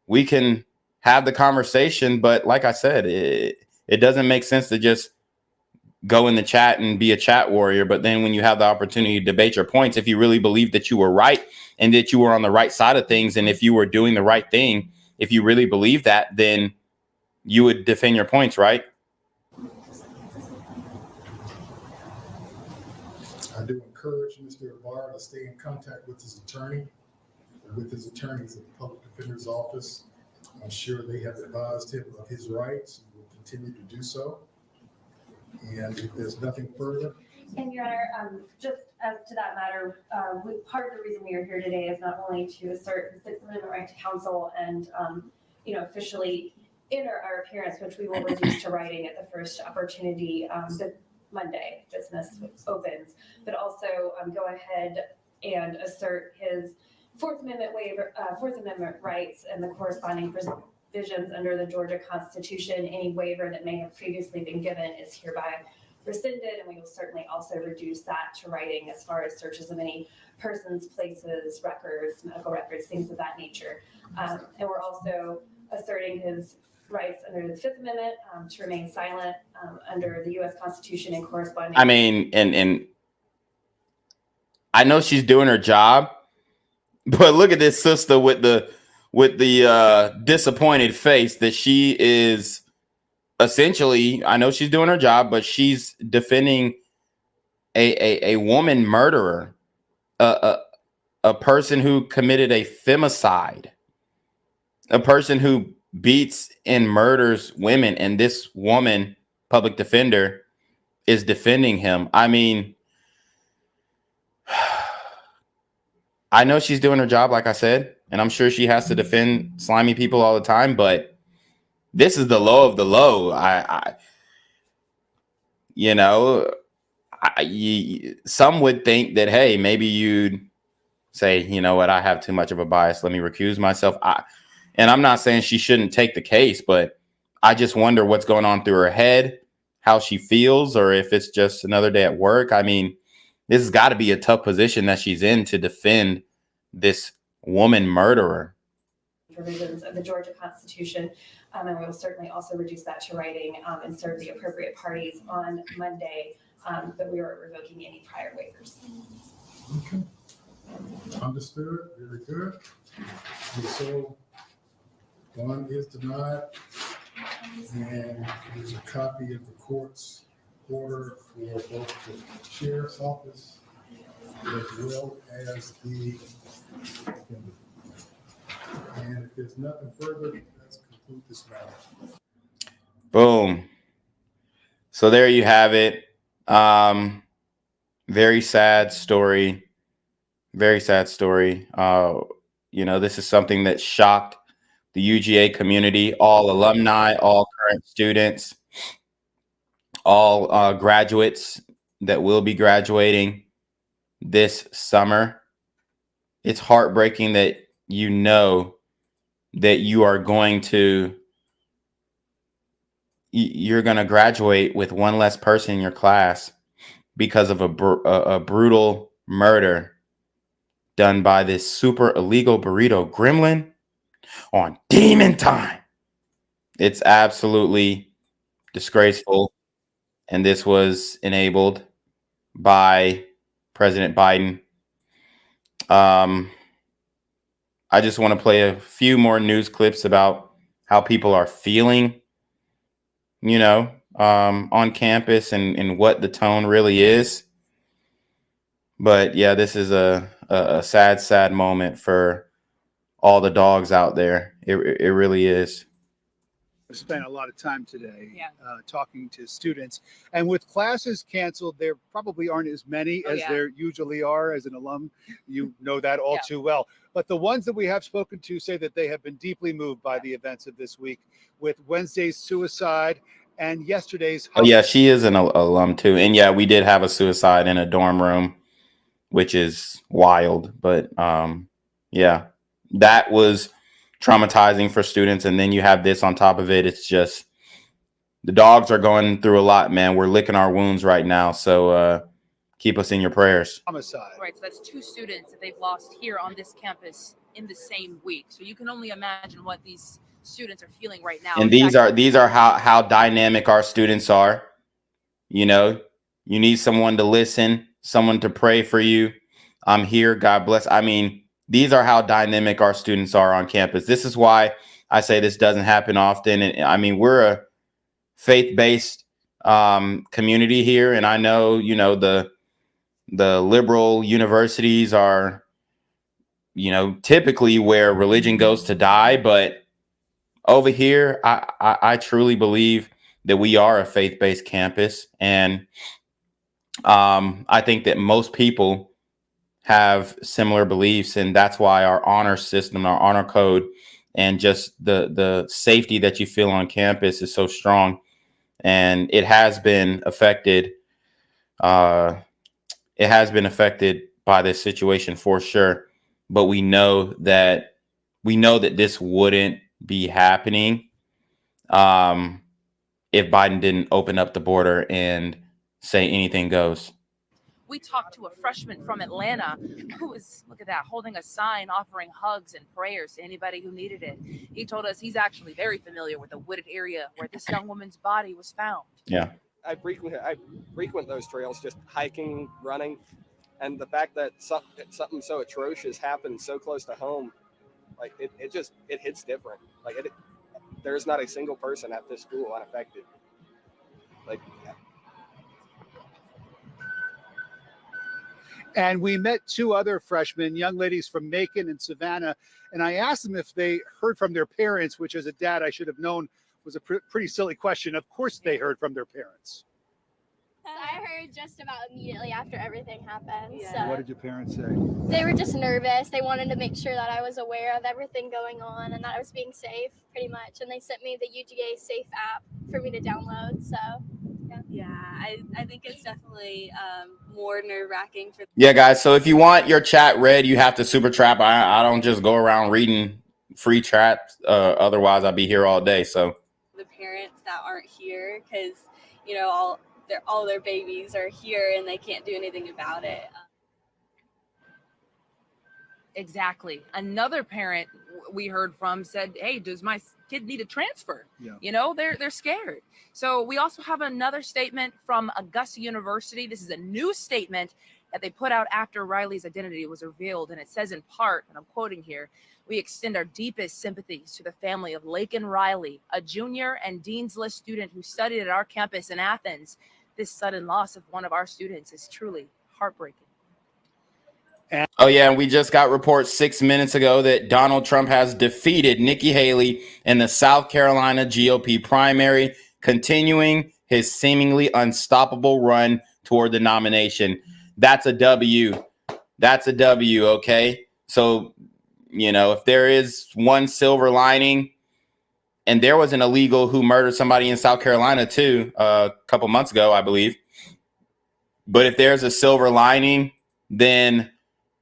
we can have the conversation. But like I said, it doesn't make sense to just go in the chat and be a chat warrior. But then when you have the opportunity to debate your points, if you really believe that you were right and that you were on the right side of things, and if you were doing the right thing, if you really believe that, then you would defend your points, right? I do encourage Mr. Ibarra to stay in contact with his attorney, with his attorneys at the Public Defender's Office. I'm sure they have advised him of his rights and will continue to do so. And if there's nothing further. And Your Honor, just as to that matter, part of the reason we are here today is not only to assert the Sixth Amendment right to counsel and, officially enter our appearance, which we will reduce to writing at the first opportunity the Monday business opens, but also go ahead and assert his Fourth Amendment rights and the corresponding provisions under the Georgia Constitution. Any waiver that may have previously been given is hereby rescinded, and we will certainly also reduce that to writing as far as searches of any persons, places, records, medical records, things of that nature. And we're also asserting his rights under the Fifth Amendment to remain silent under the U.S. Constitution and corresponding. I mean, and I know she's doing her job, but look at this sister with the disappointed face that she is essentially. I know she's doing her job, but she's defending a woman murderer, a person who committed a femicide, a person who beats and murders women, and this woman, public defender, is defending him. I mean, I know she's doing her job, like I said, and I'm sure she has to defend slimy people all the time, but this is the low of the low. Some would think that, hey, maybe you'd say, you know what, I have too much of a bias. Let me recuse myself. And I'm not saying she shouldn't take the case, but I just wonder what's going on through her head, how she feels, or if it's just another day at work. I mean, this has got to be a tough position that she's in to defend this woman murderer. Provisions of the Georgia Constitution, and we will certainly also reduce that to writing and serve the appropriate parties on Monday, but we are revoking any prior waivers. Okay. Understood. Very good. And so one is denied, and there's a copy of the court's order for both the sheriff's office as well as the. And if there's nothing further, let's conclude this matter. Boom. So there you have it. Very sad story. Very sad story. This is something that shocked the UGA community, all alumni, all current students, all graduates that will be graduating this summer. It's heartbreaking that that you're going to graduate with one less person in your class because of a brutal murder done by this super illegal burrito gremlin on demon time. It's absolutely disgraceful. And this was enabled by President Biden. I just want to play a few more news clips about how people are feeling, on campus and what the tone really is. But yeah, this is a sad, sad moment for all the dogs out there. It really is. I spent a lot of time today talking to students, and with classes canceled, there probably aren't as many as there usually are. As an alum, you know that all too well. But the ones that we have spoken to say that they have been deeply moved by the events of this week, with Wednesday's suicide and yesterday's. Oh yeah, she is an alum too, and yeah, we did have a suicide in a dorm room, which is wild. But yeah, that was traumatizing for students, and then you have this on top of it. It's just the dogs are going through a lot, man. We're licking our wounds right now, so keep us in your prayers. Homicide. Right, so that's 2 students that they've lost here on this campus in the same week. So you can only imagine what these students are feeling right now. And these are how dynamic our students are. You need someone to listen, someone to pray for you. I'm here. God bless. I mean, these are how dynamic our students are on campus. This is why I say this doesn't happen often. And I mean, we're a faith-based community here, and I know the liberal universities are typically where religion goes to die, but over here I truly believe that we are a faith-based campus, and I think that most people have similar beliefs, and that's why our honor system, our honor code, and just the safety that you feel on campus is so strong. And it has been affected. It has been affected by this situation for sure. But we know that this wouldn't be happening if Biden didn't open up the border and say anything goes. We talked to a freshman from Atlanta who was, look at that, holding a sign offering hugs and prayers to anybody who needed it. He told us he's actually very familiar with the wooded area where this young woman's body was found. Yeah. I frequent those trails, just hiking, running, and the fact that something so atrocious happened so close to home, like it hits different. Like there's not a single person at this school unaffected. Like. And we met 2 other freshmen, young ladies from Laken and Savannah, and I asked them if they heard from their parents, which as a dad I should have known was a pretty silly question. Of course they heard from their parents. I heard just about immediately after everything happened. Yeah. So What did your parents say? they were just nervous. They wanted to make sure that I was aware of everything going on and that I was being safe, pretty much. And they sent me the UGA Safe app for me to download. So yeah, I think it's definitely more nerve-wracking for. Yeah, guys. So if you want your chat read, you have to super trap. I don't just go around reading free chats. Otherwise, I'll be here all day. So The parents that aren't here, because all their babies are here and they can't do anything about it. Exactly. Another parent we heard from said, hey, does my kid need a transfer? Yeah. They're scared. So we also have another statement from Augusta University. This is a new statement that they put out after Riley's identity was revealed. And it says in part, and I'm quoting here, we extend our deepest sympathies to the family of Laken Riley, a junior and Dean's List student who studied at our campus in Athens. This sudden loss of one of our students is truly heartbreaking. Oh, yeah. And we just got reports 6 minutes ago that Donald Trump has defeated Nikki Haley in the South Carolina GOP primary, continuing his seemingly unstoppable run toward the nomination. That's a W That's a W, okay? So, you know, if there is one silver lining, and there was an illegal who murdered somebody in South Carolina too, a couple months ago, I believe. But if there's a silver lining, then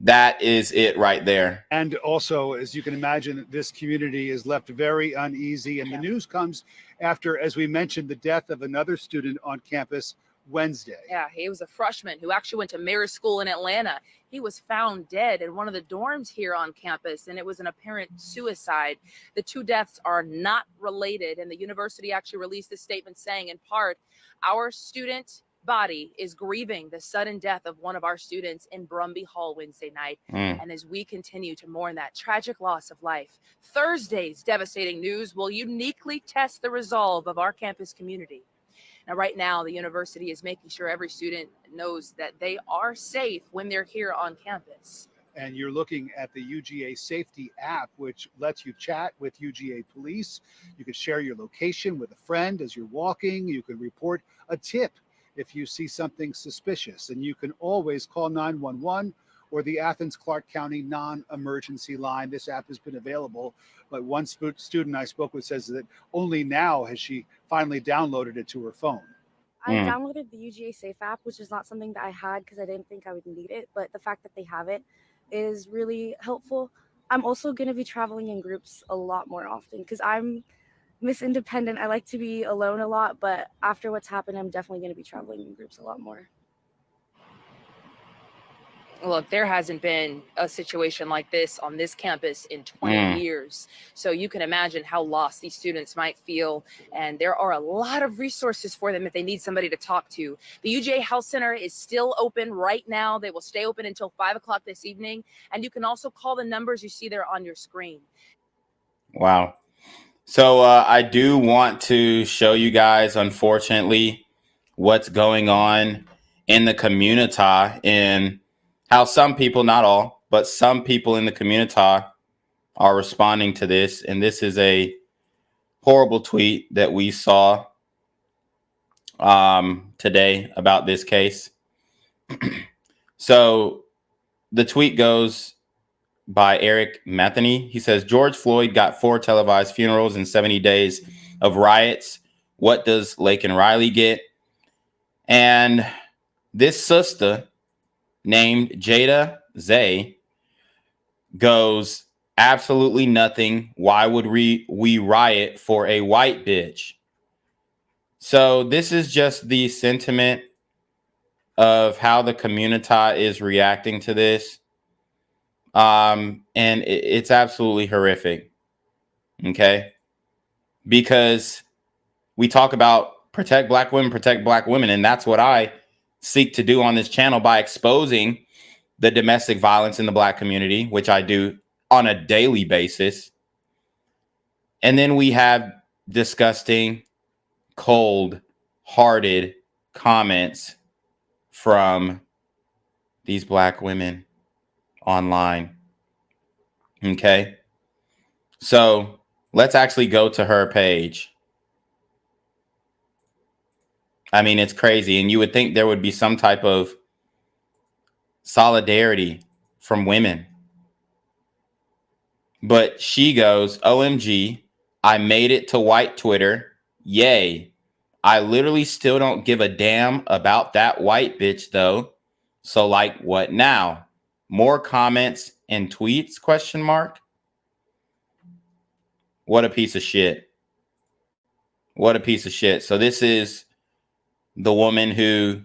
that is it right there. And also, as you can imagine, this community is left very uneasy. And the news comes after, as we mentioned, the death of another student on campus Wednesday. Yeah, he was a freshman who actually went to Mirror School in Atlanta. He was found dead in one of the dorms here on campus, and it was an apparent suicide. The two deaths are not related, and the university actually released a statement saying, in part, our student body is grieving the sudden death of one of our students in Brumby Hall Wednesday night. And as we continue to mourn that tragic loss of life, Thursday's devastating news will uniquely test the resolve of our campus community. Now, right now, the university is making sure every student knows that they are safe when they're here on campus. And you're looking at the UGA safety app, which lets you chat with UGA police. You can share your location with a friend as you're walking. You can report a tip if you see something suspicious. And you can always call 911 or the Athens-Clarke County non-emergency line. This app has been available, but one student I spoke with says that only now has she finally downloaded it to her phone. I downloaded the UGA Safe app, which is not something that I had because I didn't think I would need it, but the fact that they have it is really helpful. I'm also going to be traveling in groups a lot more often because I'm Miss Independent. I like to be alone a lot, but after what's happened, I'm definitely going to be traveling in groups a lot more. Look, there hasn't been a situation like this on this campus in 20 years. So you can imagine how lost these students might feel. And there are a lot of resources for them if they need somebody to talk to. The UGA Health Center is still open right now. They will stay open until 5 o'clock this evening. And you can also call the numbers you see there on your screen. Wow. So I do want to show you guys, unfortunately, what's going on in the community and how some people, not all, but some people in the community are responding to this. And this is a horrible tweet that we saw today about this case. So the tweet goes by Eric Metheny. He says, George Floyd got 4 televised funerals in 70 days of riots. What does Laken Riley get? And this sister named Jada Zay goes, absolutely nothing. Why would we riot for a white bitch? So this is just the sentiment of how the community is reacting to this. And it's absolutely horrific. Okay. Because we talk about protect black women. And that's what I seek to do on this channel by exposing the domestic violence in the black community, which I do on a daily basis. And then we have disgusting, cold-hearted comments from these black women online. Okay. So let's actually go to her page. I mean, it's crazy. And you would think there would be some type of solidarity from women. But she goes, OMG, I made it to white Twitter. Yay. I literally still don't give a damn about that white bitch, though. So, like, what now? More comments and tweets, question mark? What a piece of shit. What a piece of shit. So this is the woman who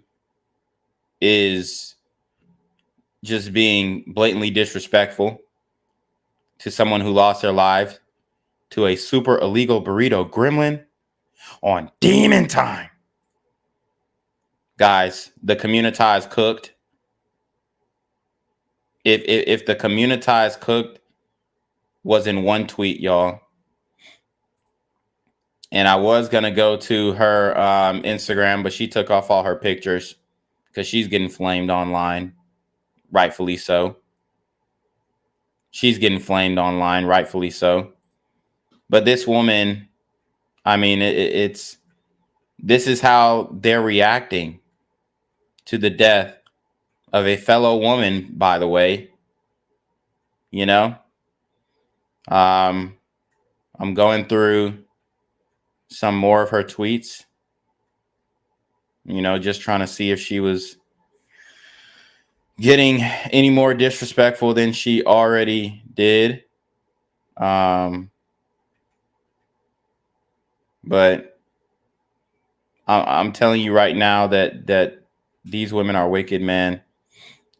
is just being blatantly disrespectful to someone who lost their life to a super illegal burrito gremlin on demon time. Guys, the community is cooked. If the community is cooked was in one tweet, y'all. And I was going to go to her Instagram, but she took off all her pictures because she's getting flamed online. Rightfully so. She's getting flamed online, rightfully so. But this woman, I mean, this is how they're reacting to the death of a fellow woman, by the way. You know, I'm going through some more of her tweets, you know, just trying to see if she was getting any more disrespectful than she already did. But I'm telling you right now that these women are wicked, man,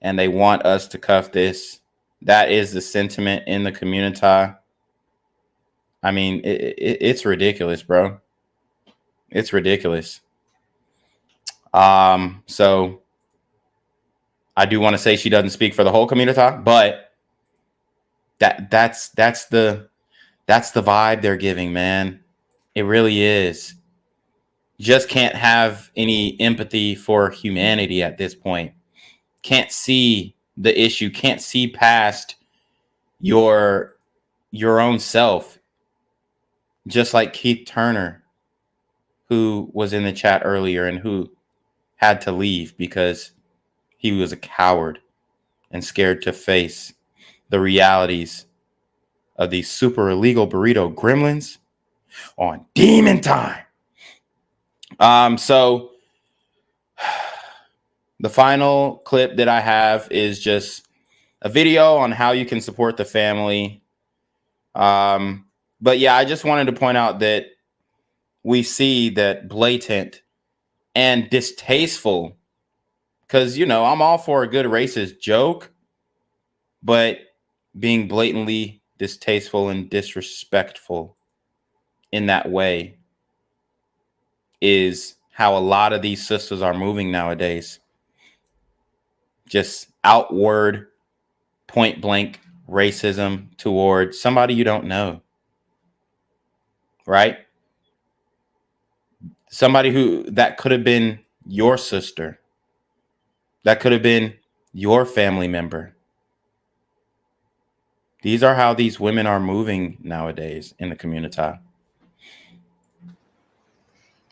and they want us to cuff this. That is the sentiment in the community. I mean, it's ridiculous, bro. It's ridiculous. So I do want to say she doesn't speak for the whole community, but that's the vibe they're giving, man. It really is. Just can't have any empathy for humanity at this point. Can't see the issue, can't see past your own self. Just like Keith Turner, who was in the chat earlier and who had to leave because he was a coward and scared to face the realities of these super illegal burrito gremlins on Demon Time. So the final clip that I have is just a video on how you can support the family. But yeah, I just wanted to point out that we see that blatant and distasteful, because, you know, I'm all for a good racist joke, but being blatantly distasteful and disrespectful in that way is how a lot of these sisters are moving nowadays. Just outward, point blank racism towards somebody you don't know, right? Somebody that could have been your sister, that could have been your family member. These are how these women are moving nowadays in the community.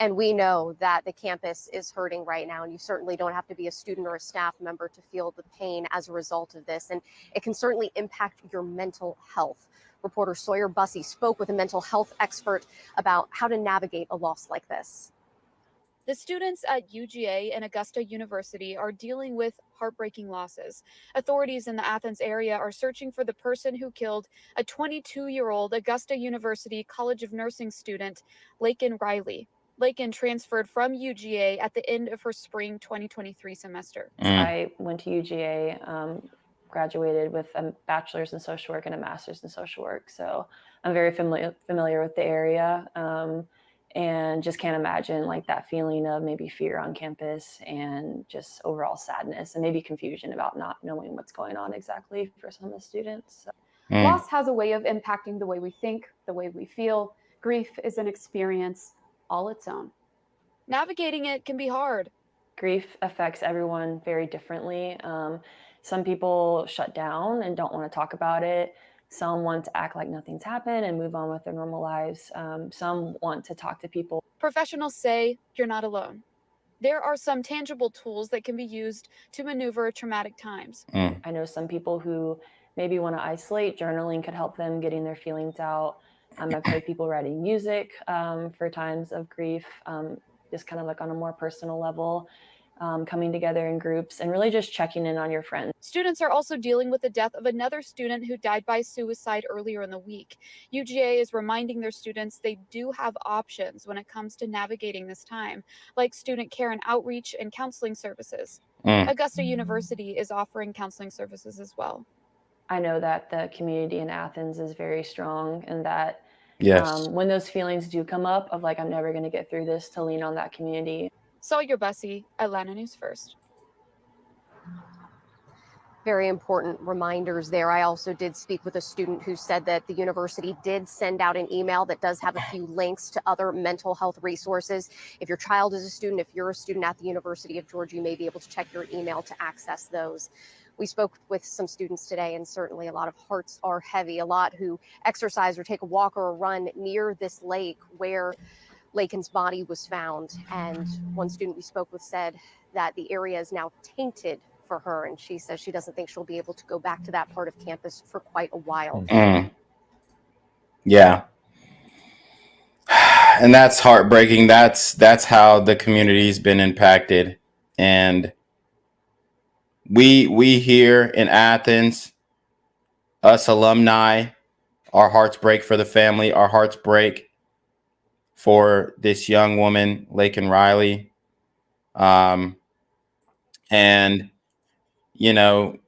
And we know that the campus is hurting right now, and you certainly don't have to be a student or a staff member to feel the pain as a result of this. And it can certainly impact your mental health. Reporter Sawyer Bussey spoke with a mental health expert about how to navigate a loss like this. The students at UGA and Augusta University are dealing with heartbreaking losses. Authorities in the Athens area are searching for the person who killed a 22-year-old Augusta University College of Nursing student, Laken Riley. Laken transferred from UGA at the end of her spring 2023 semester. I went to UGA, graduated with a bachelor's in social work and a master's in social work. So I'm very familiar with the area. And just can't imagine like that feeling of maybe fear on campus and just overall sadness and maybe confusion about not knowing what's going on exactly for some of the students. Loss has a way of impacting the way we think, the way we feel. Grief is an experience all its own. Navigating it can be hard. Grief affects everyone very differently. Some people shut down and don't want to talk about it. Some want to act like nothing's happened and move on with their normal lives. Some want to talk to people. Professionals say you're not alone. There are some tangible tools that can be used to maneuver traumatic times. I know some people who maybe want to isolate. Journaling could help them getting their feelings out. I've heard people writing music for times of grief, just kind of like on a more personal level. Coming together in groups and really just checking in on your friends. Students are also dealing with the death of another student who died by suicide earlier in the week. UGA is reminding their students they do have options when it comes to navigating this time, like student care and outreach and counseling services. Augusta University is offering counseling services as well. I know that the community in Athens is very strong, and that when those feelings do come up of like, I'm never going to get through this, to lean on that community. Sawyer Bussey, Atlanta News First. Very important reminders there. I also did speak with a student who said that the university did send out an email that does have a few links to other mental health resources. If your child is a student, if you're a student at the University of Georgia, you may be able to check your email to access those. We spoke with some students today, and certainly a lot of hearts are heavy. A lot who exercise or take a walk or a run near this lake where Laken's body was found. And one student we spoke with said that the area is now tainted for her, and she says she doesn't think she'll be able to go back to that part of campus for quite a while. Yeah. And that's heartbreaking. That's how the community's been impacted. And we here in Athens, us alumni, our hearts break for the family. Our hearts break for this young woman, Laken Riley. And, you know,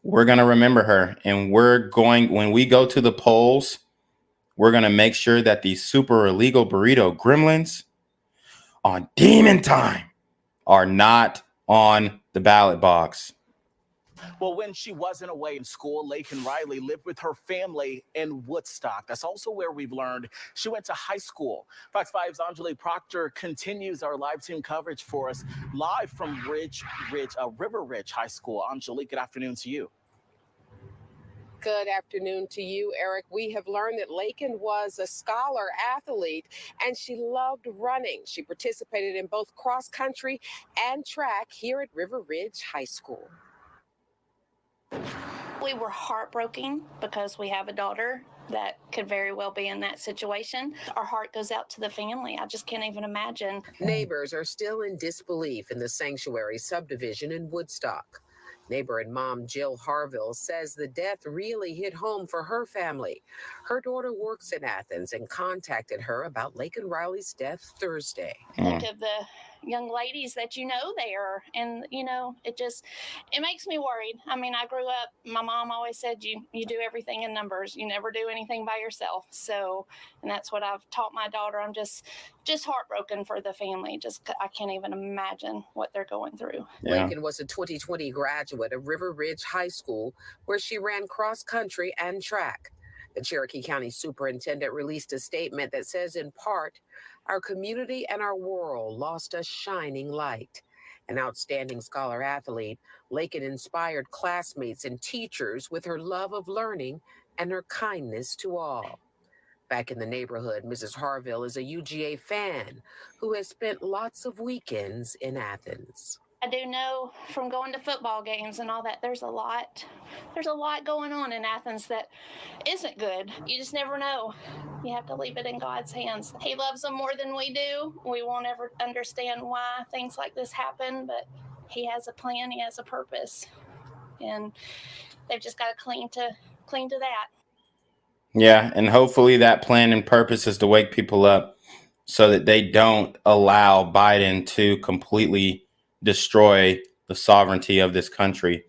we're going to remember her. And when we go to the polls, we're going to make sure that these super illegal burrito gremlins on Demon Time are not on the ballot box. Well, when she wasn't away in school, Laken Riley lived with her family in Woodstock. That's also where we've learned she went to high school. Fox 5's Angelique Proctor continues our live team coverage for us live from River Ridge High School. Angelique, good afternoon to you. Good afternoon to you, Eric. We have learned that Laken was a scholar athlete and she loved running. She participated in both cross country and track here at River Ridge High School. We were heartbroken because we have a daughter that could very well be in that situation. Our heart goes out to the family. I just can't even imagine. Neighbors are still in disbelief in the sanctuary subdivision in Woodstock. Neighbor and mom Jill Harville says the death really hit home for her family. Her daughter works in Athens and contacted her about Laken Riley's death Thursday. Think of the young ladies that you know there, and it makes me worried. I mean, I grew up, my mom always said you do everything in numbers, you never do anything by yourself. So, and that's what I've taught my daughter. I'm just heartbroken for the family. I can't even imagine what they're going through. Yeah. Laken was a 2020 graduate of River Ridge High School, where she ran cross country and track. The Cherokee County Superintendent released a statement that says, in part, our community and our world lost a shining light. An outstanding scholar athlete, Laken inspired classmates and teachers with her love of learning and her kindness to all. Back in the neighborhood, Mrs. Harville is a UGA fan who has spent lots of weekends in Athens. I do know from going to football games and all that, there's a lot going on in Athens that isn't good. You just never know. You have to leave it in God's hands. He loves them more than we do. We won't ever understand why things like this happen, but he has a plan, he has a purpose. And they've just got to cling to that. Yeah, and hopefully that plan and purpose is to wake people up so that they don't allow Biden to completely destroy the sovereignty of this country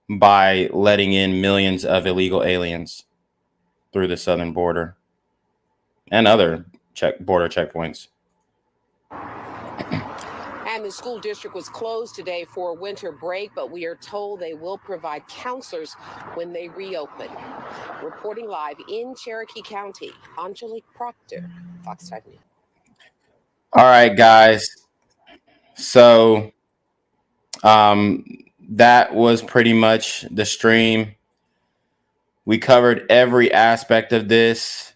by letting in millions of illegal aliens through the southern border and other border checkpoints. And the school district was closed today for a winter break, but we are told they will provide counselors when they reopen. Reporting live in Cherokee County, Angelique Proctor, Fox 5 News. All right, guys. So that was pretty much the stream. We covered every aspect of this.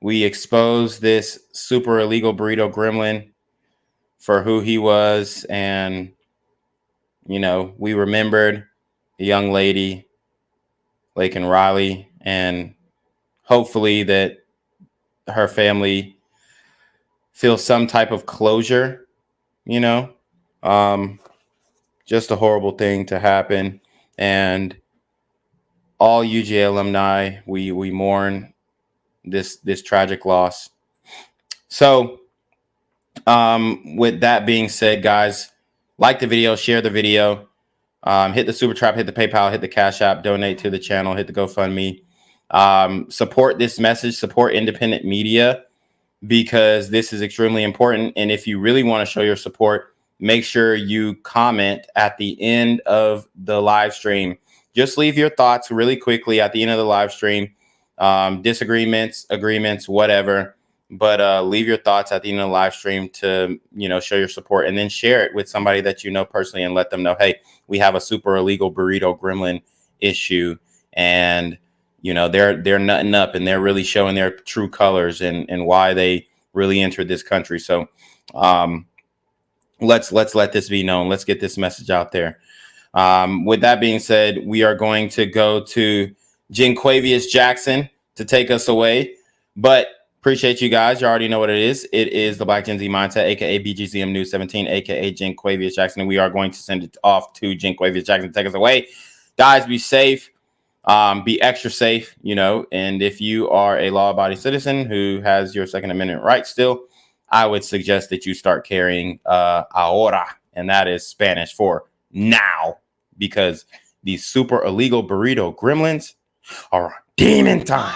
We exposed this super illegal burrito gremlin for who he was. And, you know, we remembered the young lady, Laken Riley, and hopefully that her family feels some type of closure, you know. Just a horrible thing to happen. And all UGA alumni, we mourn this tragic loss. So with that being said, guys, like the video, share the video, hit the super trap, hit the PayPal, hit the Cash App, donate to the channel, hit the GoFundMe, support this message, support independent media, because this is extremely important. And if you really want to show your support, make sure you comment at the end of the live stream. Just leave your thoughts really quickly at the end of the live stream. Disagreements, agreements, whatever. But leave your thoughts at the end of the live stream to, you know, show your support, and then share it with somebody that you know personally and let them know, hey, we have a super illegal burrito gremlin issue, and, you know, they're nutting up and they're really showing their true colors and why they really entered this country. So let's let this be known. Let's get this message out there. With that being said, we are going to go to Jinquavius Jackson to take us away. But appreciate you guys. You already know what it is. It is the Black Gen Z Mindset, aka BGZM News 17, aka Jinquavius Jackson. And we are going to send it off to Jinquavius Jackson to take us away. Guys, be safe. Be extra safe, you know. And if you are a law-abiding citizen who has your Second Amendment rights still, I would suggest that you start carrying ahora, and that is Spanish for now, because these super illegal burrito gremlins are on demon time.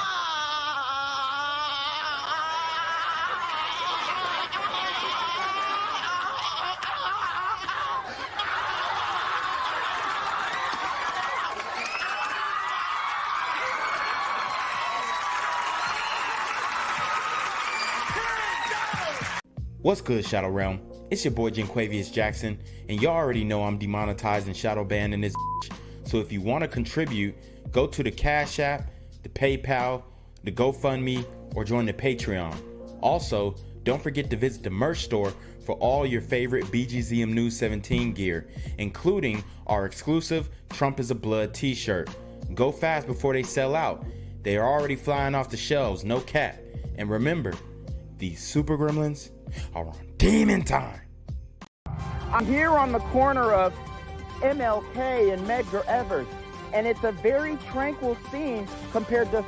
What's good, Shadow Realm? It's your boy Jinquavius Jackson, and y'all already know I'm demonetized and shadow banned in this bitch. So if you want to contribute, go to the Cash App, the PayPal, the GoFundMe, or join the Patreon. Also, don't forget to visit the merch store for all your favorite BGZM News 17 gear, including our exclusive Trump is a Blood t-shirt. Go fast before they sell out. They are already flying off the shelves, no cap. And remember, these super gremlins are on demon time. I'm here on the corner of MLK and Medgar Evers, and it's a very tranquil scene compared to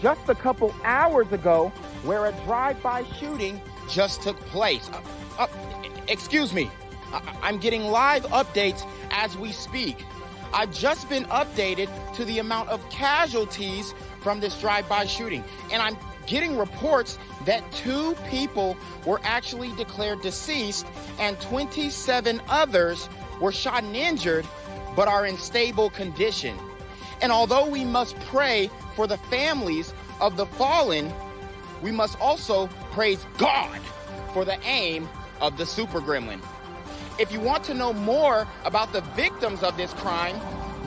just a couple hours ago where a drive-by shooting just took place. Excuse me, I'm getting live updates as we speak. I've just been updated to the amount of casualties from this drive-by shooting, and I'm getting reports that 2 people were actually declared deceased and 27 others were shot and injured but are in stable condition. And although we must pray for the families of the fallen, we must also praise God for the aim of the super gremlin. If you want to know more about the victims of this crime,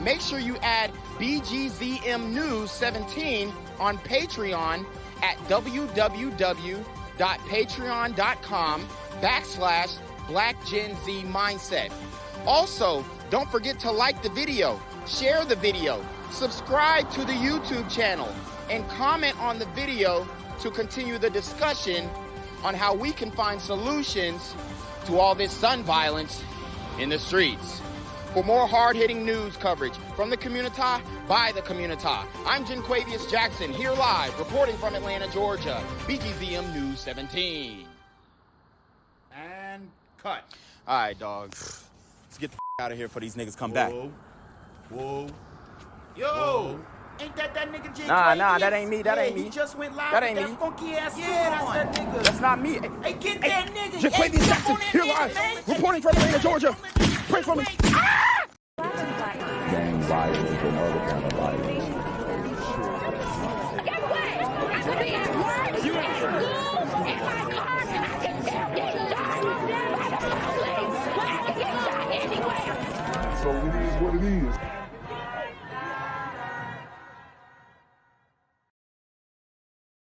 make sure you add BGZM News 17 on Patreon at www.patreon.com/BlackGenZMindset. Also, don't forget to like the video, share the video, subscribe to the YouTube channel, and comment on the video to continue the discussion on how we can find solutions to all this gun violence in the streets. For more hard-hitting news coverage from the community, by the community, I'm Jinquavius Jackson, here live, reporting from Atlanta, Georgia, BGZM News 17. And cut. All right, dogs. Let's get the out of here before these niggas come back. Whoa. Yo! Whoa. Ain't that nigga J? Nah, that ain't me. That ain't me. He just went live That with ain't that me. funky ass suit on. That's that nigga. That's not me. Hey, get that nigga. Jinquavius Jackson, here live, reporting from Atlanta, Georgia. Pray for me. Gang violence and other kind of violence. So it is what it is.